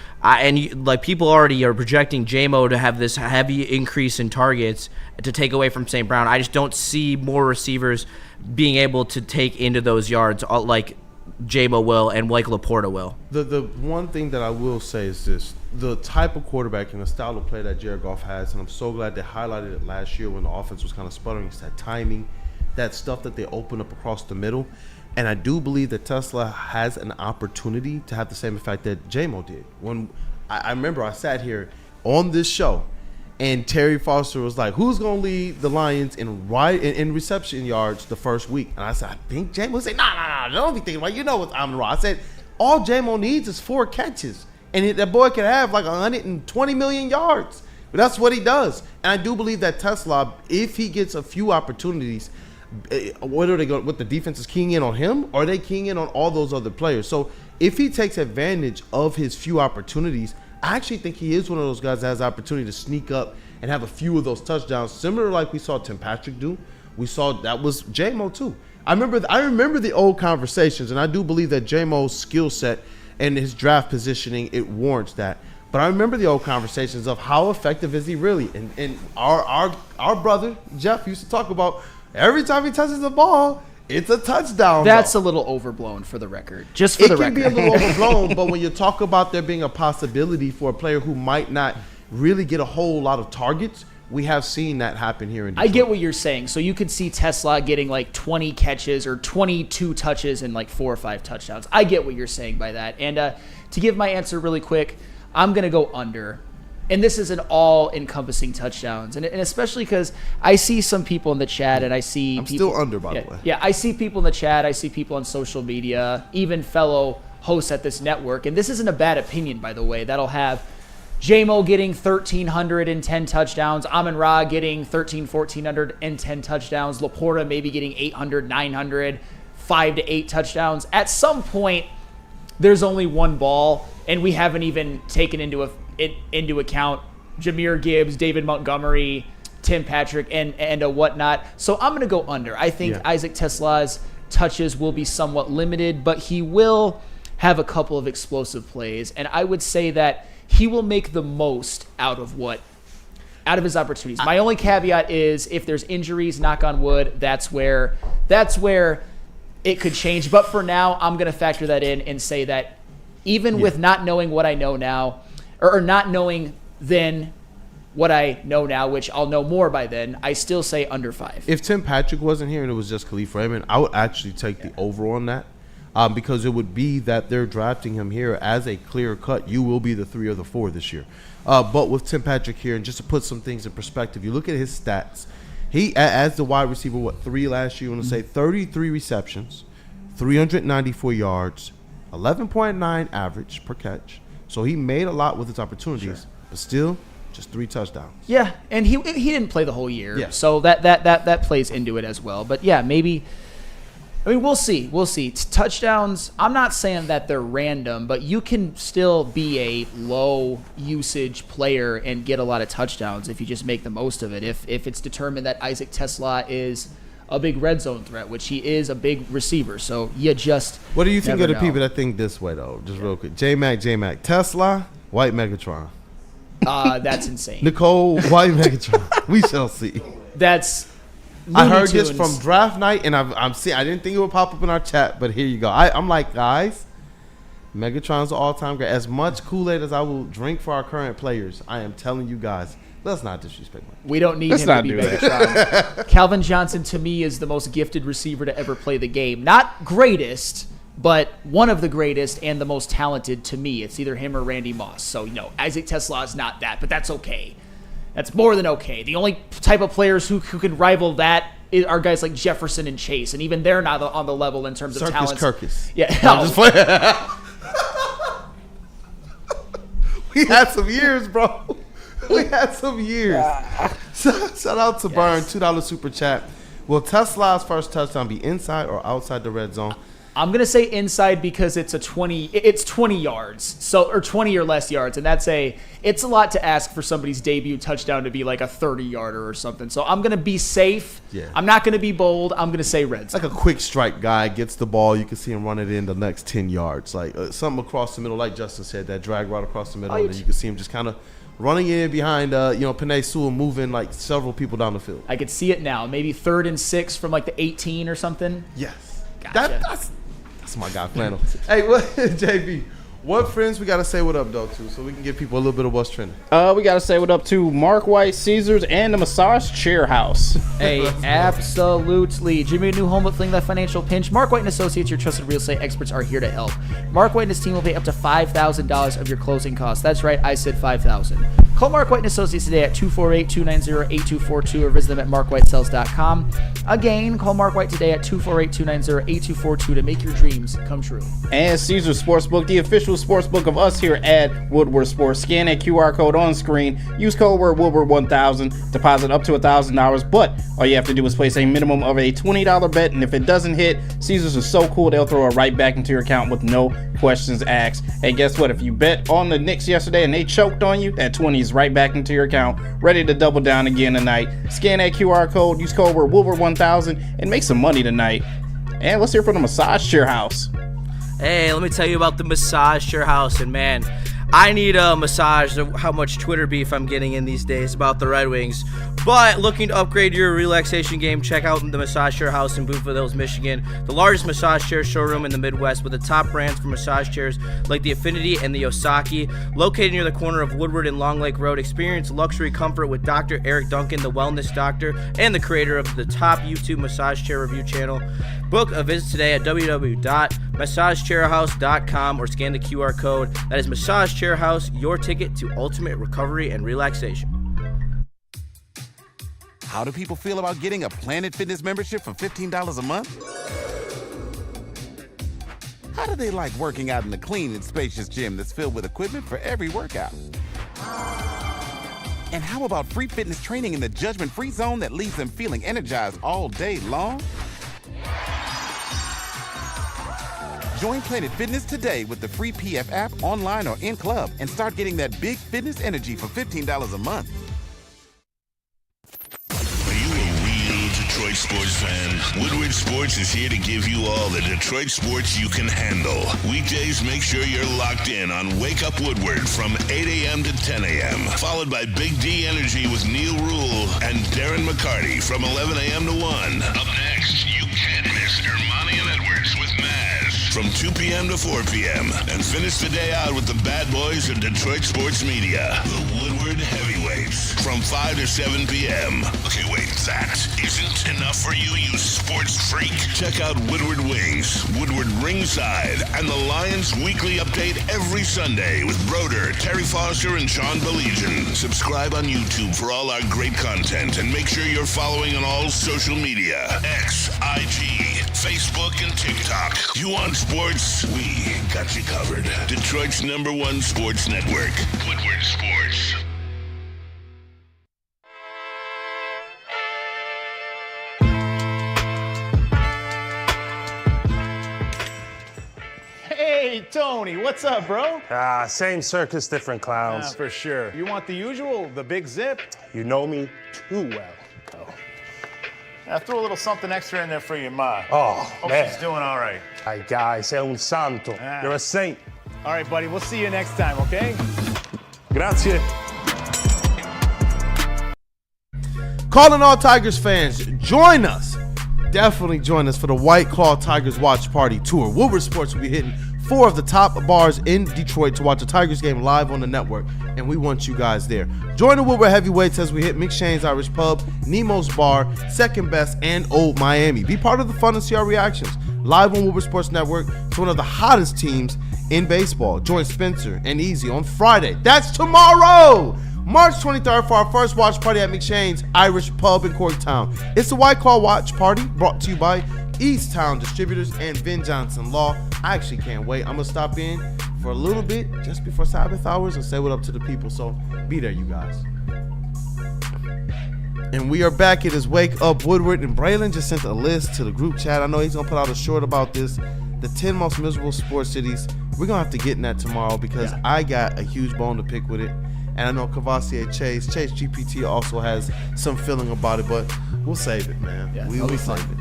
People already are projecting J-Mo to have this heavy increase in targets to take away from St. Brown. I just don't see more receivers being able to take into those yards like J-Mo will and like Laporta will. The one thing that I will say is this. The type of quarterback and the style of play that Jared Goff has, and I'm so glad they highlighted it last year when the offense was kind of sputtering, it's that timing, that stuff that they open up across the middle. And I do believe that TeSlaa has an opportunity to have the same effect that J-Mo did. When I remember I sat here on this show, and Terry Foster was like, who's going to lead the Lions in reception yards the first week? And I said, I think J-Mo. He said, nah, don't be thinking about it. You know what's Amon-Ra. I said, all J-Mo needs is 4 catches. And that boy can have like 120 million yards. But that's what he does. And I do believe that TeSlaa, if he gets a few opportunities, what are they going? What the defense is keying in on him, or are they keying in on all those other players? So if he takes advantage of his few opportunities, I actually think he is one of those guys that has the opportunity to sneak up and have a few of those touchdowns, similar like we saw Tim Patrick do. We saw that was J-Mo too. I remember the old conversations, and I do believe that J-Mo's skill set and his draft positioning, it warrants that. But I remember the old conversations of how effective is he really, and our brother Jeff used to talk about. Every time he touches the ball, it's a touchdown. That's a little overblown for the record. Just for the record. It can be a little overblown, but when you talk about there being a possibility for a player who might not really get a whole lot of targets, we have seen that happen here in Detroit. I get what you're saying. So you could see TeSlaa getting like 20 catches or 22 touches and like 4 or 5 touchdowns. I get what you're saying by that. And to give my answer really quick, I'm going to go under. And this is an all-encompassing touchdowns. And especially because I see some people in the chat, and I see I'm people, still under, by the way. Yeah, I see people in the chat. I see people on social media, even fellow hosts at this network. And this isn't a bad opinion, by the way. That'll have J-Mo getting 1,310 touchdowns, Amon-Ra getting 1,410 touchdowns, Laporta maybe getting 800, 900, 5 to 8 touchdowns. At some point, there's only one ball, and we haven't even taken into account Jahmyr Gibbs, David Montgomery, Tim Patrick, and a whatnot. So I'm going to go under. I think Issac TeSlaa's touches will be somewhat limited, but he will have a couple of explosive plays, and I would say that he will make the most out of his opportunities. My only caveat is if there's injuries, knock on wood, that's where it could change. But for now, I'm going to factor that in and say that even with not knowing what I know now, or not knowing then what I know now, which I'll know more by then, I still say under 5. If Tim Patrick wasn't here and it was just Khalif Raymond, I would actually take the over on that. Because it would be that they're drafting him here as a clear cut. You will be the 3 or the 4 this year. But with Tim Patrick here, and just to put some things in perspective, you look at his stats. He, as the wide receiver, 3 last year? I want to say 33 receptions, 394 yards, 11.9 average per catch. So he made a lot with his opportunities, but still just 3 touchdowns. Yeah, and he didn't play the whole year, so that plays into it as well. But yeah, maybe. I mean, we'll see. Touchdowns, I'm not saying that they're random, but you can still be a low usage player and get a lot of touchdowns if you just make the most of it. If it's determined that Issac TeSlaa is a big red zone threat, which he is a big receiver. So you just What do you think of the know. people that think this way, though? Just real quick. J-Mac. TeSlaa, white Megatron. That's insane. Nicole, white Megatron. We shall see. That's I heard Looney this Tunes. from draft night, and I'm seeing. I didn't think it would pop up in our chat, but here you go. I'm like, guys, Megatron's an all-time great. As much Kool-Aid as I will drink for our current players, I am telling you guys, let's not disrespect him. We don't need him to be Megatron. Calvin Johnson, to me, is the most gifted receiver to ever play the game. Not greatest, but one of the greatest and the most talented to me. It's either him or Randy Moss. So, Issac TeSlaa is not that, but that's okay. That's more than okay. The only type of players who can rival that are guys like Jefferson and Chase, and even they're not on the level in terms of talent. Kirkus. Yeah. No, I'm just playing. We had some years, bro. We had some years. Shout out to Burn, $2 super chat. Will TeSlaa's first touchdown be inside or outside the red zone? I'm gonna say inside because it's 20 yards, or 20 or less yards, and it's a lot to ask for somebody's debut touchdown to be like a 30-yarder or something. So I'm gonna be safe. Yeah. I'm not gonna be bold. I'm gonna say red zone. Like a quick strike guy gets the ball, you can see him run it in the next 10 yards, like something across the middle, like Justin said, that drag right across the middle, and then you can see him just kind of running in behind, Penei Sewell, moving like several people down the field. I could see it now. Maybe 3rd and 6 from like the 18 or something. Yes. Gotcha. That's my guy, Flannel. Hey, JB, what friends we got to say what up, though, to, so we can give people a little bit of what's trending? We got to say what up to Mark White, Caesars, and the Massage Chair House. Hey, absolutely. Jimmy, a new home with Fling Life Financial Pinch. Mark White and Associates, your trusted real estate experts, are here to help. Mark White and his team will pay up to $5,000 of your closing costs. That's right, I said $5,000. Call Mark White and Associates today at 248-290-8242 or visit them at markwhitesells.com. Again, call Mark White today at 248-290-8242 to make your dreams come true. And Caesars Sportsbook, the official sportsbook of us here at Woodward Sports. Scan that QR code on screen. Use code word Woodward1000. Deposit up to $1,000. But all you have to do is place a minimum of a $20 bet. And if it doesn't hit, Caesars is so cool they'll throw it right back into your account with no questions asked. Hey, guess what? If you bet on the Knicks yesterday and they choked on you, that 20 is right back into your account, ready to double down again tonight. Scan that QR code, use code word Woodward1000, and make some money tonight. And let's hear from the Massage Chair House. Hey, let me tell you about the Massage Chair House, and man, I need a massage of how much Twitter beef I'm getting in these days about the Red Wings. But looking to upgrade your relaxation game, check out the Massage Chair House in Bluefield Hills, Michigan. The largest massage chair showroom in the Midwest with the top brands for massage chairs like the Affinity and the Osaki. Located near the corner of Woodward and Long Lake Road, experience luxury comfort with Dr. Eric Duncan, the wellness doctor, and the creator of the top YouTube massage chair review channel. Book a visit today at www.massagechairhouse.com or scan the QR code. That is Massage Chair House, your ticket to ultimate recovery and relaxation. How do people feel about getting a Planet Fitness membership for $15 a month? How do they like working out in a clean and spacious gym that's filled with equipment for every workout? And how about free fitness training in the judgment-free zone that leaves them feeling energized all day long? Join Planet Fitness today with the free PF app, online or in club, and start getting that big fitness energy for $15 a month. Detroit sports fan, Woodward Sports is here to give you all the Detroit sports you can handle. Weekdays, make sure you're locked in on Wake Up Woodward from 8 a.m. to 10 a.m., followed by Big D Energy with Neil Rule and Darren McCarty from 11 a.m. to 1. Up next, you can't miss Ermani and Edwards with Maz from 2 p.m. to 4 p.m. And finish the day out with the bad boys of Detroit sports media, the Woodward Heavyweights, from 5 to 7 p.m. Okay, wait, that isn't enough for you, you sports freak. Check out Woodward Wings, Woodward Ringside, and the Lions Weekly Update every Sunday with Broder, Terry Foster, and Sean Belegian. Subscribe on YouTube for all our great content, and make sure you're following on all social media: X, IG, Facebook, and TikTok. You want sports? We got you covered. Detroit's #1 sports network, Woodward Sports. Hey, Tony, what's up, bro? Same circus, different clowns. For sure. You want the usual, the big zip? You know me too well. I threw a little something extra in there for your ma. Oh, Hope man. she's doing all right. Ay, guy, sei un santo. You're a saint. All right, buddy, we'll see you next time, okay? Grazie. Calling all Tigers fans, join us. Definitely join us for the White Claw Tigers Watch Party Tour. Woodward Sports will be hitting 4 of the top bars in Detroit to watch a Tigers game live on the network, and we want you guys there. Join the Woodward Heavyweights as we hit McShane's Irish Pub, Nemo's Bar, Second Best, and Old Miami. Be part of the fun and see our reactions live on Woodward Sports Network to one of the hottest teams in baseball. Join Spencer and Easy on Friday. That's tomorrow, March 23rd, for our first watch party at McShane's Irish Pub in Corktown. It's the White Claw Watch Party brought to you by East Town Distributors and Vin Johnson Law. I actually can't wait. I'm going to stop in for a little bit just before Sabbath hours and say what up to the people. So be there, you guys. And we are back. It is Wake Up Woodward, and Braylon just sent a list to the group chat. I know he's gonna put out a short about this, the 10 most miserable sports cities. We're gonna have to get in that tomorrow because I got a huge bone to pick with it, and I know Cavassier Chase GPT also has some feeling about it, but we'll save it, man. We will save it.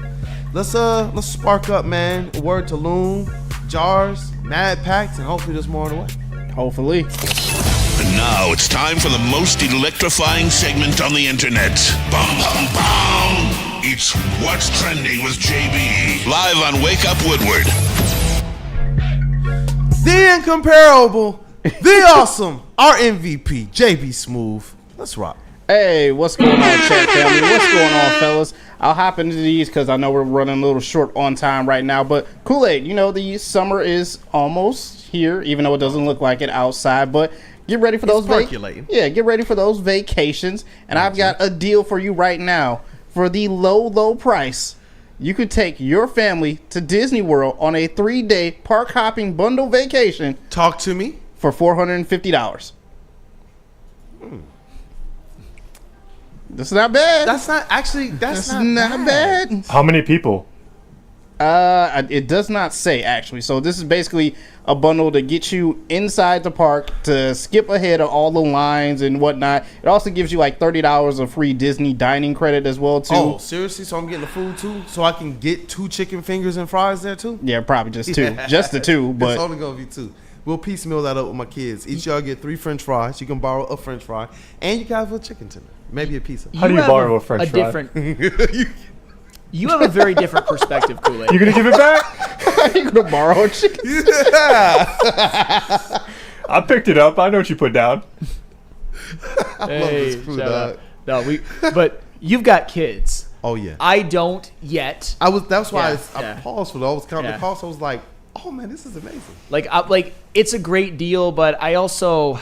Let's spark up, man. A word to Loom, Jars, Mad Packs, and hopefully there's more on the way. Hopefully. And now it's time for the most electrifying segment on the internet. Bum, bum, bum. It's What's Trending with JB. Live on Wake Up Woodward. The incomparable, the awesome, our MVP, JB Smooth. Let's rock. Hey, what's going on, chat family? What's going on, fellas? I'll hop into these because I know we're running a little short on time right now. But Kool-Aid, the summer is almost here, even though it doesn't look like it outside. But get ready for those get ready for those vacations. And I've got a deal for you right now for the low price. You could take your family to Disney World on a 3-day park hopping bundle vacation. Talk to me. For $450. That's not bad. That's not bad. How many people? It does not say, actually. So this is basically a bundle to get you inside the park, to skip ahead of all the lines and whatnot. It also gives you like $30 of free Disney dining credit as well, too. Oh, seriously? So I'm getting the food, too? So I can get 2 chicken fingers and fries there, too? Yeah, probably just 2. Just the 2, but... It's only going to be 2. We'll piecemeal that up with my kids. Each y'all get 3 French fries. You can borrow a French fry. And you can have a chicken tender. Maybe a pizza. How do you borrow a French fry? You have a very different perspective, Kool-Aid. You gonna give it back? You gonna borrow a chicken? Yeah. I picked it up. I know what you put down. Hey, but you've got kids. Oh yeah. I don't yet. That's why I paused for that. I was counting the cost. I was like, oh man, this is amazing. Like it's a great deal, but I also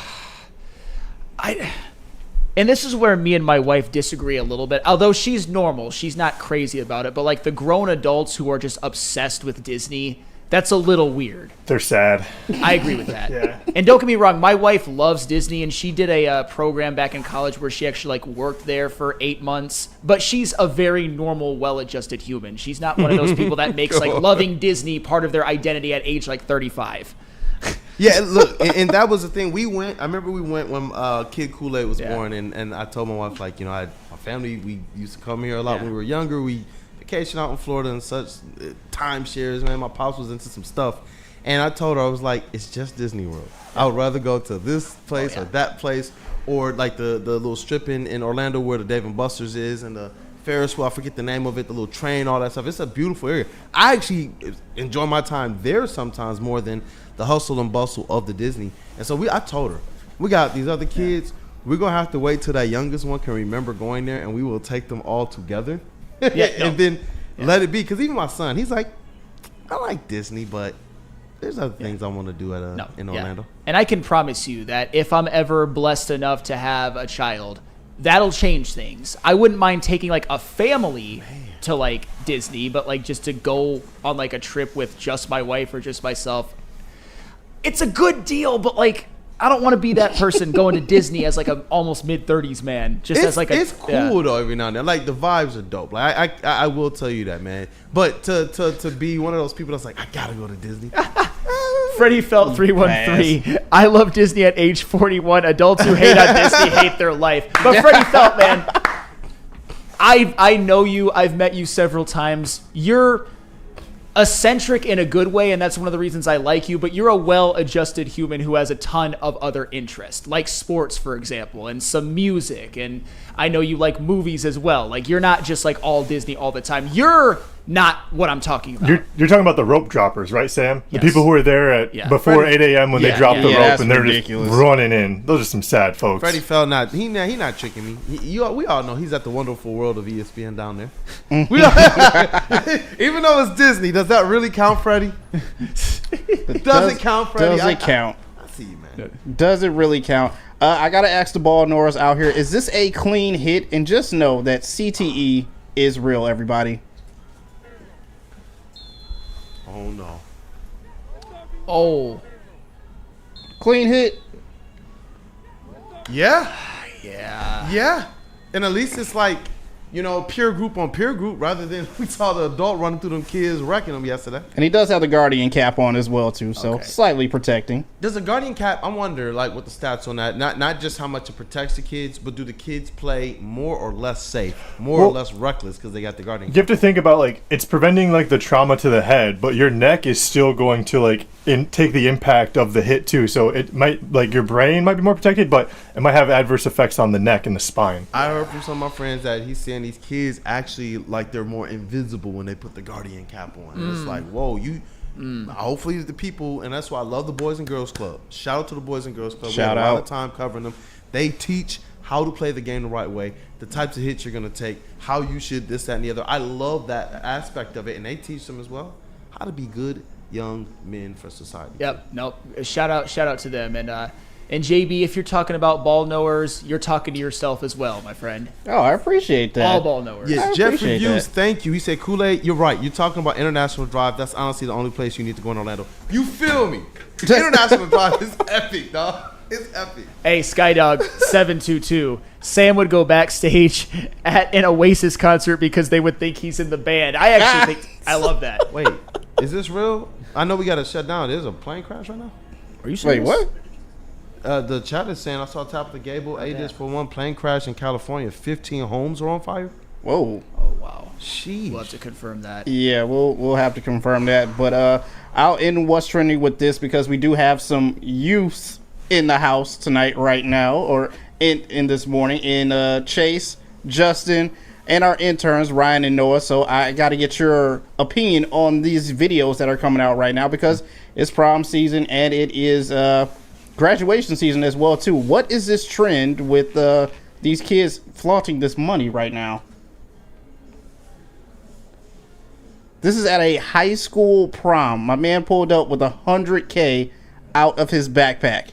and this is where me and my wife disagree a little bit. Although she's normal, she's not crazy about it. But like the grown adults who are just obsessed with Disney, that's a little weird. They're sad. I agree with that. Yeah. And don't get me wrong, my wife loves Disney, and she did a program back in college where she actually worked there for 8 months. But she's a very normal, well-adjusted human. She's not one of those people that makes loving Disney part of their identity at age 35. Yeah, look, and that was the thing. I remember we went when Kid Kool-Aid was born, and I told my wife, I had my family, we used to come here a lot when we were younger. We vacation out in Florida and such, timeshares, man. My pops was into some stuff. And I told her, I was like, it's just Disney World. I would rather go to this place or that place, or like the little strip in Orlando where the Dave & Buster's is, and the Ferris wheel, I forget the name of it, the little train, all that stuff. It's a beautiful area. I actually enjoy my time there sometimes more than the hustle and bustle of the Disney. And so I told her, we got these other kids. We're going to have to wait till that youngest one can remember going there, and we will take them all together. And then let it be. Because even my son, he's like, I like Disney, but there's other things I want to do in Orlando. And I can promise you that if I'm ever blessed enough to have a child, that'll change things. I wouldn't mind taking a family to Disney, but just to go on a trip with just my wife or just myself. It's a good deal, but I don't want to be that person going to Disney as a almost mid-30s man. It's cool though every now and then. The vibes are dope. I will tell you that, man. But to be one of those people that's I gotta go to Disney. Freddie Felt 313. I love Disney at age 41. Adults who hate on Disney hate their life. But Freddie Felt, man, I know you. I've met you several times. You're eccentric in a good way, and that's one of the reasons I like you, but you're a well-adjusted human who has a ton of other interests, like sports, for example, and some music, and I know you like movies as well. You're not just all Disney all the time. You're not what I'm talking about. You're talking about the rope droppers, right, Sam? The people who are there at before 8 a.m. when they drop the rope and they're ridiculous. Just running in. Those are some sad folks. Freddie Fell he not tricking me. We all know he's at the wonderful world of ESPN down there. Even though it's Disney, does that really count, Freddie? Does it count, Freddie? Does it count? I see you, man. Does it really count? I got to ask the ball Norris out here, is this a clean hit? And just know that CTE is real, everybody. Oh, no. Oh. Clean hit. Yeah. Yeah. Yeah. And at least it's like, peer group on peer group rather than we saw the adult running through them kids wrecking them yesterday. And he does have the Guardian cap on as well, too, so slightly protecting. Does the Guardian cap, I wonder, like, what the stats on that, not just how much it protects the kids, but do the kids play more or less safe, or less reckless because they got the Guardian cap? You have to think about, like, it's preventing, like, the trauma to the head, but your neck is still going to, like, take the impact of the hit, too. So it might, like, your brain might be more protected, but it might have adverse effects on the neck and the spine. I heard from some of my friends that he's saying these kids actually, like, they're more invisible when they put the Guardian cap on. And it's like, whoa, hopefully the people, and that's why I love the Boys and Girls Club. Shout out to the Boys and Girls Club. Shout we have a lot out. of time covering them. They teach how to play the game the right way, the types of hits you're going to take, how you should this, that, and the other. I love that aspect of it, and they teach them as well how to be good young men for society. Yep. Nope. Shout out to them. And JB, if you're talking about ball knowers, you're talking to yourself as well, my friend. Oh, I appreciate that. All ball knowers. Yeah, I Jeffrey appreciate Hughes, that. thank you. He said, Kool-Aid, you're right. You're talking about International Drive. That's honestly the only place you need to go in Orlando. You feel me? International Drive is epic, dog. It's epic. Hey, Skydog722. Sam would go backstage at an Oasis concert because they would think he's in the band. I actually think I love that. Wait, is this real? I know we got to shut down. There's a plane crash right now? Are you serious? Wait, what? The chat is saying, I saw top of the gable, A for one plane crash in California. 15 homes are on fire. Whoa. Oh, wow. Sheesh. We'll have to confirm that. Yeah, we'll have to confirm that. But I'll end what's trending with this because we do have some youth in the house tonight, right now, or in this morning, in Chase, Justin, and our interns, Ryan and Noah. So I got to get your opinion on these videos that are coming out right now because it's prom season and it is graduation season as well, too. What is this trend with these kids flaunting this money right now? This is at a high school prom. My man pulled up with $100K out of his backpack.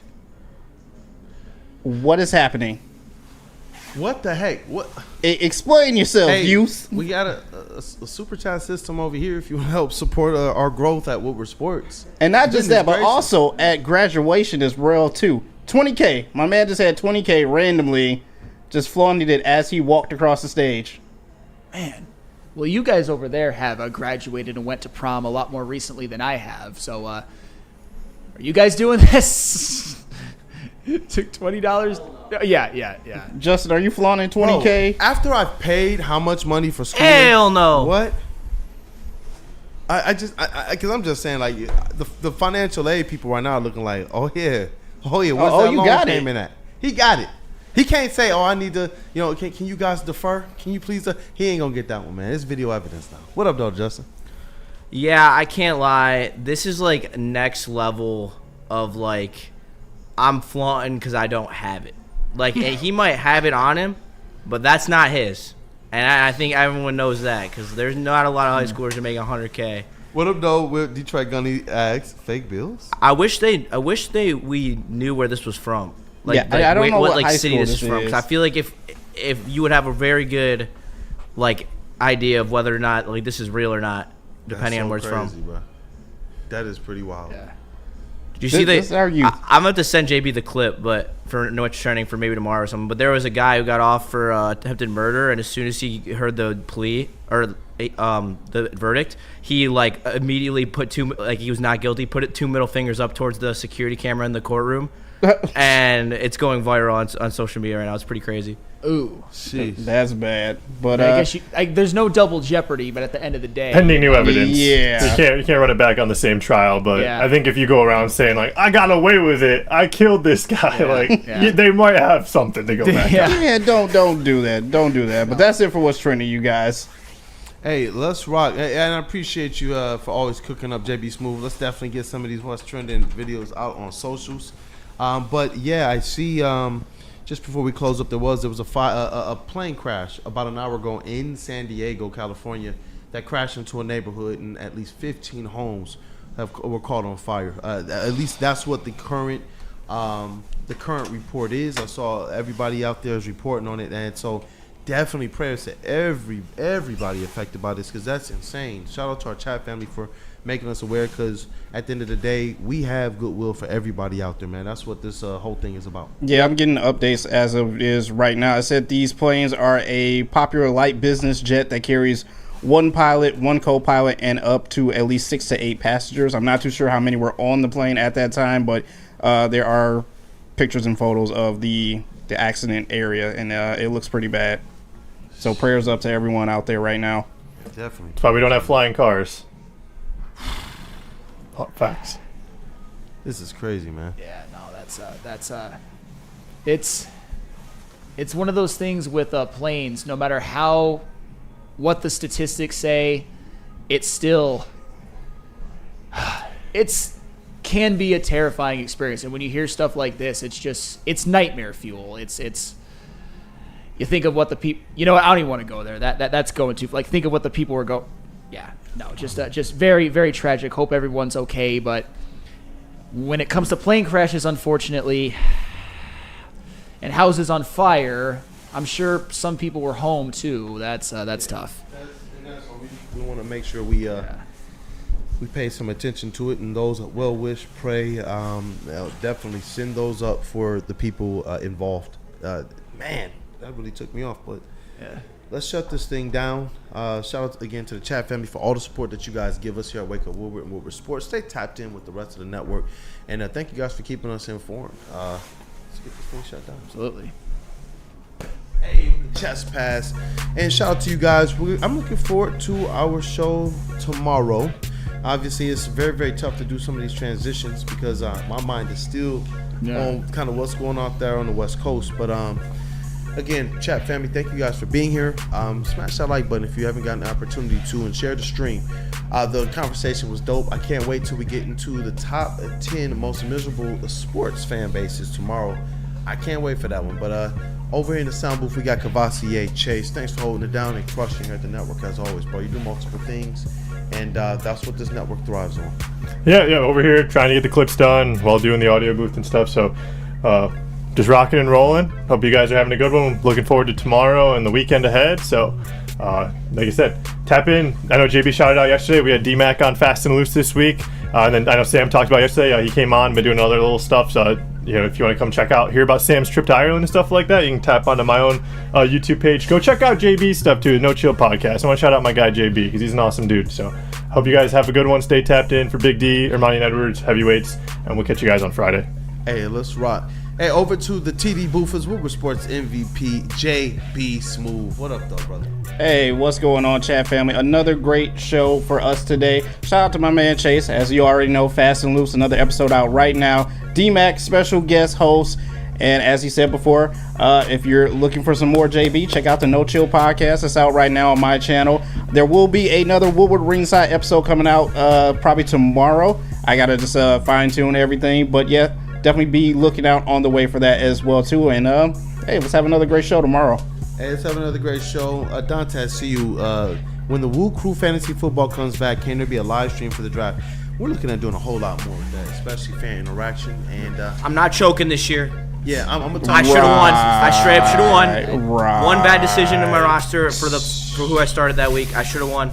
What is happening? What the heck? What? Explain yourself, youth. We got a super chat system over here if you want to help support our growth at Woodward Sports. And not just that, but gracious. also at graduation as well, too. 20K. My man just had 20K randomly, just flaunted it as he walked across the stage. Man. Well, you guys over there have graduated and went to prom a lot more recently than I have. So, are you guys doing this? Took $20. Yeah. Justin, are you flaunting 20K? Bro, after I've paid how much money for school? Hell no. What? Because I'm just saying, like, the financial aid people right now are looking like, oh yeah, what's that loan payment at? He got it. He can't say, oh, I need to, can you guys defer? Can you please? He ain't gonna get that one, man. It's video evidence now. What up, though, Justin? Yeah, I can't lie. This is like next level of like, I'm flaunting because I don't have it. Like, he might have it on him, but that's not his. And I think everyone knows that because there's not a lot of high schoolers that make $100K. What up, though? With Detroit Gunny asks, fake bills? I wish we knew where this was from. Like, I don't know what high city school this is from. 'Cause I feel like if you would have a very good like idea of whether or not like this is real or not, depending on where it's from. Bro. That is pretty wild. Yeah. Did you see this our youth. I'm about to send JB the clip, but for what's trending for maybe tomorrow or something. But there was a guy who got off for attempted murder, and as soon as he heard the plea or the verdict, he like immediately put he was not guilty. Put two middle fingers up towards the security camera in the courtroom, and it's going viral on social media right now. It's pretty crazy. Ooh, jeez, that's bad. But I guess there's no double jeopardy. But at the end of the day, pending new evidence, yeah, you can't run it back on the same trial. But Yeah. I think if you go around saying like I got away with it, I killed this guy, they might have something to go back. Yeah, don't do that. Don't do that. But that's it for what's trending, you guys. Hey, let's rock. And I appreciate you for always cooking up JB Smooth. Let's definitely get some of these what's trending videos out on socials. But yeah, I see. Just before we close up, there was a plane crash about an hour ago in San Diego, California, that crashed into a neighborhood, and at least 15 homes were caught on fire. At least that's what the current report is. I saw everybody out there is reporting on it, and so definitely prayers to everybody affected by this, because that's insane. Shout out to our chat family for making us aware, because at the end of the day, we have goodwill for everybody out there, man. That's what this whole thing is about. Yeah, I'm getting updates as of it is right now. It said these planes are a popular light business jet that carries one pilot, one co-pilot, and up to at least 6 to 8 passengers. I'm not too sure how many were on the plane at that time, but there are pictures and photos of the accident area, and it looks pretty bad. So prayers up to everyone out there right now. Definitely. That's why we don't have flying cars. Hot facts. This is crazy, man. Yeah, no, it's one of those things with planes. No matter what the statistics say, it's still can be a terrifying experience. And when you hear stuff like this, it's nightmare fuel. It's you think of what the people. You know what? I don't even want to go there. That's going too. Like, think of what the people were going. Yeah. No, just very, very tragic. Hope everyone's okay. But when it comes to plane crashes, unfortunately, and houses on fire, I'm sure some people were home too. That's tough. We want to make sure we pay some attention to it, and those that well wish, pray, definitely send those up for the people involved. Man, that really took me off, but yeah. Let's shut this thing down. Shout out again to the chat family for all the support that you guys give us here at Wake Up Woodward and Woodward Sports. Stay tapped in with the rest of the network. And thank you guys for keeping us informed. Let's get this thing shut down. Absolutely. Hey, chest pass. And shout out to you guys. I'm looking forward to our show tomorrow. Obviously, it's very, very tough to do some of these transitions because my mind is still on kind of what's going on there on the West Coast. But again, chat family, thank you guys for being here. Smash that like button if you haven't gotten the opportunity to, and share the stream. The conversation was dope. I can't wait till we get into the top 10 most miserable sports fan bases tomorrow. I can't wait for that one. But over here in the sound booth, we got Cavassier Chase. Thanks for holding it down and crushing here at the network as always, bro. You do multiple things, and that's what this network thrives on. Yeah, over here trying to get the clips done while doing the audio booth and stuff. So just rocking and rolling. Hope you guys are having a good one. Looking forward to tomorrow and the weekend ahead. So, like I said, tap in. I know JB shouted out yesterday. We had D-Mac on Fast and Loose this week. And then I know Sam talked about yesterday. He came on, been doing other little stuff. So, if you want to come hear about Sam's trip to Ireland and stuff like that, you can tap onto my own YouTube page. Go check out JB's stuff too, the No Chill Podcast. I want to shout out my guy JB because he's an awesome dude. So, hope you guys have a good one. Stay tapped in for Big D, Armani and Edwards, heavyweights, and we'll catch you guys on Friday. Hey, let's rock. Hey, over to the TV boothers, Woodward Sports MVP, JB Smooth. What up, though, brother? Hey, what's going on, chat family? Another great show for us today. Shout out to my man Chase. As you already know, Fast and Loose, another episode out right now. D-Mac, special guest host. And as he said before, if you're looking for some more JB, check out the No Chill Podcast. It's out right now on my channel. There will be another Woodward Ringside episode coming out probably tomorrow. I got to just fine-tune everything. But yeah, definitely be looking out on the way for that as well too. And hey, let's have another great show tomorrow. Hey, let's have another great show. Dante, I see you. When the WUW Crew Fantasy Football comes back, can there be a live stream for the draft? We're looking at doing a whole lot more with that, especially fan interaction. And I'm not choking this year. Yeah, I'm gonna. I should have won. I straight up should have won. One bad decision in my roster for who I started that week. I should have won.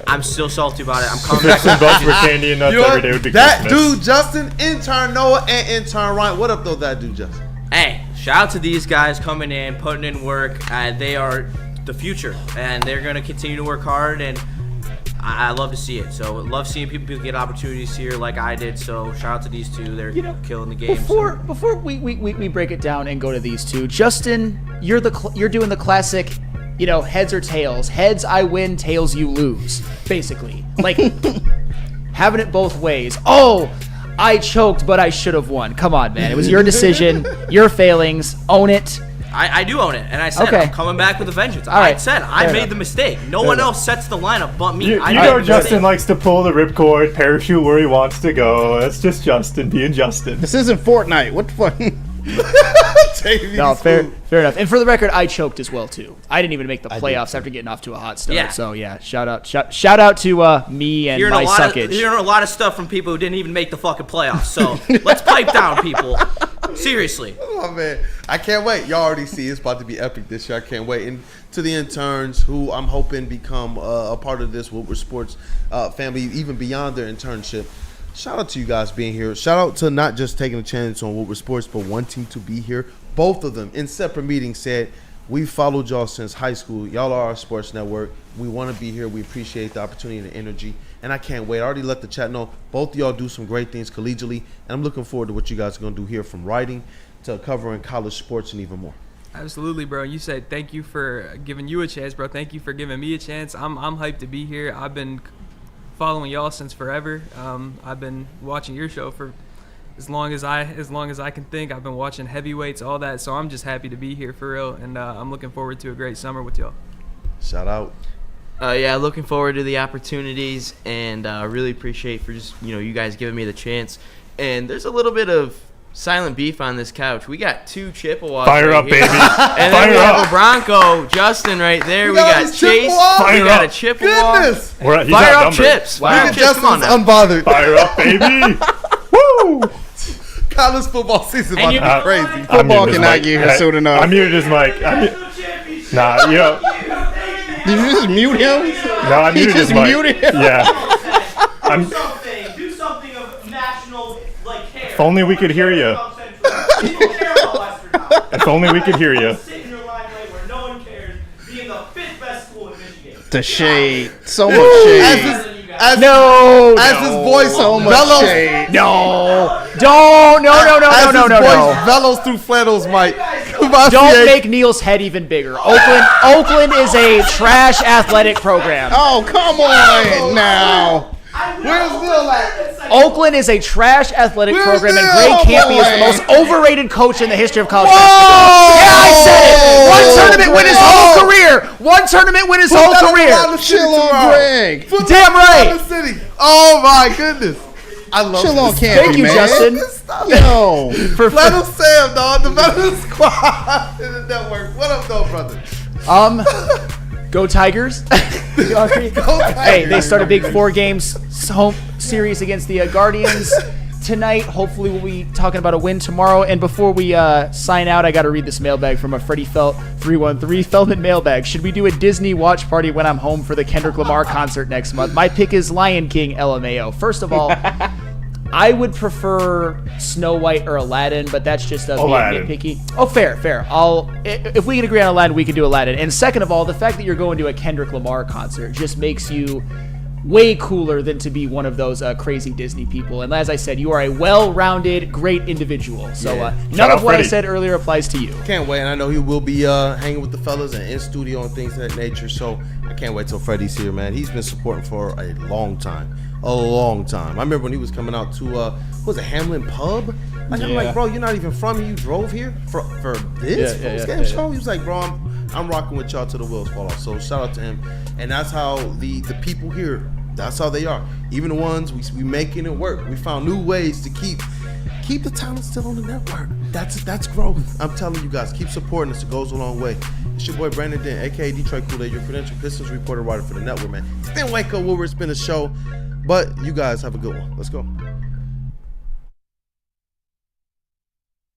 I'm still salty about it. I'm coming back. Some bucks for candy and nuts every day would be that dude Justin, intern Noah, and intern Ryan. What up though, that dude Justin? Hey, shout out to these guys coming in, putting in work. They are the future, and they're gonna continue to work hard, and I love to see it. So love seeing people get opportunities here like I did. So shout out to these two. They're killing the game. Before we break it down and go to these two, Justin, you're doing the classic, heads or tails. Heads I win, tails you lose. Basically, like having it both ways. Oh, I choked, but I should have won. Come on, man. It was your decision, your failings. Own it. I do own it, and I said I'm coming back with a vengeance. I said I made the mistake. No one else sets the lineup but me. Justin likes to pull the ripcord, parachute where he wants to go. That's just Justin being Justin. This isn't Fortnite. What the fuck? No, fair enough. And for the record, I choked as well too. I didn't even make the playoffs after getting off to a hot start. Yeah. So yeah, shout out to me and my suckage. Hearing a lot of stuff from people who didn't even make the fucking playoffs. So let's pipe down, people. Seriously. Oh, man. I can't wait. Y'all already see it's about to be epic this year. I can't wait. And to the interns who I'm hoping become a part of this Woodward Sports family, even beyond their internship, shout out to you guys being here. Shout out to not just taking a chance on Woodward Sports, but wanting to be here. Both of them in separate meetings said, we followed y'all since high school. Y'all are our sports network. We want to be here. We appreciate the opportunity and the energy. And I can't wait. I already let the chat know both of y'all do some great things collegially. And I'm looking forward to what you guys are going to do here, from writing to covering college sports and even more. Absolutely, bro. You said thank you for giving you a chance, bro. Thank you for giving me a chance. I'm hyped to be here. I've been following y'all since forever. I've been watching your show for as long as I can think. I've been watching heavyweights, all that. So I'm just happy to be here for real, and I'm looking forward to a great summer with y'all. Shout out. Yeah, looking forward to the opportunities, and really appreciate for just you guys giving me the chance. And there's a little bit of silent beef on this couch. We got 2 Chippewas. Fire right up, here. baby. And then we have a Bronco, Justin, right there. We got Chase. Fire We got up. a Chippewa. Goodness. Fire up Chips. Fire up Chips. Come on now. Unbothered. Fire up, baby. Woo! College football season about to be crazy. Football cannot get here soon enough. I muted his mic. Nah, Did you just mute him? No, I muted his mic. Muted him. Yeah. Do something of national care. If only we could hear you. If only we could hear you. Sit in your limelight where no one cares, being the 5th best school in Michigan. The shade. So much shade. As his voice so much bellows, shade. No, his voice bellows through flannels, Mike. Don't make Neil's head even bigger. Oakland is a trash athletic program. Oh, come on now. Where's Neil at? Oakland is a trash athletic program, and Greg Campy is the most overrated coach in the history of college basketball. Yeah, I said it. One tournament win his whole career. One tournament win his whole career. Chill on Greg. Damn right. Oh my goodness. I love Chill on this. Campy, Thank you, man. Justin. Yo. Flannel Sam, dog. The Veteran Squad in the network. What up, though, brother? Go Tigers. Go Tigers. Hey, they start a big 4-games home series against the Guardians tonight. Hopefully we'll be talking about a win tomorrow. And before we sign out, I got to read this mailbag from a Freddie Felt 313. Feldman Mailbag. Should we do a Disney watch party when I'm home for the Kendrick Lamar concert next month? My pick is Lion King, LMAO. First of all, I would prefer Snow White or Aladdin, but that's just being nitpicky. Oh, fair. If we can agree on Aladdin, we can do Aladdin. And second of all, the fact that you're going to a Kendrick Lamar concert just makes you way cooler than to be one of those crazy Disney people. And as I said, you are a well-rounded, great individual. So none of what I said earlier applies to you. Can't wait. And I know he will be hanging with the fellas and in studio and things of that nature. So I can't wait till Freddie's here, man. He's been supporting for a long time. I remember when he was coming out to what was it, Hamlin Pub? Like, I'm like, bro, you're not even from here. You drove here for this post-game show? He was like, bro, I'm rocking with y'all till the wheels fall off. So shout out to him. And that's how the people here, that's how they are. Even the ones we making it work. We found new ways to keep the talent still on the network. That's growth. I'm telling you guys, keep supporting us. It goes a long way. It's your boy Brandon Dent, aka Detroit Kool-Aid, your credential Pistons reporter, writer for the network, man. It's been Wake Up Woodward. It's been a show. But you guys have a good one. Let's go.